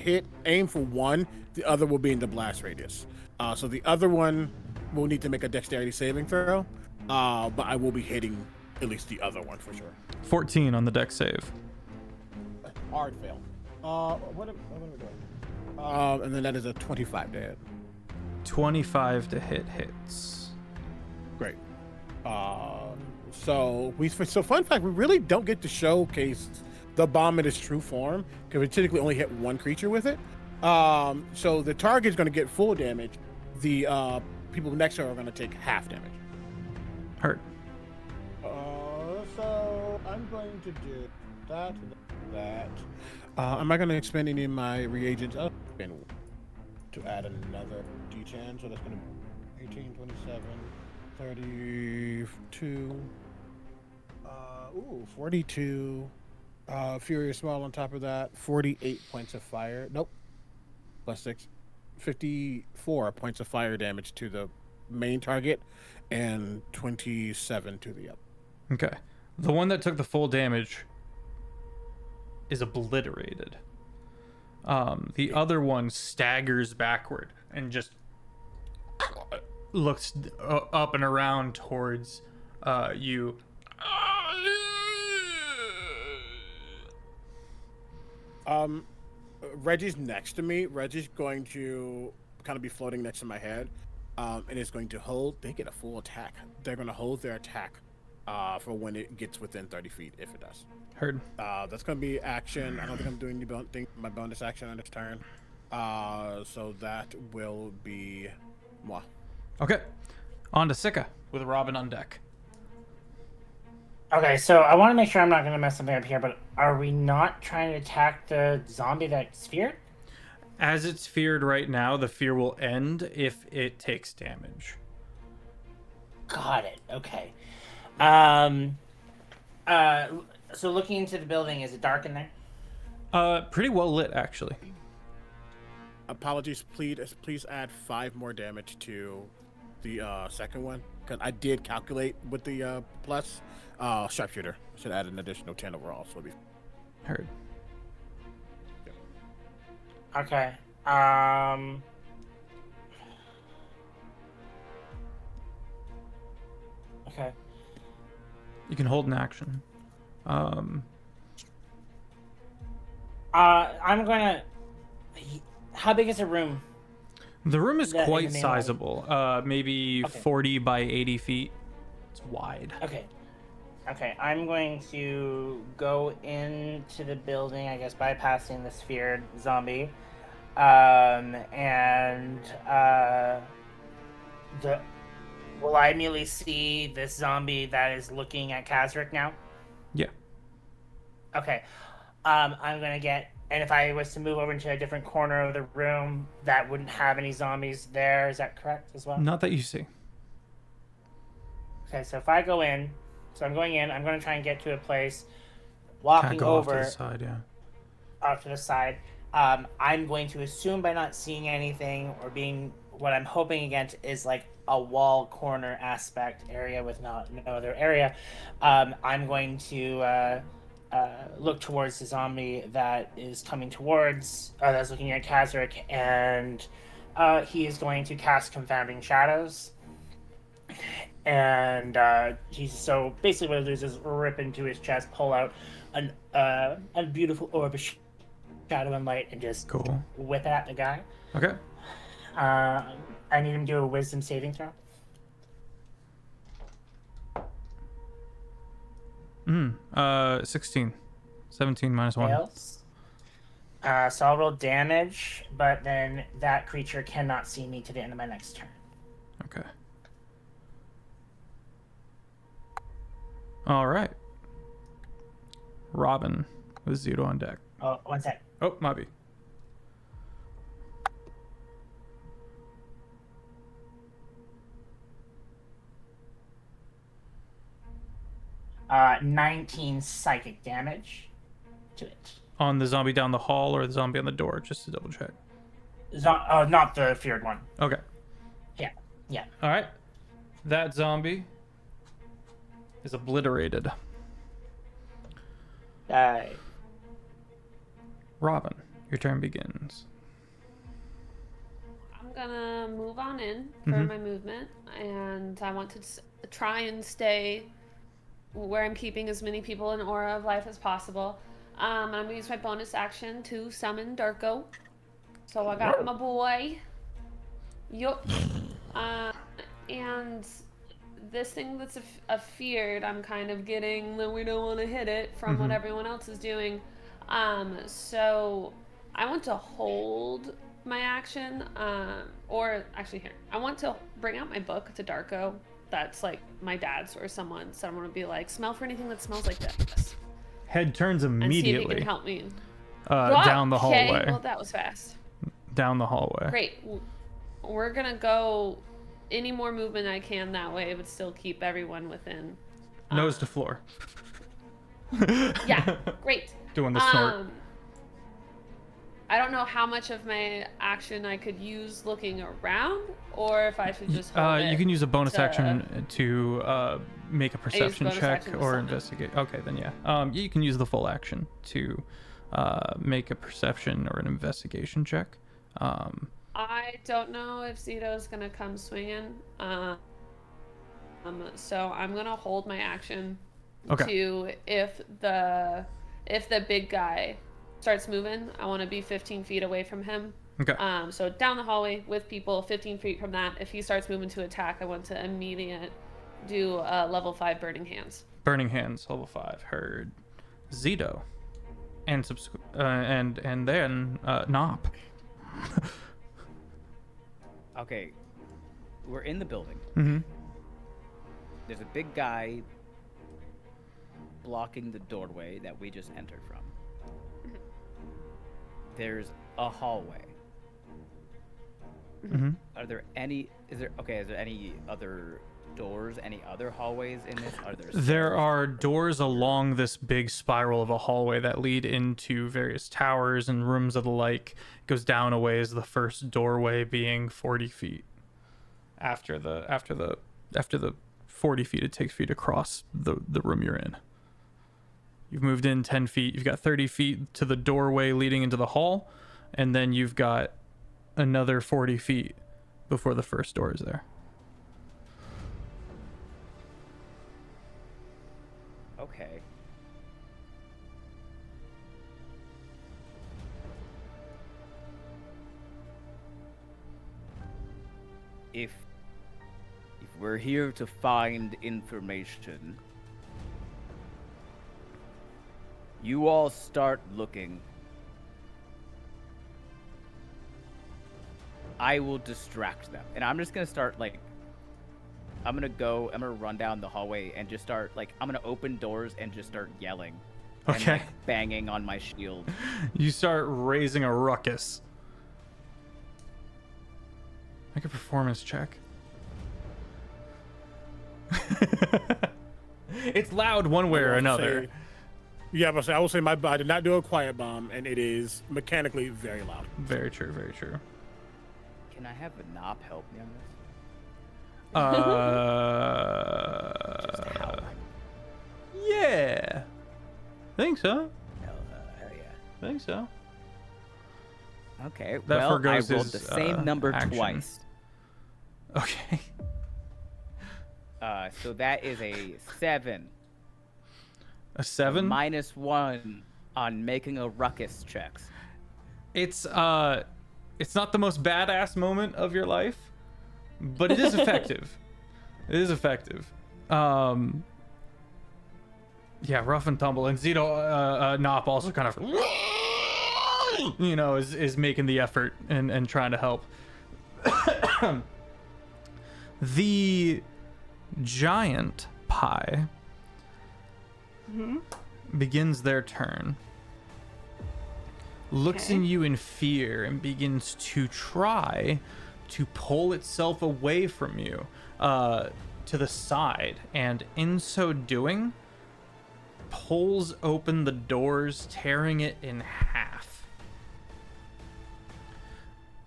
aim for one. The other will be in the blast radius. So the other one will need to make a dexterity saving throw. But I will be hitting at least the other one for sure. 14 on the deck save. Hard fail. What am I doing? And then that is a 25 to hit. 25 to hits. Great. So fun fact, we really don't get to showcase the bomb in its true form because we typically only hit one creature with it. So the target is going to get full damage. The people next to her are going to take half damage. Hurt. So I'm going to do that. Am I going to expend any of my reagents? I'll spend to add another d10, so that's going to be 18, 27, 32, 42, Furious Small on top of that, 48 points of fire, nope, plus 6, 54 points of fire damage to the main target, and 27 to the other. Okay. The one that took the full damage is obliterated. The other one staggers backward and just looks up and around towards you. Reggie's next to me. Reggie's going to kind of be floating next to my head, and is going to hold. They get a full attack. They're going to hold their attack for when it gets within 30 feet, if it does. Heard. That's going to be action. I don't think I'm doing my bonus action on this turn. So that will be moi. Okay. On to Sika with Robin on deck. Okay, so I want to make sure I'm not going to mess something up here, but are we not trying to attack the zombie that's feared? As it's feared right now, the fear will end if it takes damage. Got it. Okay. So looking into the building, is it dark in there? Pretty well lit, actually. Apologies, please add 5 more damage to the second one, because I did calculate with the plus. Sharpshooter should add an additional 10 overall, so it'll be Heard. Okay. Okay. You can hold an action. I'm gonna. How big is the room? The room is That quite in the main sizable. Maybe Okay. 40 by 80 feet. It's wide. Okay. Okay, I'm going to go into the building, I guess, bypassing the sphere zombie. Will I immediately see this zombie that is looking at Kazric now? Yeah. Okay. I'm gonna get, and if I was to move over into a different corner of the room, that wouldn't have any zombies there. Is that correct as well? Not that you see. Okay, so if I go in, I'm going in, I'm going to try and get to a place, Kinda walking go over off to the side, yeah. off to the side. I'm going to assume by not seeing anything or being, what I'm hoping against is like a wall corner aspect area with no other area. I'm going to look towards the zombie that is coming towards, that's looking at Kazric, and he is going to cast Confounding Shadows. And so basically what it is rip into his chest, pull out a beautiful orb of shadow and light, and just Cool. whip it at the guy. Okay. I need him to do a wisdom saving throw. 16. 17 minus 1. Fails. So I'll roll damage, but then that creature cannot see me to the end of my next turn. Okay. All right. Robin with Zudo on deck. Oh, one sec. Oh, Mobby. Uh, 19 psychic damage to it. On the zombie down the hall or the zombie on the door, just to double check. Not the feared one. Okay. Yeah. All right. That zombie is obliterated. Robin, your turn begins. I'm gonna move on in for my movement, and I want to try and stay where I'm keeping as many people in Aura of Life as possible. I'm gonna use my bonus action to summon Darko. So I got my boy. Yup. And this thing that's a feared, I'm kind of getting that we don't want to hit it from what everyone else is doing. So I want to hold my action, or actually here, I want to bring out my book to Darko. That's like my dad's or someone would be like, smell for anything that smells like this. Head turns And see if immediately he can help me. down the hallway. Okay, well that was fast. Down the hallway. Great. We're gonna go any more movement I can that way, but still keep everyone within. Nose to floor. Yeah, great. Doing the snort. I don't know how much of my action I could use looking around, or if I should just hold it You can use a bonus to- action to make a perception bonus check action to or summon. investigate. Okay, then yeah. You can use the full action to make a perception or an investigation check. I don't know if Zito's gonna come swinging. So I'm gonna hold my action to if the big guy starts moving, I want to be 15 feet away from him. Okay. So down the hallway with people 15 feet from that. If he starts moving to attack, I want to immediate do level 5 burning hands. Burning hands, level 5. Heard. Zito. And then Nop. Okay, we're in the building. Mm-hmm. There's a big guy blocking the doorway that we just entered from. There's a hallway. Mm-hmm. Is there any other doors, any other hallways in this? There are doors along this big spiral of a hallway that lead into various towers and rooms of the like. It goes down a ways, the first doorway being 40 feet. After the 40 feet it takes for you to cross the room you're in. You've moved in 10 feet. You've got 30 feet to the doorway leading into the hall, and then you've got another 40 feet before the first door is there. Okay. If we're here to find information, you all start looking. I will distract them. And I'm just going to start, I'm going to run down the hallway and just start, I'm going to open doors and just start yelling. Okay. And, banging on my shield. You start raising a ruckus. Make a performance check. It's loud one way or another. I will say I did not do a quiet bomb, and it is mechanically very loud. Very true, very true. Can I have a knob help me on this? Just howling. Yeah. Think so. Hell yeah. Think so. Okay, That well, I forgoes rolled his, the same number action. twice. Okay. So that is a 7. A 7? -1 on making a ruckus checks. It's not the most badass moment of your life, but it is effective. It is effective. Yeah, rough and tumble. And Zito Nop also kind of is making the effort and trying to help. The giant pie begins their turn, looks in you in fear, and begins to try to pull itself away from you to the side, and in so doing pulls open the doors, tearing it in half.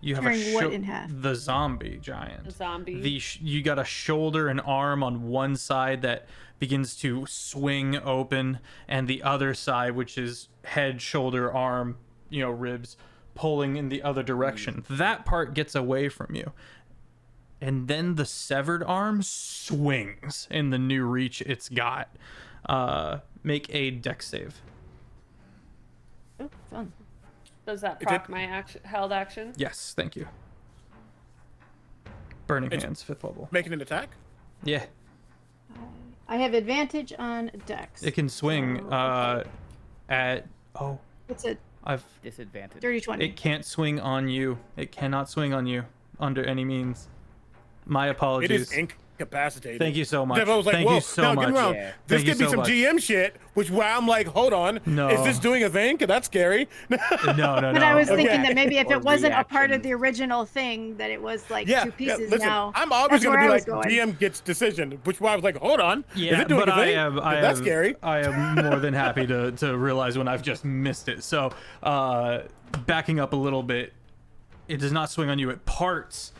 You have Tearing what in half? The zombie giant. The zombie. You got a shoulder and arm on one side that begins to swing open, and the other side, which is head, shoulder, arm, ribs, pulling in the other direction. That part gets away from you. And then the severed arm swings in the new reach it's got. Make a dex save. Oh, fun. Does that proc my held action? Yes, thank you. Burning Hands, 5th level. Making an attack? Yeah. I have advantage on dex. It can swing at... Oh. It's a Disadvantage. dirty 20. It can't swing on you. It cannot swing on you under any means. My apologies. It is incapacitated. Thank you so much. I was like, Thank whoa, you so now, much. get around. Yeah. This Thank you could be so some much. GM shit, where I'm like, hold on. No. Is this doing a thing? That's scary. No. But I was thinking that maybe if Or it wasn't a part of reaction. the original thing, that it was like Yeah, two pieces listen, now. I'm always That's going to where be I like, was going. GM gets decision, which why I was like, hold on. Yeah, Is it doing but a thing? That's scary. I am more than happy to realize when I've just missed it. So, backing up a little bit, it does not swing on you. It parts,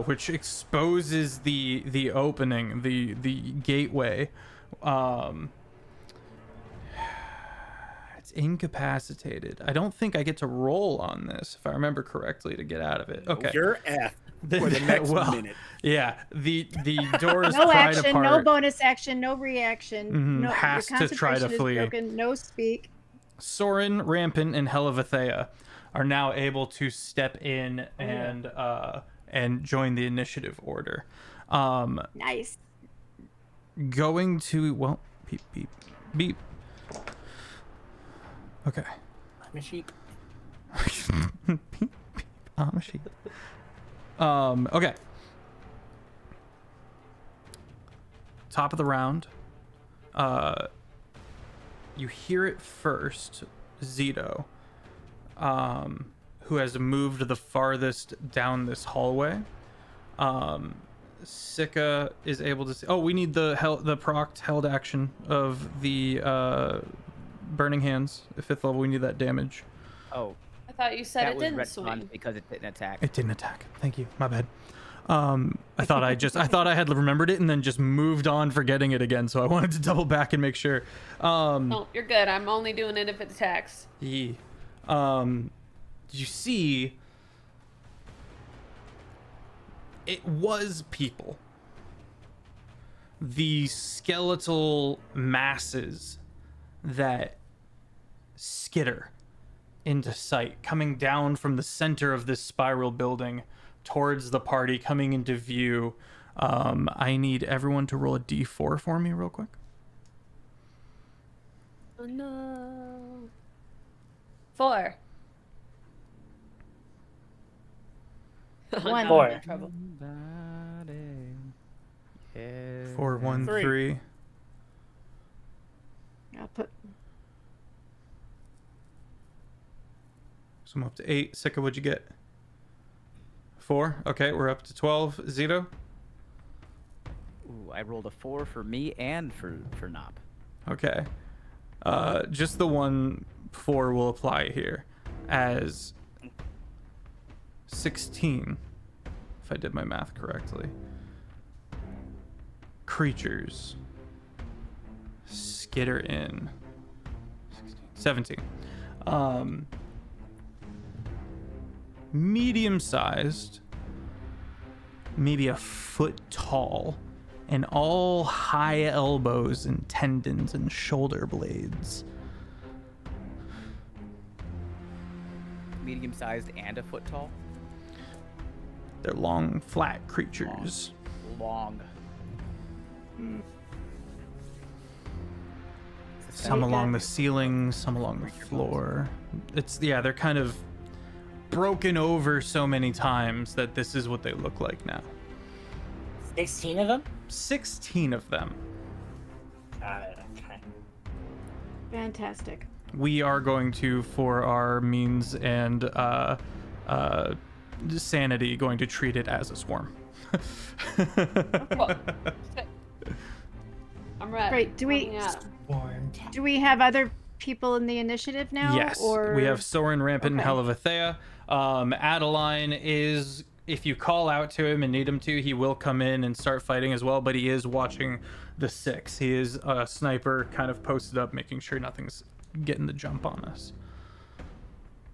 which exposes the opening, the gateway. It's It's incapacitated. I don't think I get to roll on this, if I remember correctly, to get out of it. Okay. You're F for the next minute. Yeah, the doors No pried action, apart. no bonus action, no reaction. No, has your to try to concentration is flee. broken, no speak. Soren, Rampant, and Hellevathea are now able to step in and join the initiative order. Nice. Going to beep beep beep. Okay. I'm a sheep. Beep, beep, I'm a sheep. Okay. Top of the round. You hear it first, Zito, who has moved the farthest down this hallway. Sika is able to see. Oh, we need the procced held action of the burning hands. At 5th level, we need that damage. Oh, I thought you said that it was didn't retconned swing. because it didn't attack. It didn't attack. Thank you. My bad. I thought I had remembered it and then just moved on, forgetting it again. So I wanted to double back and make sure. No, you're good. I'm only doing it if it attacks. You see, it was people. The skeletal masses that skitter into sight, coming down from the center of this spiral building towards the party, coming into view. I need everyone to roll a d4 for me real quick. Oh no. 4. One. 4. I'm in trouble. 4, 1, 3. 3. I'll put So I'm up to 8. Sika, what'd you get? 4. Okay, we're up to 12. Zito? Ooh, I rolled a 4 for me and for Nop. Okay. Just the one 4 will apply here as 16, if I did my math correctly. Creatures skitter in. 16, 17. Medium-sized, maybe a foot tall, and all high elbows and tendons and shoulder blades. Medium-sized and a foot tall. They're long, flat creatures. Long. Some along the ceiling, some along the floor. They're kind of broken over so many times that this is what they look like now. 16 of them? 16 of them. Got it. Okay. fantastic. We are going to, for our means and sanity, going to treat it as a swarm. Cool. I'm ready. Great. Do we- Yeah. Do we have other people in the initiative now? Yes, Or we have Soren, Rampant, and Okay. Hellevathea. Adeline is, if you call out to him and need him to, he will come in and start fighting as well, but he is watching the 6. He is a sniper kind of posted up, making sure nothing's getting the jump on us.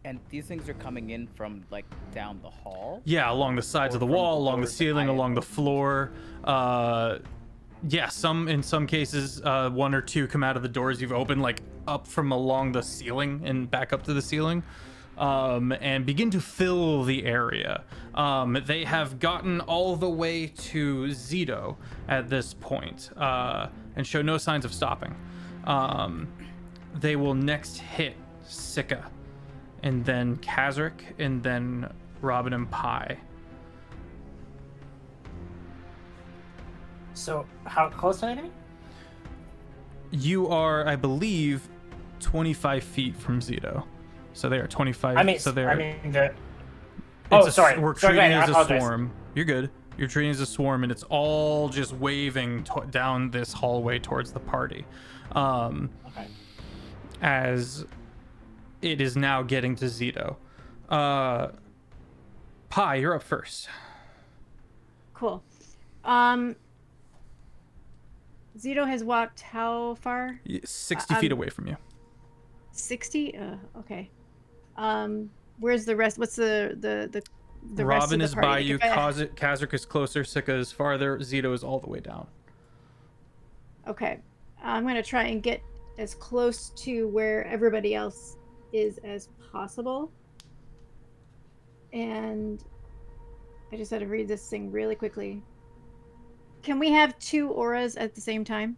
And these things are coming in from like down the hall. Yeah, along the sides Or of the from wall, along the doors ceiling, high along the up. floor. Yeah, in some cases, 1 or 2 come out of the doors you've opened, like up from along the ceiling and back up to the ceiling, and begin to fill the area. They have gotten all the way to Zito at this point, and show no signs of stopping. They will next hit Sika, and then Kazric, and then Robin and Pi. So, how close are they to me? You are, I believe, 25 feet from Zito. So they are 25. I mean, so they're. the... It's sorry. We're Sorry, treating go it ahead, as I a apologize. swarm. You're good. You're treating it as a swarm, and it's all just waving down this hallway towards the party. Okay. As it is now getting to Zito. Pi, you're up first. Cool. Zito has walked how far? 60 feet away from you. 60. Okay. Where's the rest? What's the rest Robin of is the by party? you. If I- Kazric is closer. Sika is farther. Zito is all the way down. Okay. I'm gonna try and get as close to where everybody else is as possible. And I just had to read this thing really quickly. Can we have 2 auras at the same time?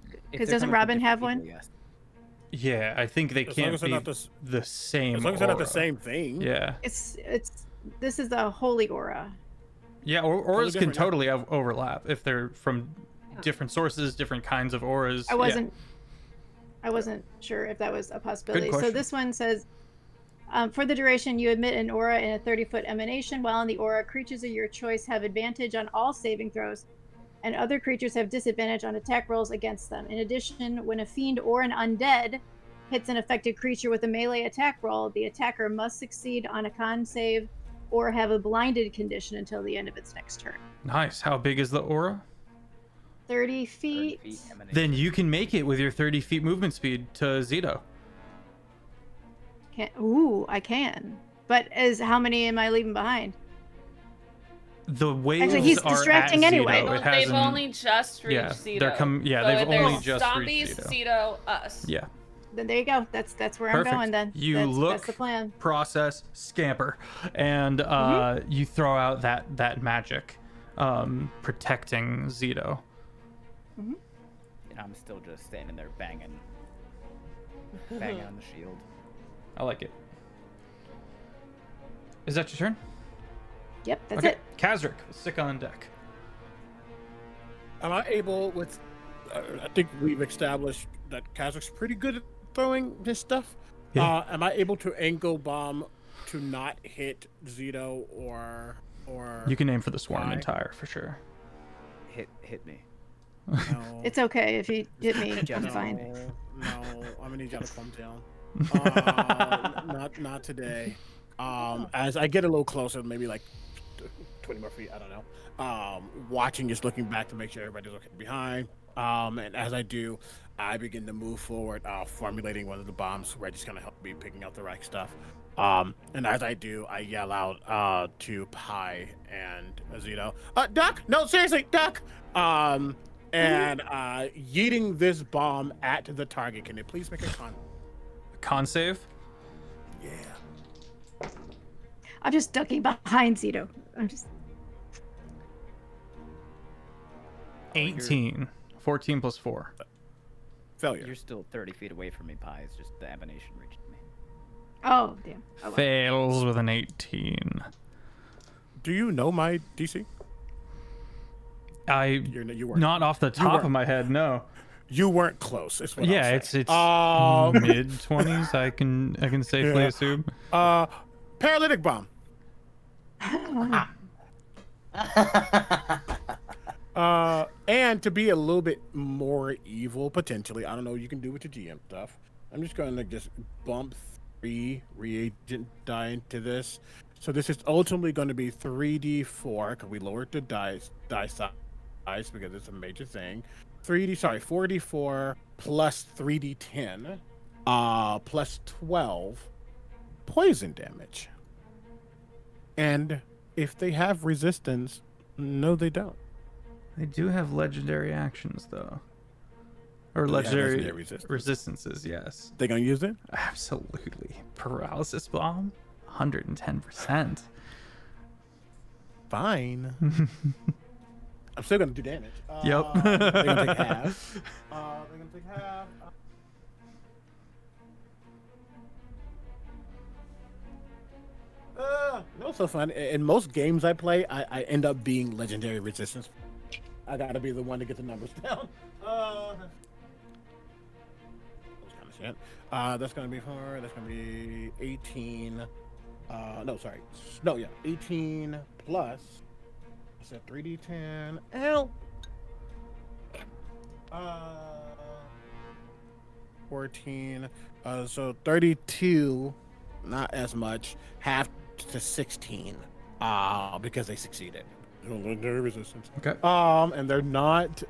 If 'Cause they're doesn't coming from Robin different have people, one? yes. Yeah, I think they As long can't as they're be not the same. As long as they're not the aura. same thing. Yeah. It's this is the holy aura. Yeah, auras can different, yeah. totally have overlap if they're from different sources, different kinds of auras. I Yeah. wasn't sure if that was a possibility. So question. this one says, for the duration, you emit an aura in a 30-foot emanation. While in the aura, creatures of your choice have advantage on all saving throws, and other creatures have disadvantage on attack rolls against them. In addition, when a fiend or an undead hits an affected creature with a melee attack roll, the attacker must succeed on a con save or have a blinded condition until the end of its next turn. Nice. How big is the aura? 30 30 feet. feet emanation. Then you can make it with your 30 feet movement speed to Zito. I can. But how many am I leaving behind? The waves Actually, he's are distracting at anyway. Zito. Well, It they've hasn't- only just reached yeah, Zito. they're they've there's only just zombies, reached Zito, us. Yeah. Then there you go. That's where Perfect. I'm going then. You that's look, the plan. process, scamper, and you throw out that magic, protecting Zito. And I'm still just standing there banging on the shield. I like it. Is that your turn? Yep, that's okay. it. Kazric, sick on deck. Am I able with? I think we've established that Kazak's pretty good at throwing his stuff. Yeah. Am I able to angle bomb to not hit Zito or? You can aim for the swarm I- entire for sure. Hit me. No, It's okay if you hit me. I'm no, fine. No, I'm gonna need y'all to calm down. Not today. As I get a little closer, maybe like 20 more feet. I don't know. Watching, just looking back to make sure everybody's okay behind. And as I do, I begin to move forward, formulating one of the bombs where it's gonna help me picking out the right stuff. And as I do, I yell out to Pi and Zito, duck! No, seriously, duck! And yeeting this bomb at the target. Can it please make a Con save. Yeah. I'm just ducking behind Zito. I'm just 18. 14 plus 4. Failure. You're still 30 feet away from me, Pi. It's just the emanation reached me. oh damn. Oh, well. Fails with an 18. Do you know my DC? You weren't. Not off the top weren't. of my head, no. You weren't close. Is what I'll Yeah, say. it's Um, mid 20s. I can safely Yeah. assume. Paralytic bomb. And to be a little bit more evil, potentially, I don't know, you can do with your GM stuff. I'm just going to just bump 3 reagent die into this. So this is ultimately going to be 3d4, because we lowered the die size because it's a major thing. 4d4 plus 3d10, plus 12 poison damage. And if they have resistance, no, they don't. They do have legendary actions, though. Or Do they have legendary legendary resistance? resistances, yes. They gonna use it? Absolutely. Paralysis bomb? 110%. Fine. I'm still gonna do damage. Yep. They're gonna take half. They're gonna take half. No, so fun. In most games I play, I end up being legendary resistance. I gotta be the one to get the numbers down. Those kind of shit. That's gonna be 4. That's gonna be 18. No, sorry. No, yeah, 18 plus. I said 3d10. Ow. 14. So 32. Not as much. Half to 16. Because they succeeded. Legendary resistance. Okay. And they're not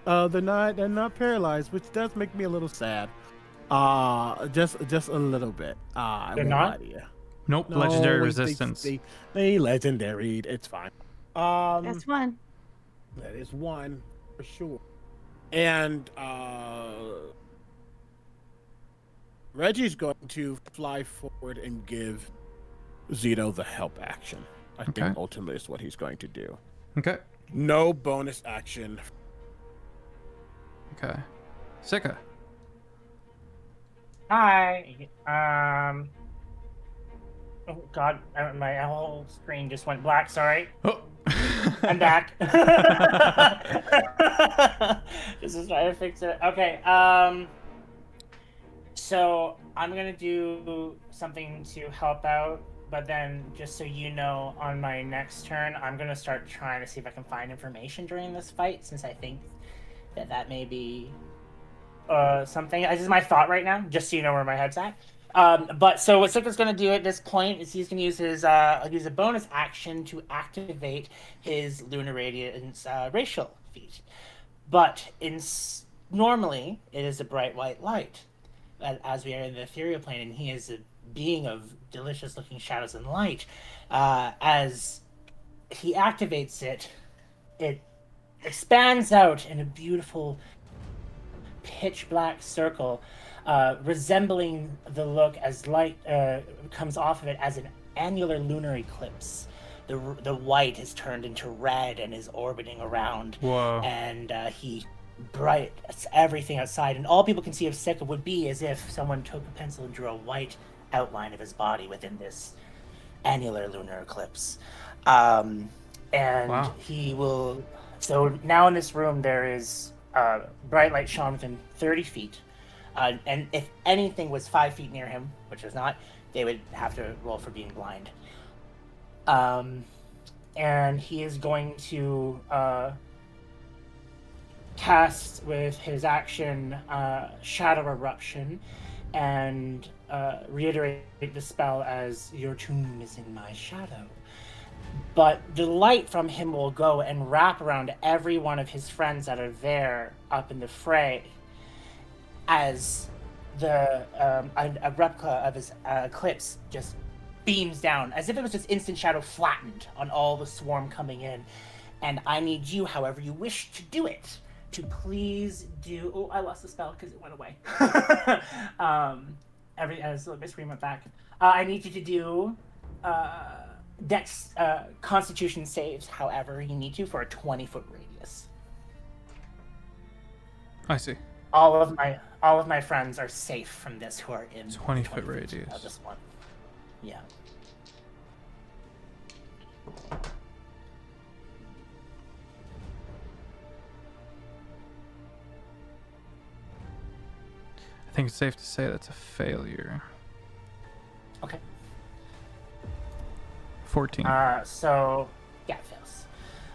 they're not paralyzed, which does make me a little sad. Just a little bit. I They're won't not? lie to you. Nope, No, legendary they- resistance. They legendary. It's fine. That's one. That is one for sure. And Reggie's going to fly forward and give Zito the help action. I Okay. think ultimately is what he's going to do. Okay. No bonus action. Okay. Sika. Hi. Oh God, my whole screen just went black. Sorry. Oh. I'm back. Just was trying to fix it. Okay. So I'm gonna do something to help out, but then just so you know, on my next turn, I'm gonna start trying to see if I can find information during this fight, since I think that may be something. This is my thought right now, just so you know where my head's at. But so what Sika's going to do at this point is he's going to use his use a bonus action to activate his Lunar Radiance racial feat. But normally it is a bright white light, as we are in the ethereal plane, and he is a being of delicious looking shadows and light. As he activates it, it expands out in a beautiful pitch black circle, resembling the look as light comes off of it as an annular lunar eclipse. The white is turned into red and is orbiting around. Whoa. And he brights everything outside, and all people can see of Sika would be as if someone took a pencil and drew a white outline of his body within this annular lunar eclipse. And Wow. he will. So now in this room there is bright light shone within 30 feet. And if anything was 5 feet near him, which is not, they would have to roll for being blind. And he is going to cast with his action Shadow Eruption and reiterate the spell as your tomb is in my shadow. But the light from him will go and wrap around every one of his friends that are there up in the fray, as a replica of his eclipse just beams down, as if it was just instant shadow flattened on all the swarm coming in. And I need you, however you wish to do it, to please do. Oh, I lost the spell because it went away. As my screen went back, I need you to do Dex Constitution saves, however you need to, for a 20-foot radius. I see. All of my friends are safe from this who are in 20-foot radius. Of this one. Yeah. I think it's safe to say that's a failure. Okay. 14. So yeah, it fails.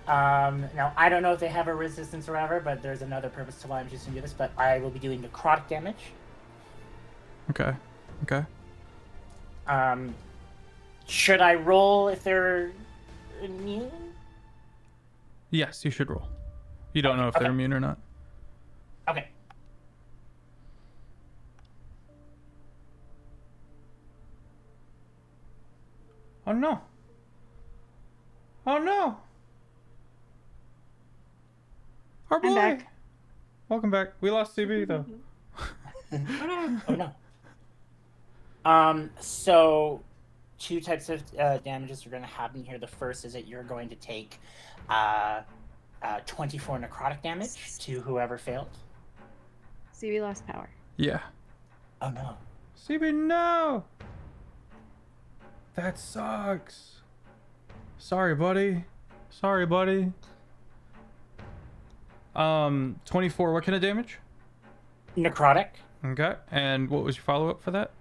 Now I don't know if they have a resistance or whatever, but there's another purpose to why I'm choosing to do this. But I will be doing necrotic damage. Okay. Okay. Should I roll if they're immune? Yes, you should roll. You don't know if Okay. they're immune or not. Okay. Oh no. Oh no. Our boy. I'm back. Welcome back. We lost CB though. Oh no. So two types of damages are going to happen here. The first is that you're going to take 24 necrotic damage to whoever failed. CB lost power. Yeah. Oh no. CB, no. That sucks. Sorry, buddy. Sorry, buddy. 24. What kind of damage? Necrotic. Okay. And what was your follow-up for that?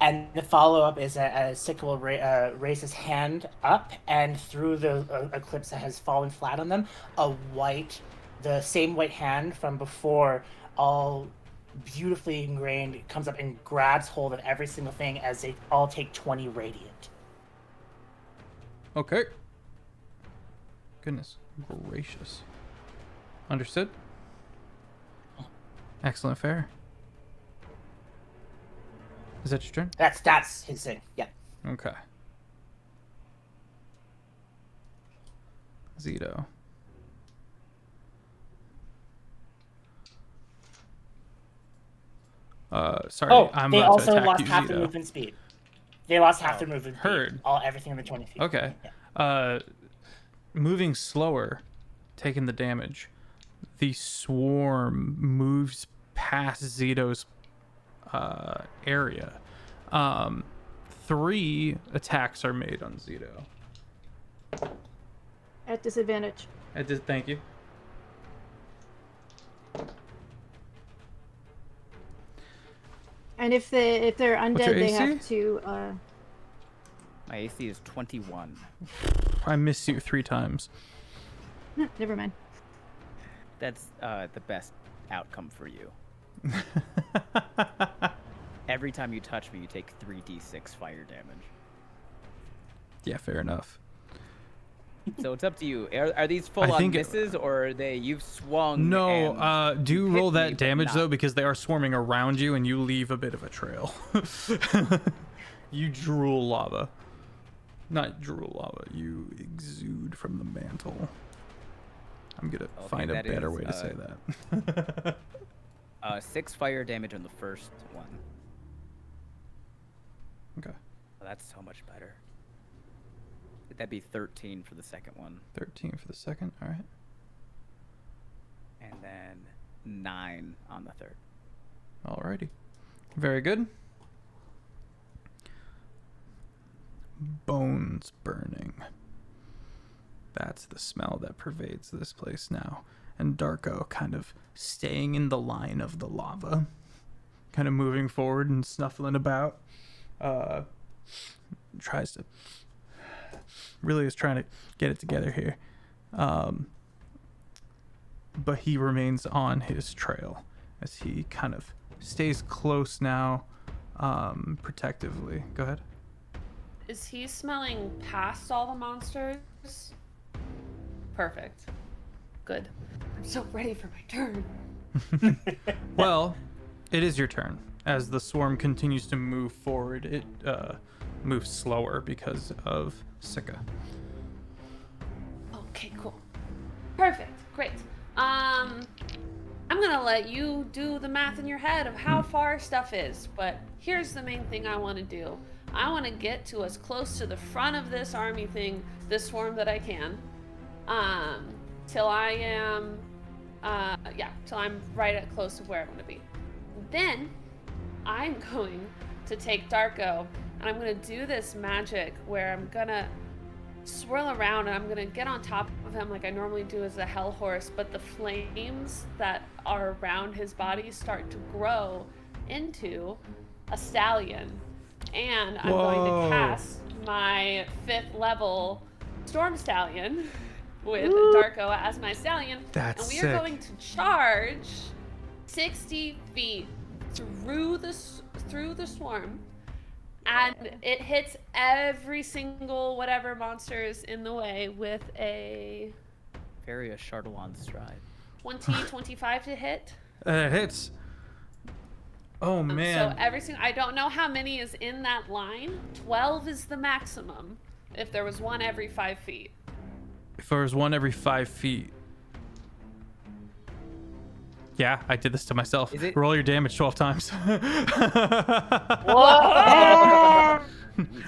And the follow-up is that Sika will raise his hand up, and through the eclipse that has fallen flat on them, the same white hand from before, all beautifully ingrained, comes up and grabs hold of every single thing as they all take 20 radiant. Okay. Goodness gracious. Understood. Excellent fare. Is that your turn? That's his thing. Yeah. Okay. Zito. Sorry. Oh, I'm they about to also attack lost you, half their Zito. movement speed. They lost half their movement speed. Heard. Everything in the 20 feet. Okay. Yeah. Moving slower, taking the damage. The swarm moves past Zito's area. 3 attacks are made on Zito. At disadvantage. Thank you. And if they're your undead, they AC? have to. My AC is 21. I missed you 3 times. Never mind. That's the best outcome for you. Every time you touch me, you take 3d6 fire damage. Yeah, fair enough. So it's up to you. Are these full-on think misses, or are they you've swung? No, and do hit roll me, that but damage not- though, because they are swarming around you and you leave a bit of a trail. You drool lava. Not drool lava, you exude from the mantle. I'm gonna Okay, find a that better is, way to say that. 6 fire damage on the first one. Okay. Oh, that's so much better. That'd be 13 for the second one, 13 for the second, alright. and then 9 on the third. Alrighty. Very good. Bones burning. That's the smell that pervades this place now. And Darko kind of staying in the line of the lava. Kind of moving forward and snuffling about. Tries to... Really is trying to get it together here. But he remains on his trail as he kind of stays close now, protectively. Go ahead. Is he smelling past all the monsters? Perfect. Good. I'm so ready for my turn. Well, it is your turn. As the swarm continues to move forward, it moves slower because of Sika. Okay, cool. Perfect. Great. I'm gonna let you do the math in your head of how far stuff is, but here's the main thing I want to do. I want to get to as close to the front of this army thing, this swarm, that I can, till I am, till I'm right at close to where I want to be. Then I'm going to take Darko and I'm going to do this magic where I'm going to swirl around and I'm going to get on top of him like I normally do as a hell horse, but the flames that are around his body start to grow into a stallion. And I'm going to cast my 5th level Storm Stallion with Darko as my stallion. That's and we sick. are going to charge 60 feet through the swarm. And it hits every single whatever monster is in the way with a Very a Chardonnay stride. 25 to hit. It hits. Oh, man. So every single, I don't know how many is in that line. 12 is the maximum if there was one every 5 feet. If there was one every 5 feet. Yeah, I did this to myself. Is it- Roll your damage 12 times.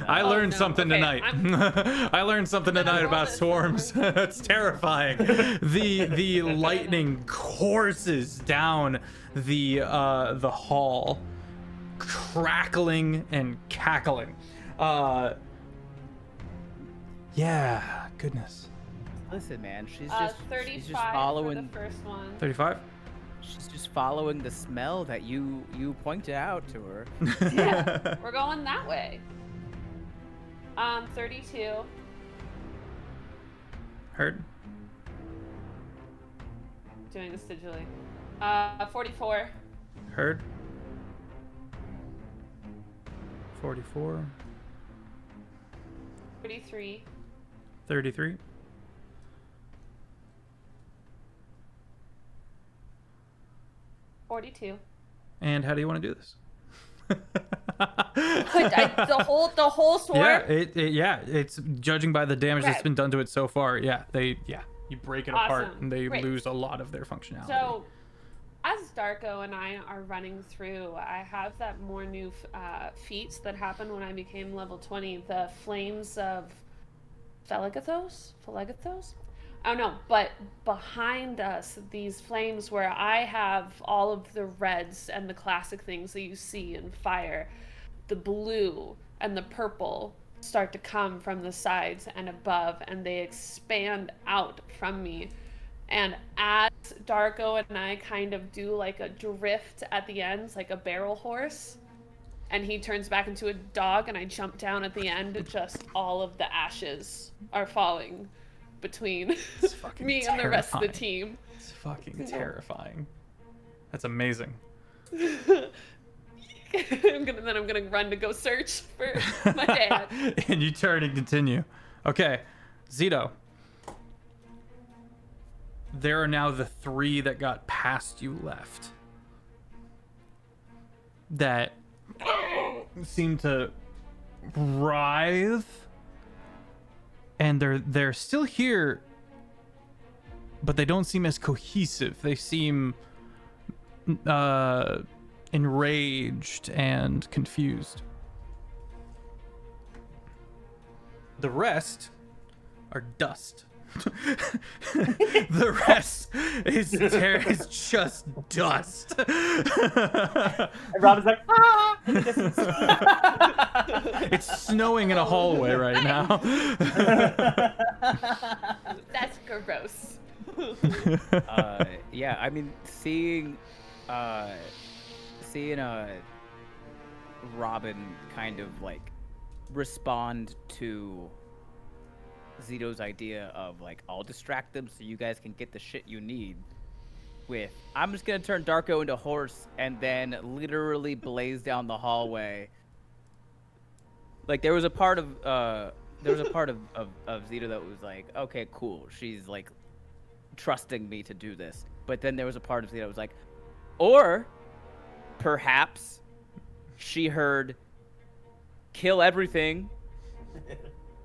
I learned no. something Okay, tonight. I learned something tonight roll about this. swarms. It's terrifying. The lightning courses down the hall, crackling and cackling. Yeah, goodness. Listen, man, she's 35 just following. for the first one. 35. She's just following the smell that you pointed out to her. Yeah, we're going that way. 32. Heard. Doing this digitally. 44. Heard. 44. 33. 33. 42. And how do you want to do this? The whole sword. Yeah, it's judging by the damage that's Okay. been done to it so far. You break it apart Awesome. and they Great. lose a lot of their functionality. So, as Darko and I are running through, I have that more new feats that happened when I became level 20. The flames of Phlegethos? Oh no, but behind us, these flames where I have all of the reds and the classic things that you see in fire, the blue and the purple start to come from the sides and above, and they expand out from me. And as Darko and I kind of do like a drift at the ends, like a barrel horse, and he turns back into a dog and I jump down at the end, just all of the ashes are falling between fucking me and the rest of the terrifying. team. It's fucking terrifying. That's amazing. I'm gonna run to go search for my dad. And you turn and continue. Okay, Zito. There are now the 3 that got past you left. That seem to writhe. And they're still here, but they don't seem as cohesive. They seem enraged and confused. The rest are dust. The rest is just dust. And Robin's like, ah! In the distance. It's snowing in a hallway right now. That's gross. Yeah, I mean, seeing Robin kind of like respond to Zito's idea of like, I'll distract them so you guys can get the shit you need, with I'm just gonna turn Darko into horse and then literally blaze down the hallway. Like there was a part of Zito that was like, okay, cool, she's like trusting me to do this. But then there was a part of Zito that was like, or perhaps she heard kill everything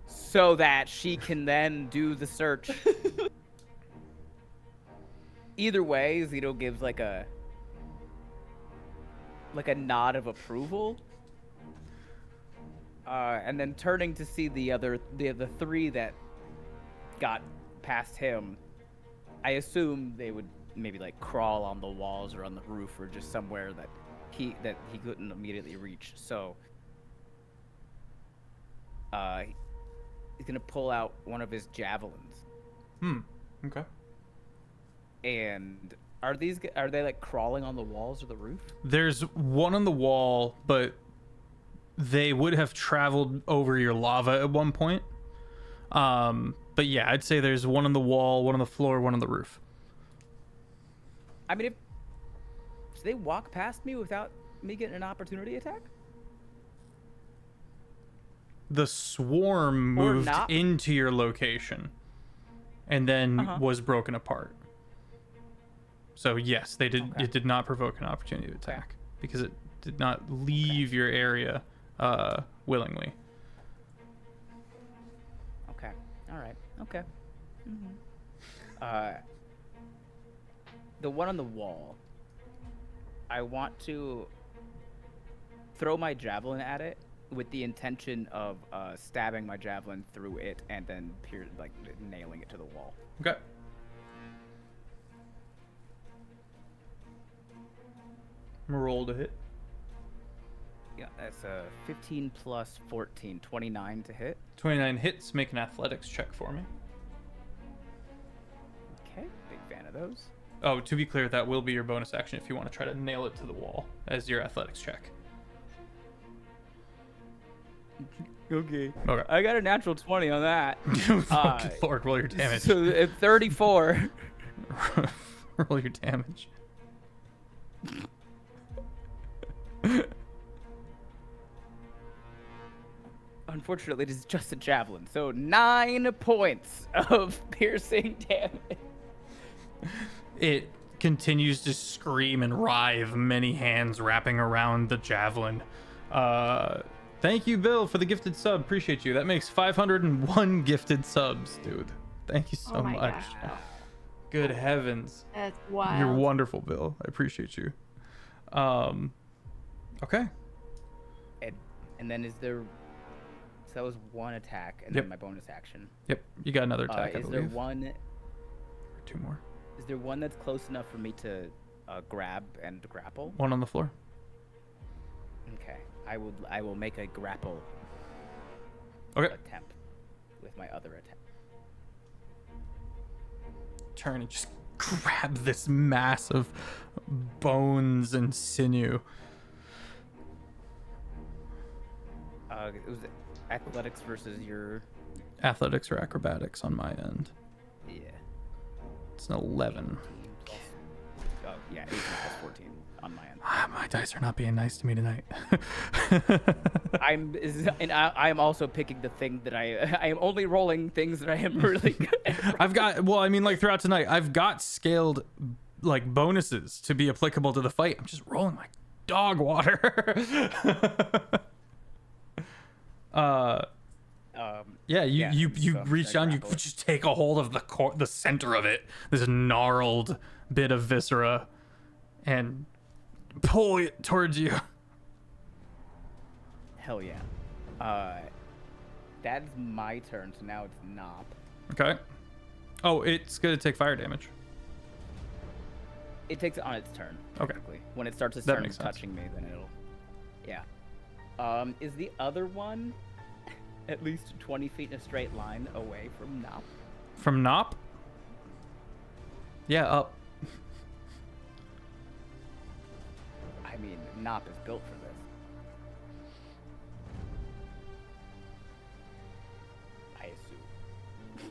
so that she can then do the search. Either way, Zito gives like a nod of approval. And then turning to see the other 3 that got past him, I assume they would maybe like crawl on the walls or on the roof or just somewhere that he couldn't immediately reach. So he's gonna pull out one of his javelins. Okay. And are they like crawling on the walls or the roof? There's one on the wall, but they would have traveled over your lava at one point. But yeah, I'd say there's one on the wall, one on the floor, one on the roof. I mean, do they walk past me without me getting an opportunity attack? The swarm Or moved not? into your location and then was broken apart. So yes, they did. Okay. It did not provoke an opportunity to attack because it did not leave your area willingly. Okay. All right. Okay. The one on the wall, I want to throw my javelin at it with the intention of stabbing my javelin through it and then nailing it to the wall. Okay. Roll to hit. Yeah, that's a 15 plus 14, 29 to hit. 29 hits. Make an athletics check for me. Okay, big fan of those. Oh, to be clear, that will be your bonus action if you want to try to nail it to the wall as your athletics check. Okay. Okay. I got a natural 20 on that. Fucking Lord, roll your damage. So it's 34. Roll your damage. Unfortunately, it is just a javelin, so 9 points of piercing damage. It continues to scream and writhe, many hands wrapping around the javelin. Thank you, Bill, for the gifted sub. Appreciate you. That makes 501 gifted subs, dude. Thank you so Oh my much. gosh. Good heavens. That's wild. You're wonderful, Bill. I appreciate you. Okay. And then is there... So that was one attack, and Yep. then my bonus action. Yep. You got another attack, I Is believe. there one... Or two more. Is there one that's close enough for me to grab and grapple? One on the floor. Okay. I will make a grapple Okay. attempt with my other attack. Turn and just grab this mass of bones and sinew. It was athletics versus your... Athletics or acrobatics on my end. Yeah. It's an 11. 18 plus, oh, yeah, 18 plus 14 on my end. My dice are not being nice to me tonight. I'm also picking the thing that I am only rolling things that I am really good at. I've got, well, I mean, like throughout tonight, I've got scaled like bonuses to be applicable to the fight. I'm just rolling like dog water. Yeah, you so reach down, you grapple it. just take a hold of the center of it, this gnarled bit of viscera, and pull it towards you. Hell yeah. That's my turn, so now it's Nop. Okay. Oh, it's gonna take fire damage. It takes it on its turn. Okay. Technically. When it starts its That turn makes sense. touching me, then it'll... Yeah. Is the other one at least 20 feet in a straight line away from Nop? From Nop? Yeah, up. I mean, Nop is built for this. I assume.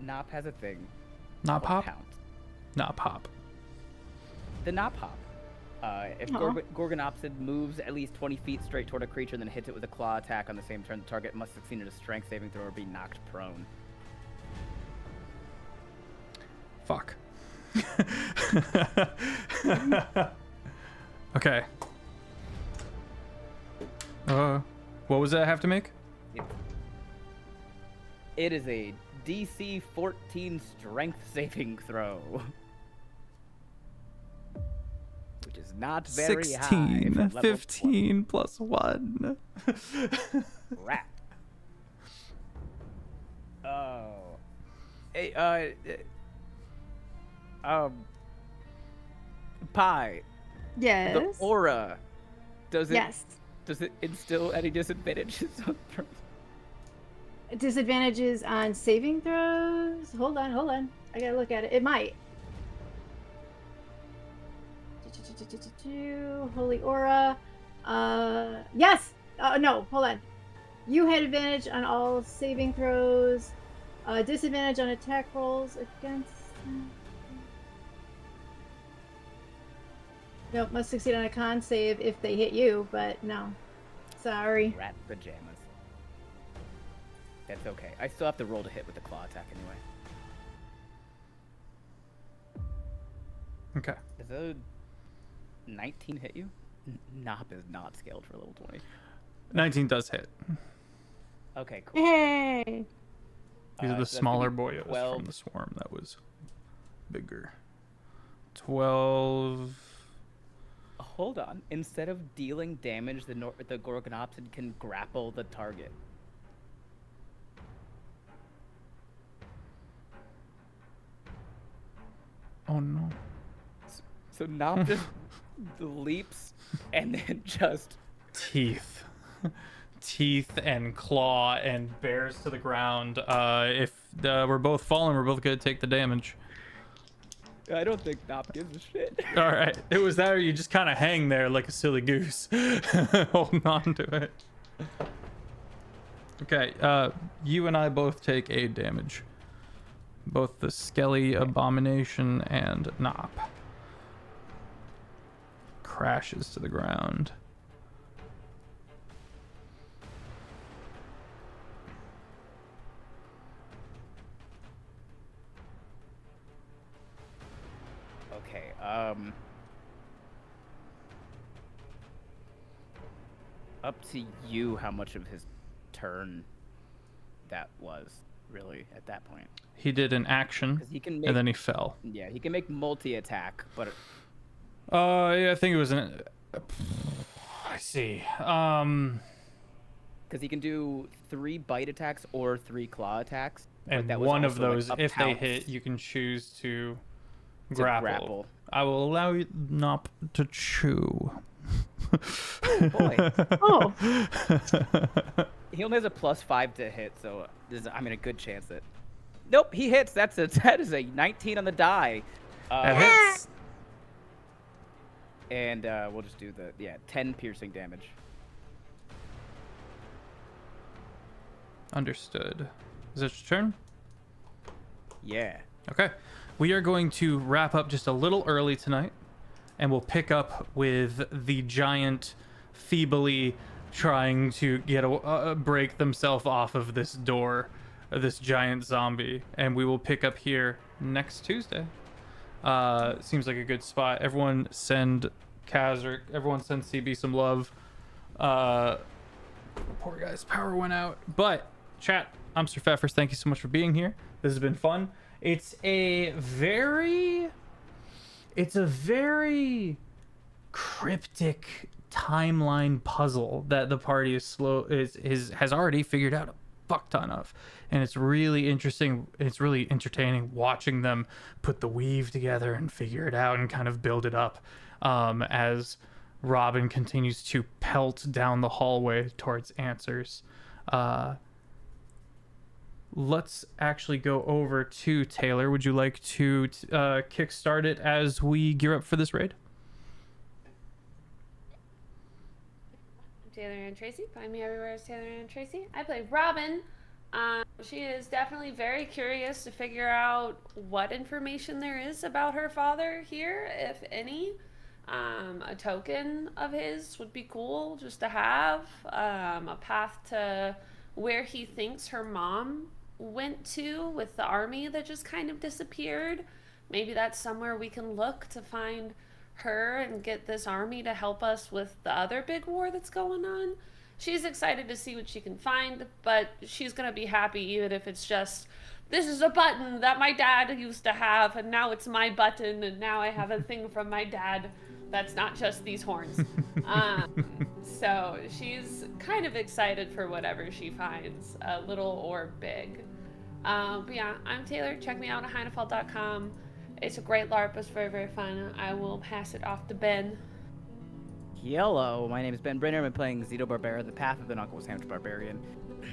Nop has a thing. Not called pop? Pounce. Not pop. The Nop Hop. If Gorgonopsid moves at least 20 feet straight toward a creature and then hits it with a claw attack on the same turn, the target must succeed in a strength saving throw or be knocked prone. Fuck. Okay. What was that I have to make? It is a DC 14 strength saving throw. Which is not very high. 16, for level 15 plus 1. 20. Rat. Oh. Hey, Pie. Yes. The aura. Does it Yes. does it instill any disadvantages on throws? Disadvantages on saving throws. Hold on. I gotta look at it. It might. Holy aura. Yes. No. Hold on. You had advantage on all saving throws. Disadvantage on attack rolls against. Nope. Must succeed on a con save if they hit you. But no. Sorry. Rat pajamas. That's okay. I still have to roll to hit with the claw attack anyway. Okay. Does a 19 hit you? Nop is not scaled for level 20. 19 does hit. Okay, cool. Hey. These are the So that's gonna smaller be boyos 12. from the swarm that was bigger. 12. Hold on. Instead of dealing damage, the Gorgonopsid can grapple the target. Oh no. So Nop just leaps and then just... Teeth. Teeth and claw and bears to the ground. If we're both falling, we're both going to take the damage. I don't think Nop gives a shit. All right. It was that or you just kind of hang there like a silly goose. Holding on to it. Okay. You and I both take 8 damage. Both the Skelly Abomination and Nop. Crashes to the ground. Up to you how much of his turn that was, really, at that point. He did an action, 'Cause he can make, and then he fell. Yeah, he can make multi-attack, but... Yeah, I think it was an... I see. Because he can do 3 bite attacks or 3 claw attacks. And that was one of also, those, like, a if they pounce hit, you can choose to to grapple. I will allow you not to chew. Oh, boy. Oh. He only has a +5 to hit, so I mean, a good chance that... Nope, he hits. That is a 19 on the die. That hits. And we'll just do 10 piercing damage. Understood. Is it your turn? Yeah. Okay. We are going to wrap up just a little early tonight, and we'll pick up with the giant feebly trying to get break themselves off of this door, this giant zombie, and we will pick up here next Tuesday. Seems like a good spot. Everyone send Kazric, everyone send CB some love. Poor guy's power went out. But chat, I'm Sir Feffers. Thank you so much for being here. This has been fun. It's a very cryptic timeline puzzle that the party has already figured out a fuck ton of, and it's really interesting. It's really entertaining watching them put the weave together and figure it out and kind of build it up as Robin continues to pelt down the hallway towards answers. Let's actually go over to Taylor. Would you like to kickstart it as we gear up for this raid? Taylor and Tracy. Find me everywhere as Taylor and Tracy. I play Robin. She is definitely very curious to figure out what information there is about her father here, if any. A token of his would be cool just to have. A path to where he thinks her mom went to with the army that just kind of disappeared. Maybe that's somewhere we can look to find her and get this army to help us with the other big war that's going on. She's excited to see what she can find, but she's gonna be happy even if it's just, this is a button that my dad used to have and now it's my button and now I have a thing from my dad that's not just these horns. So she's kind of excited for whatever she finds, little or big. But yeah, I'm Taylor. Check me out at heinefeld.com. It's a great LARP. It's very, very fun. I will pass it off to Ben. Hello, my name is Ben Brainard. I'm playing Zito Barbarian, the Path of the Knuckles Hamster Barbarian.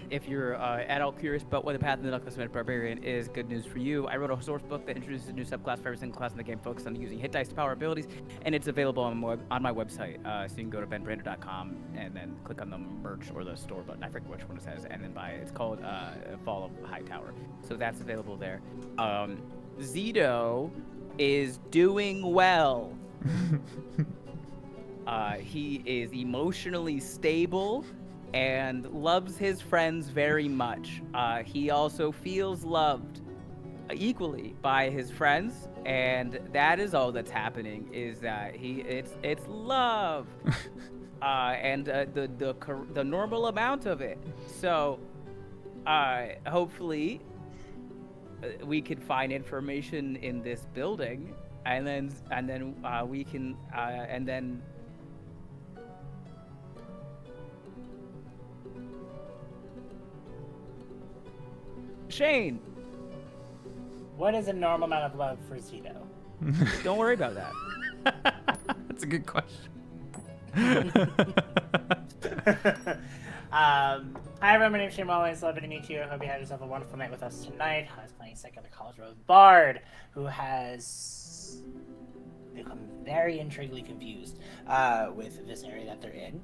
If you're at all curious about what the Path of the Knuckles Hamster Barbarian is, good news for you. I wrote a source book that introduces a new subclass for every single class in the game focused on using hit dice to power abilities, and it's available on my website. So you can go to benbrainard.com and then click on the merch or the store button. I forget which one it says, and then buy it. It's called Fall of High Tower. So that's available there. Zito is doing well. He is emotionally stable and loves his friends very much. He also feels loved equally by his friends, and that is all that's happening. Is that it's love, and the normal amount of it. So, hopefully, we can find information in this building, and then we can and then. Shane, What is a normal amount of love for Zito? don't worry about that. That's a good question. Hi everyone, my name is Shane Whalley. It's lovely to meet you. I hope you had yourself a wonderful night with us tonight. I was playing second the College Road Bard, who has become very intriguingly confused with this area that they're in.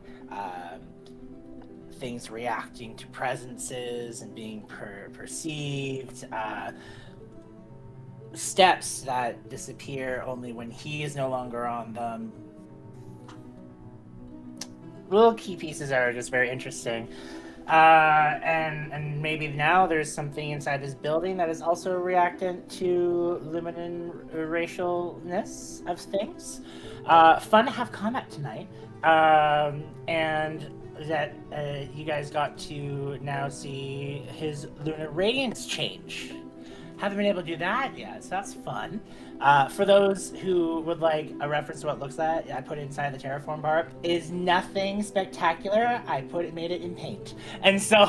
Things reacting to presences and being perceived. Steps that disappear only when he is no longer on them. Little key pieces are just very interesting. And maybe now there's something inside this building that is also a reactant to Luminen racialness of things. Fun to have combat tonight. And that you guys got to now see his lunar radiance change. Haven't been able to do that yet, so that's fun. For those who would like a reference to what it looks like, I put it inside the Terraform bar. It is nothing spectacular. I made it in paint, and so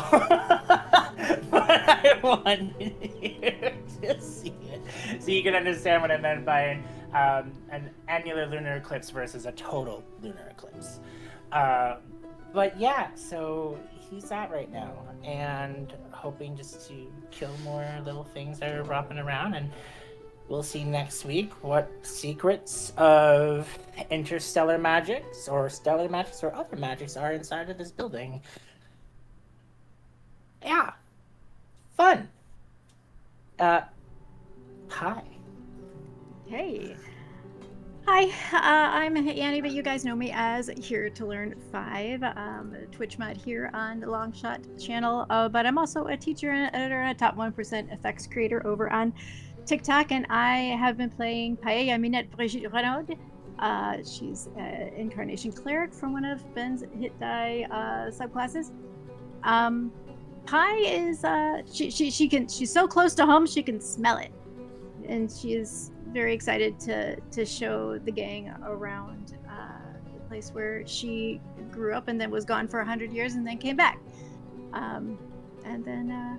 but I wanted you to see it, so you can understand what I meant by an annular lunar eclipse versus a total lunar eclipse. But yeah, so he's at right now, and hoping just to kill more little things that are wrapping around, and we'll see next week what secrets of interstellar magics or stellar magics or other magics are inside of this building. Yeah. Fun. Hi. Hey. Hi, I'm Annie, but you guys know me as Here to Learn 5, Twitch mod here on the Longshot channel, but I'm also a teacher and editor and a top 1% effects creator over on TikTok, and I have been playing Paella Minette Brainard. She's an Incarnation Cleric from one of Ben's hit die subclasses. Pi is she's so close to home she can smell it, and she is very excited to show the gang around the place where she grew up and then was gone for 100 years and then came back. And then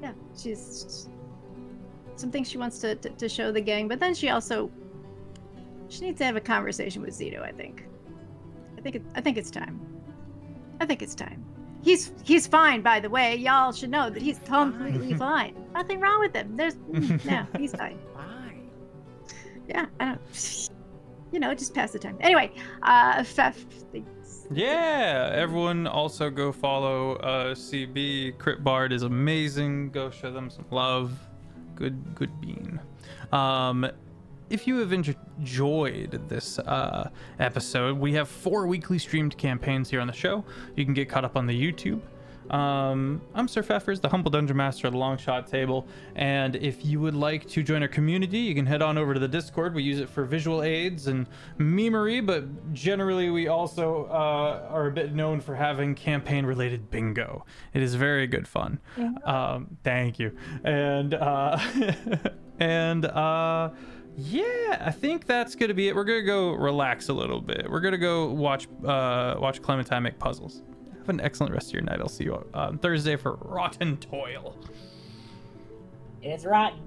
yeah, she's some things she wants to show the gang, but then she needs to have a conversation with Zito. I think it's time. I think it's time. He's fine, by the way. Y'all should know that he's completely fine. Nothing wrong with him. No, he's fine. Yeah, I don't, just pass the time. Anyway, Feff, thanks. Yeah, everyone also go follow CB. CritBard is amazing. Go show them some love. Good bean. If you have enjoyed this episode, we have 4 weekly streamed campaigns here on the show. You can get caught up on the YouTube. I'm Sir Feffers, the humble dungeon master of the Longshot table, and if you would like to join our community, you can head on over to the Discord. We use it for visual aids and memery, but generally we also are a bit known for having campaign related bingo. It is very good fun. Thank you. And yeah, I think that's gonna be it. We're gonna go relax a little bit. We're gonna go watch Clementine make puzzles. Have an excellent rest of your night. I'll see you on Thursday for Rotten Toil. It's rotten.